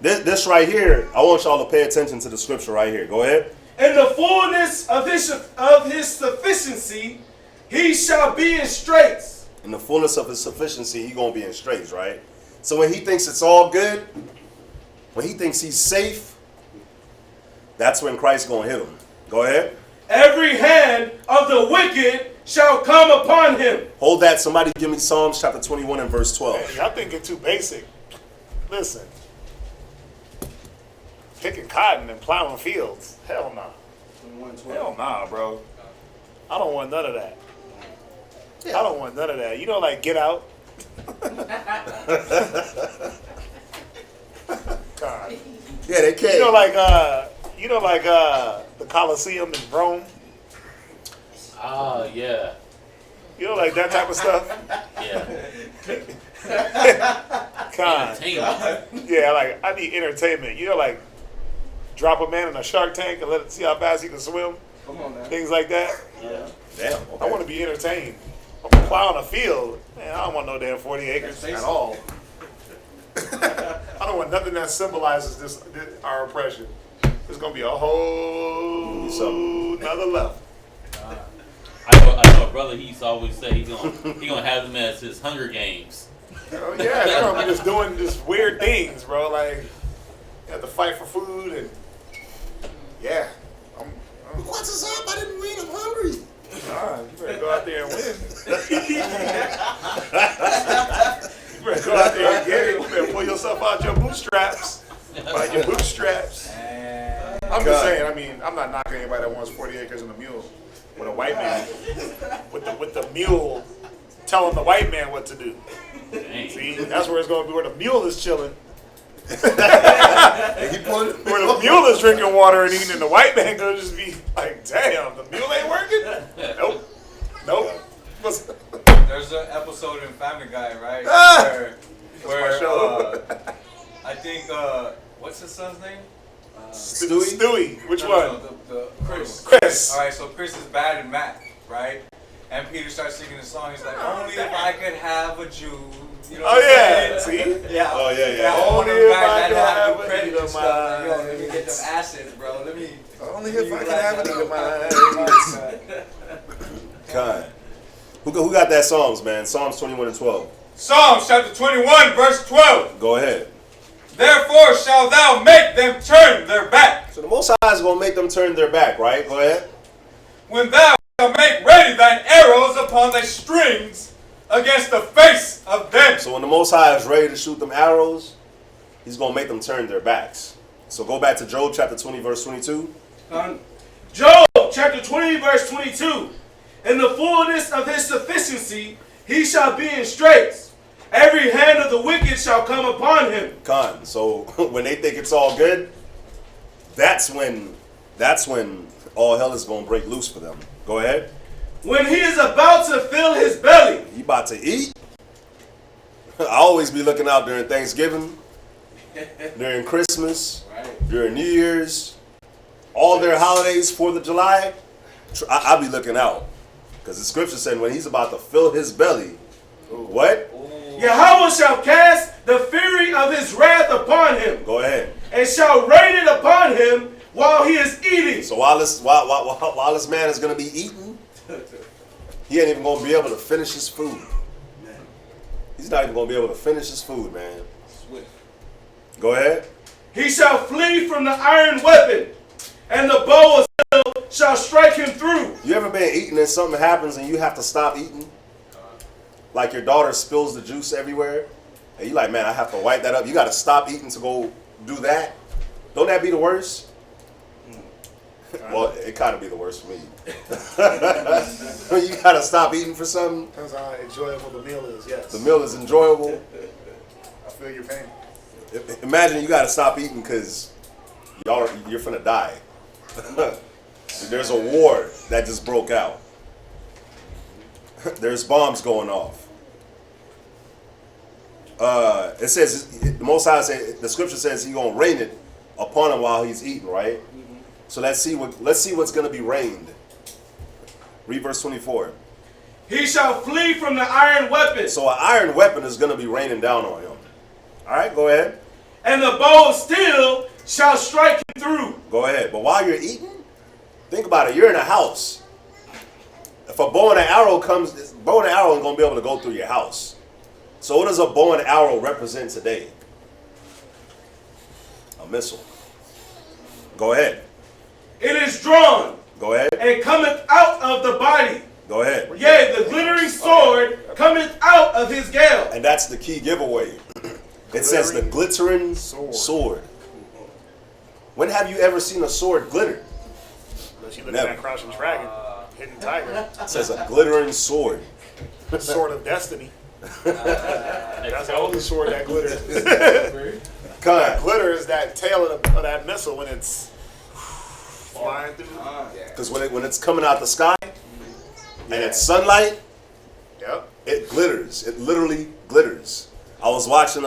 [SPEAKER 4] This right here, I want y'all to pay attention to the scripture right here. Go ahead.
[SPEAKER 10] In the fullness of his sufficiency, he shall be in straits.
[SPEAKER 4] In the fullness of his sufficiency, he going to be in straits, right? So when he thinks it's all good, when he thinks he's safe, that's when Christ's going to hit him. Go ahead.
[SPEAKER 10] Every hand of the wicked shall come upon him.
[SPEAKER 4] Hold that. Somebody give me Psalms chapter 21 and verse 12.
[SPEAKER 2] Hey, y'all thinking too basic. Listen. Picking cotton and plowing fields. Hell nah. Hell nah, bro. I don't want none of that. I don't want none of that. You know, like Get Out. God.
[SPEAKER 4] Yeah, they can't.
[SPEAKER 2] You know, like the Colosseum in Rome.
[SPEAKER 3] Yeah.
[SPEAKER 2] You know, like that type of stuff.
[SPEAKER 3] Yeah.
[SPEAKER 2] God.
[SPEAKER 3] Entertainment.
[SPEAKER 2] Yeah, like I need entertainment. You know, like drop a man in a shark tank and let it see how fast he can swim.
[SPEAKER 10] Come on, man.
[SPEAKER 2] Things like that.
[SPEAKER 3] Yeah.
[SPEAKER 4] Damn. Okay.
[SPEAKER 2] I want to be entertained. I'm plowing a field. Man, I don't want no damn 40 acres at all. I don't want nothing that symbolizes this our oppression. There's gonna be a whole another level.
[SPEAKER 3] I know a brother. He used to always say he gonna have them as his Hunger Games.
[SPEAKER 2] Oh, yeah, they're gonna be just doing just weird things, bro. Like you have to fight for food and yeah.
[SPEAKER 4] What's up? I didn't win. I'm hungry.
[SPEAKER 2] You better go out there and win. You better go out there and get it. You better pull yourself out your bootstraps. By your bootstraps. I'm just saying, I mean, I'm not knocking anybody that wants 40 acres and a mule. With a white man. With the mule telling the white man what to do.
[SPEAKER 3] Dang.
[SPEAKER 2] See, that's where it's going to be, where the mule is chilling.
[SPEAKER 4] Where
[SPEAKER 2] Where the mule is drinking water and eating, and the white man going to just be like, damn, the mule ain't working? Nope.
[SPEAKER 5] There's an episode in Family Guy, right? Where
[SPEAKER 2] my show.
[SPEAKER 5] I think, what's his son's name?
[SPEAKER 2] Stewie. Which one?
[SPEAKER 5] The Chris.
[SPEAKER 2] Chris.
[SPEAKER 5] All right, so Chris is bad in math, right? And Peter starts singing the song. He's like, only if I could have a Jew. You know what I'm saying? See? Yeah.
[SPEAKER 4] Oh, yeah.
[SPEAKER 5] Only if I could have a credit and stuff. Yo, let me get them acids, bro. Let me.
[SPEAKER 2] Only if I could have a nigga
[SPEAKER 4] God. Who got that Psalms, man? Psalms 21 and 12.
[SPEAKER 5] Psalms chapter 21, verse 12.
[SPEAKER 4] Go ahead.
[SPEAKER 5] Therefore shalt thou make them turn their back.
[SPEAKER 4] So the Most High is going to make them turn their back, right? Go ahead.
[SPEAKER 5] When thou shalt make ready thine arrows upon thy strings against the face of them.
[SPEAKER 4] So when the Most High is ready to shoot them arrows, he's going to make them turn their backs. So go back to Job chapter 20, verse 22.
[SPEAKER 10] Job chapter 20, verse 22. In the fullness of his sufficiency, he shall be in straits. Every hand of the wicked shall come upon him.
[SPEAKER 4] Con. So when they think it's all good, that's when all hell is going to break loose for them. Go ahead.
[SPEAKER 10] When he is about to fill his belly.
[SPEAKER 4] You about to eat? I always be looking out during Thanksgiving, during Christmas, during New Year's, all their holidays, 4th of July. I be looking out. Because the scripture said when he's about to fill his belly, what?
[SPEAKER 10] Yahweh shall cast the fury of his wrath upon him.
[SPEAKER 4] Go ahead.
[SPEAKER 10] And shall rain it upon him while he is eating.
[SPEAKER 4] So while this man is going to be eating, he ain't even going to be able to finish his food. He's not even going to be able to finish his food, man. Go ahead.
[SPEAKER 10] He shall flee from the iron weapon, and the bow of steel shall strike him through.
[SPEAKER 4] You ever been eating and something happens and you have to stop eating? Like your daughter spills the juice everywhere, and you like, man, I have to wipe that up. You got to stop eating to go do that. Don't that be the worst? Well, it kind of be the worst for me. You got to stop eating for something.
[SPEAKER 2] Depends on how enjoyable the meal is, yes.
[SPEAKER 4] The meal is enjoyable.
[SPEAKER 2] I feel your pain.
[SPEAKER 4] Imagine you got to stop eating because you're finna die. There's a war that just broke out. There's bombs going off. It says the Most High said, the scripture says he's gonna rain it upon him while he's eating, right? Mm-hmm. So let's see what's gonna be rained. Read verse 24.
[SPEAKER 10] He shall flee from the iron weapon.
[SPEAKER 4] So an iron weapon is gonna be raining down on him. All right, go ahead.
[SPEAKER 10] And the bow of steel shall strike him through.
[SPEAKER 4] Go ahead. But while you're eating, think about it. You're in a house. If a bow and an arrow comes, bow and an arrow ain't gonna be able to go through your house. So what does a bow and arrow represent today? A missile. Go ahead.
[SPEAKER 10] It is drawn.
[SPEAKER 4] Go ahead.
[SPEAKER 10] And cometh out of the body.
[SPEAKER 4] Go ahead.
[SPEAKER 10] Yea, the glittering sword cometh out of his gale.
[SPEAKER 4] And that's the key giveaway. It says the glittering sword. When have you ever seen a sword glitter?
[SPEAKER 2] Unless you look at that crouching dragon, hidden tiger.
[SPEAKER 4] It says a glittering sword.
[SPEAKER 2] Sword of destiny. That's the only sword that glitters.
[SPEAKER 4] That
[SPEAKER 2] glitter is that tail of that missile when it's flying through.
[SPEAKER 4] Because when it's coming out the sky and it's sunlight, it glitters. It literally glitters. I was watching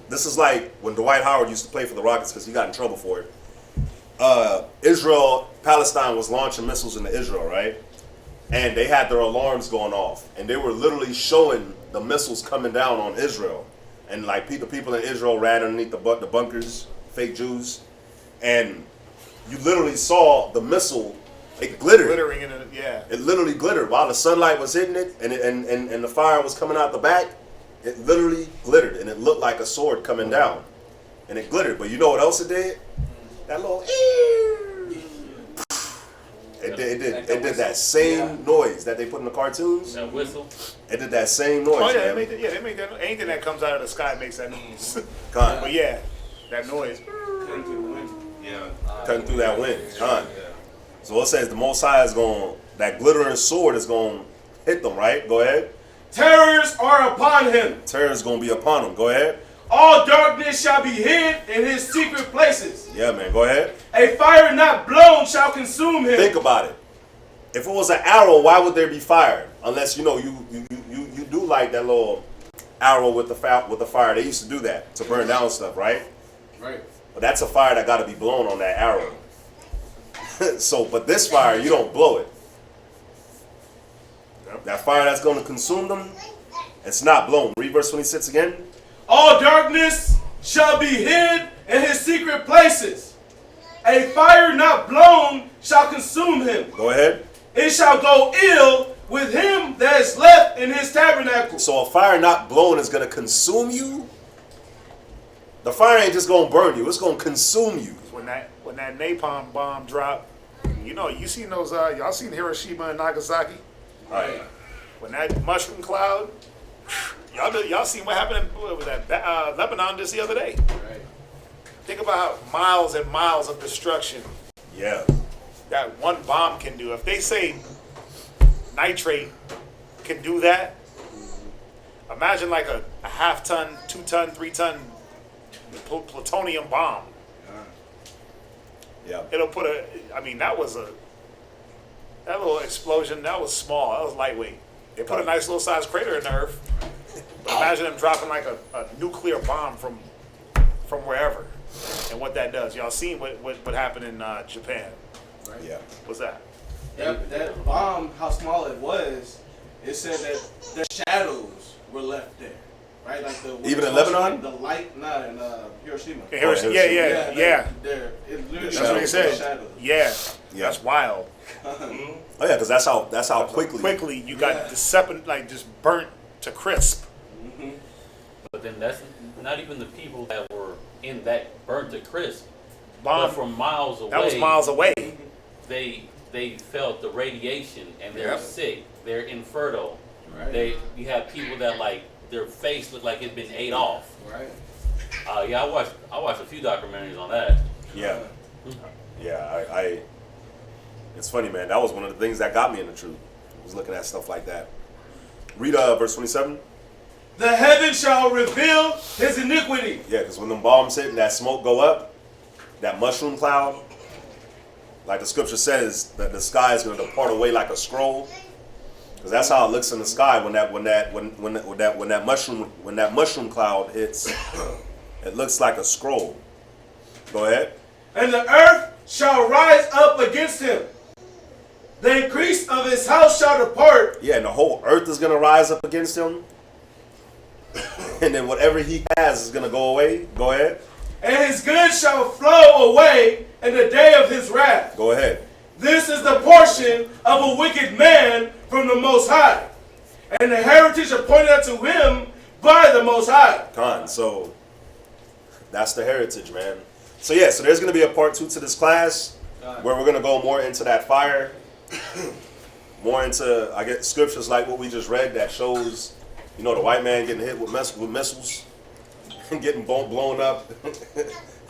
[SPEAKER 4] this is like when Dwight Howard used to play for the Rockets because he got in trouble for it. Palestine was launching missiles into Israel, right? And they had their alarms going off, and they were literally showing the missiles coming down on Israel. And like the people in Israel ran underneath the bunkers, fake Jews, and you literally saw the missile. It glittered.
[SPEAKER 2] Glittering in it, yeah.
[SPEAKER 4] It literally glittered while the sunlight was hitting it, and the fire was coming out the back. It literally glittered, and it looked like a sword coming down, and it glittered. But you know what else it did? That little. It did that same noise that they put in the cartoons.
[SPEAKER 3] That whistle.
[SPEAKER 4] It did that same noise.
[SPEAKER 2] Oh yeah,
[SPEAKER 4] man.
[SPEAKER 2] they make that. Anything that comes out of the sky makes that noise.
[SPEAKER 4] Con.
[SPEAKER 2] But yeah, that noise.
[SPEAKER 6] Cutting through the wind. Yeah.
[SPEAKER 4] Cutting through that wind. Con. So it says the Most High is that glittering sword is going to hit them, right? Go ahead.
[SPEAKER 10] Terrors are upon him.
[SPEAKER 4] Terror is going to be upon him. Go ahead.
[SPEAKER 10] All darkness shall be hid in his secret places.
[SPEAKER 4] Yeah, man. Go ahead.
[SPEAKER 10] A fire not blown shall consume him.
[SPEAKER 4] Think about it. If it was an arrow, why would there be fire? Unless you do like that little arrow with the fire. They used to do that to burn down stuff, right?
[SPEAKER 5] Right.
[SPEAKER 4] But that's a fire that got to be blown on that arrow. So, but this fire, you don't blow it. That fire that's going to consume them, it's not blown. Read verse 26 again.
[SPEAKER 10] All darkness shall be hid in his secret places. A fire not blown shall consume him.
[SPEAKER 4] Go ahead.
[SPEAKER 10] It shall go ill with him that is left in his tabernacle.
[SPEAKER 4] So a fire not blown is going to consume you? The fire ain't just going to burn you. It's going to consume you.
[SPEAKER 2] When that napalm bomb dropped, you know, you seen those, y'all seen Hiroshima and Nagasaki?
[SPEAKER 4] All right.
[SPEAKER 2] When that mushroom cloud, y'all seen what happened with that Lebanon just the other day?
[SPEAKER 5] Right.
[SPEAKER 2] Think about miles and miles of destruction
[SPEAKER 4] Yeah.
[SPEAKER 2] that one bomb can do. If they say nitrate can do that, imagine like a half-ton, 2-ton, 3-ton plutonium bomb.
[SPEAKER 4] Yeah.
[SPEAKER 2] It'll put that little explosion, that was small, that was lightweight. They put a nice little sized crater in the earth. But imagine them dropping like a nuclear bomb from wherever. And what that does. Y'all seen what happened in Japan?
[SPEAKER 10] Right.
[SPEAKER 4] Yeah.
[SPEAKER 2] What's that?
[SPEAKER 10] That bomb, how small it was, it said that the shadows were left there. Right? Like
[SPEAKER 4] Even in Lebanon?
[SPEAKER 10] The light, not in Hiroshima.
[SPEAKER 2] Hiroshima. Yeah.
[SPEAKER 10] There, it literally
[SPEAKER 2] That's what he said.
[SPEAKER 10] shadows.
[SPEAKER 2] Yeah. That's wild.
[SPEAKER 4] Oh yeah, because that's how quickly
[SPEAKER 2] You got just burnt to crisp.
[SPEAKER 10] Mm-hmm.
[SPEAKER 3] But then that's not even the people that were in that burnt to crisp.
[SPEAKER 2] Bomb
[SPEAKER 3] But from miles away.
[SPEAKER 2] That was miles away.
[SPEAKER 3] They felt the radiation and they're
[SPEAKER 2] Yep.
[SPEAKER 3] sick. They're infertile.
[SPEAKER 10] Right.
[SPEAKER 3] You have people that like their face looked like it'd been ate off.
[SPEAKER 10] Right.
[SPEAKER 3] Yeah, I watched a few documentaries on that.
[SPEAKER 4] Yeah. Yeah, I it's funny, man. That was one of the things that got me in the truth. Was looking at stuff like that. Read verse 27.
[SPEAKER 10] The heaven shall reveal his iniquity.
[SPEAKER 4] Yeah, because when them bombs hit and that smoke go up, that mushroom cloud, like the scripture says, that the sky is going to depart away like a scroll. Because that's how it looks in the sky when that mushroom cloud hits. It looks like a scroll. Go ahead.
[SPEAKER 10] And the earth shall rise up against him. The increase of his house shall depart.
[SPEAKER 4] Yeah, and the whole earth is going to rise up against him. And then whatever he has is going to go away. Go ahead.
[SPEAKER 10] And his goods shall flow away in the day of his wrath.
[SPEAKER 4] Go ahead.
[SPEAKER 10] This is the portion of a wicked man from the Most High, and the heritage appointed unto him by the Most High.
[SPEAKER 4] So that's the heritage, man. So yeah, so there's going to be a part 2 to this class where we're going to go more into that fire, more into, I guess, scriptures like what we just read that shows, the white man getting hit with missiles and getting blown up,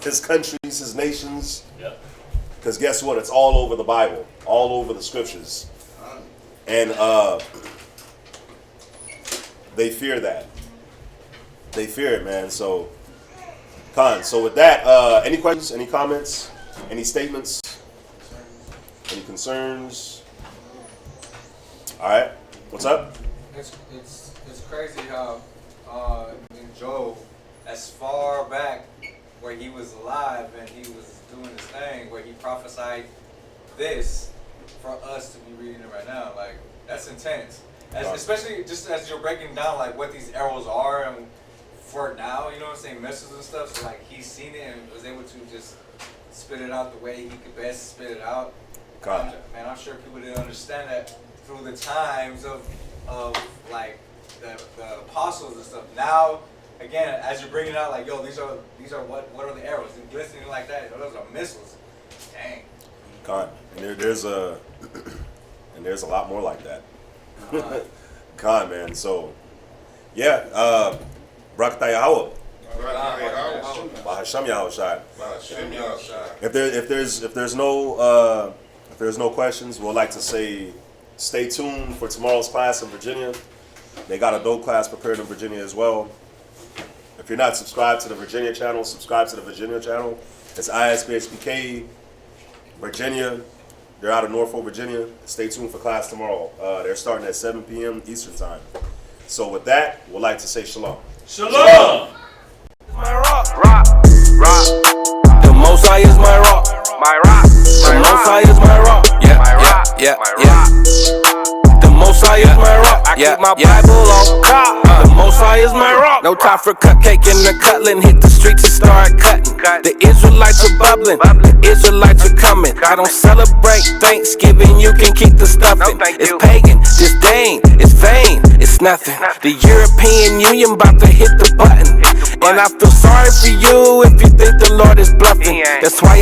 [SPEAKER 4] his countries, his nations.
[SPEAKER 3] Yep.
[SPEAKER 4] Because guess what? It's all over the Bible, all over the scriptures. And they fear that. They fear it, man. So, so with that, any questions, any comments, any statements, any concerns? All right. What's up?
[SPEAKER 5] It's crazy how in Job, as far back where he was alive and he was doing his thing, where he prophesied this for us to be reading it right now. Like, that's intense. Especially just as you're breaking down like what these arrows are and for now, you know what I'm saying, missiles and stuff. So like he's seen it and was able to just spit it out the way he could best spit it out. Man, I'm sure people didn't understand that through the times of like the apostles and stuff. Now, again, as you're bringing out, like, yo, these are what are the arrows? They're glistening like that. Those are missiles. Dang.
[SPEAKER 4] God, and there's a lot more like that. God, man. So, yeah, Brakatah Yahweh. Bahasham Yahushai. If there's no questions, we'd like to say stay tuned for tomorrow's class in Virginia. They got a dope class prepared in Virginia as well. If you're not subscribed to the Virginia channel, subscribe to the Virginia channel. It's ISBHPK Virginia. They're out of Norfolk, Virginia. Stay tuned for class tomorrow. They're starting at 7 p.m. Eastern time. So with that, we'd like to say shalom.
[SPEAKER 10] Shalom.
[SPEAKER 1] My rock. Most High is my rock. My rock. The Most High is my rock. Yeah, yeah, yeah, yeah. The Most High is my rock. I keep my Bible on top. The Most High is my rock. No time for cupcake and the cutling. Hit the streets and start cutting. The Israelites are bubbling. The Israelites are coming. I don't celebrate Thanksgiving. You can keep the stuffing. It's pagan, disdain, it's vain, it's nothing. The European Union about to hit the button. And I feel sorry for you if you think the Lord is bluffing. That's why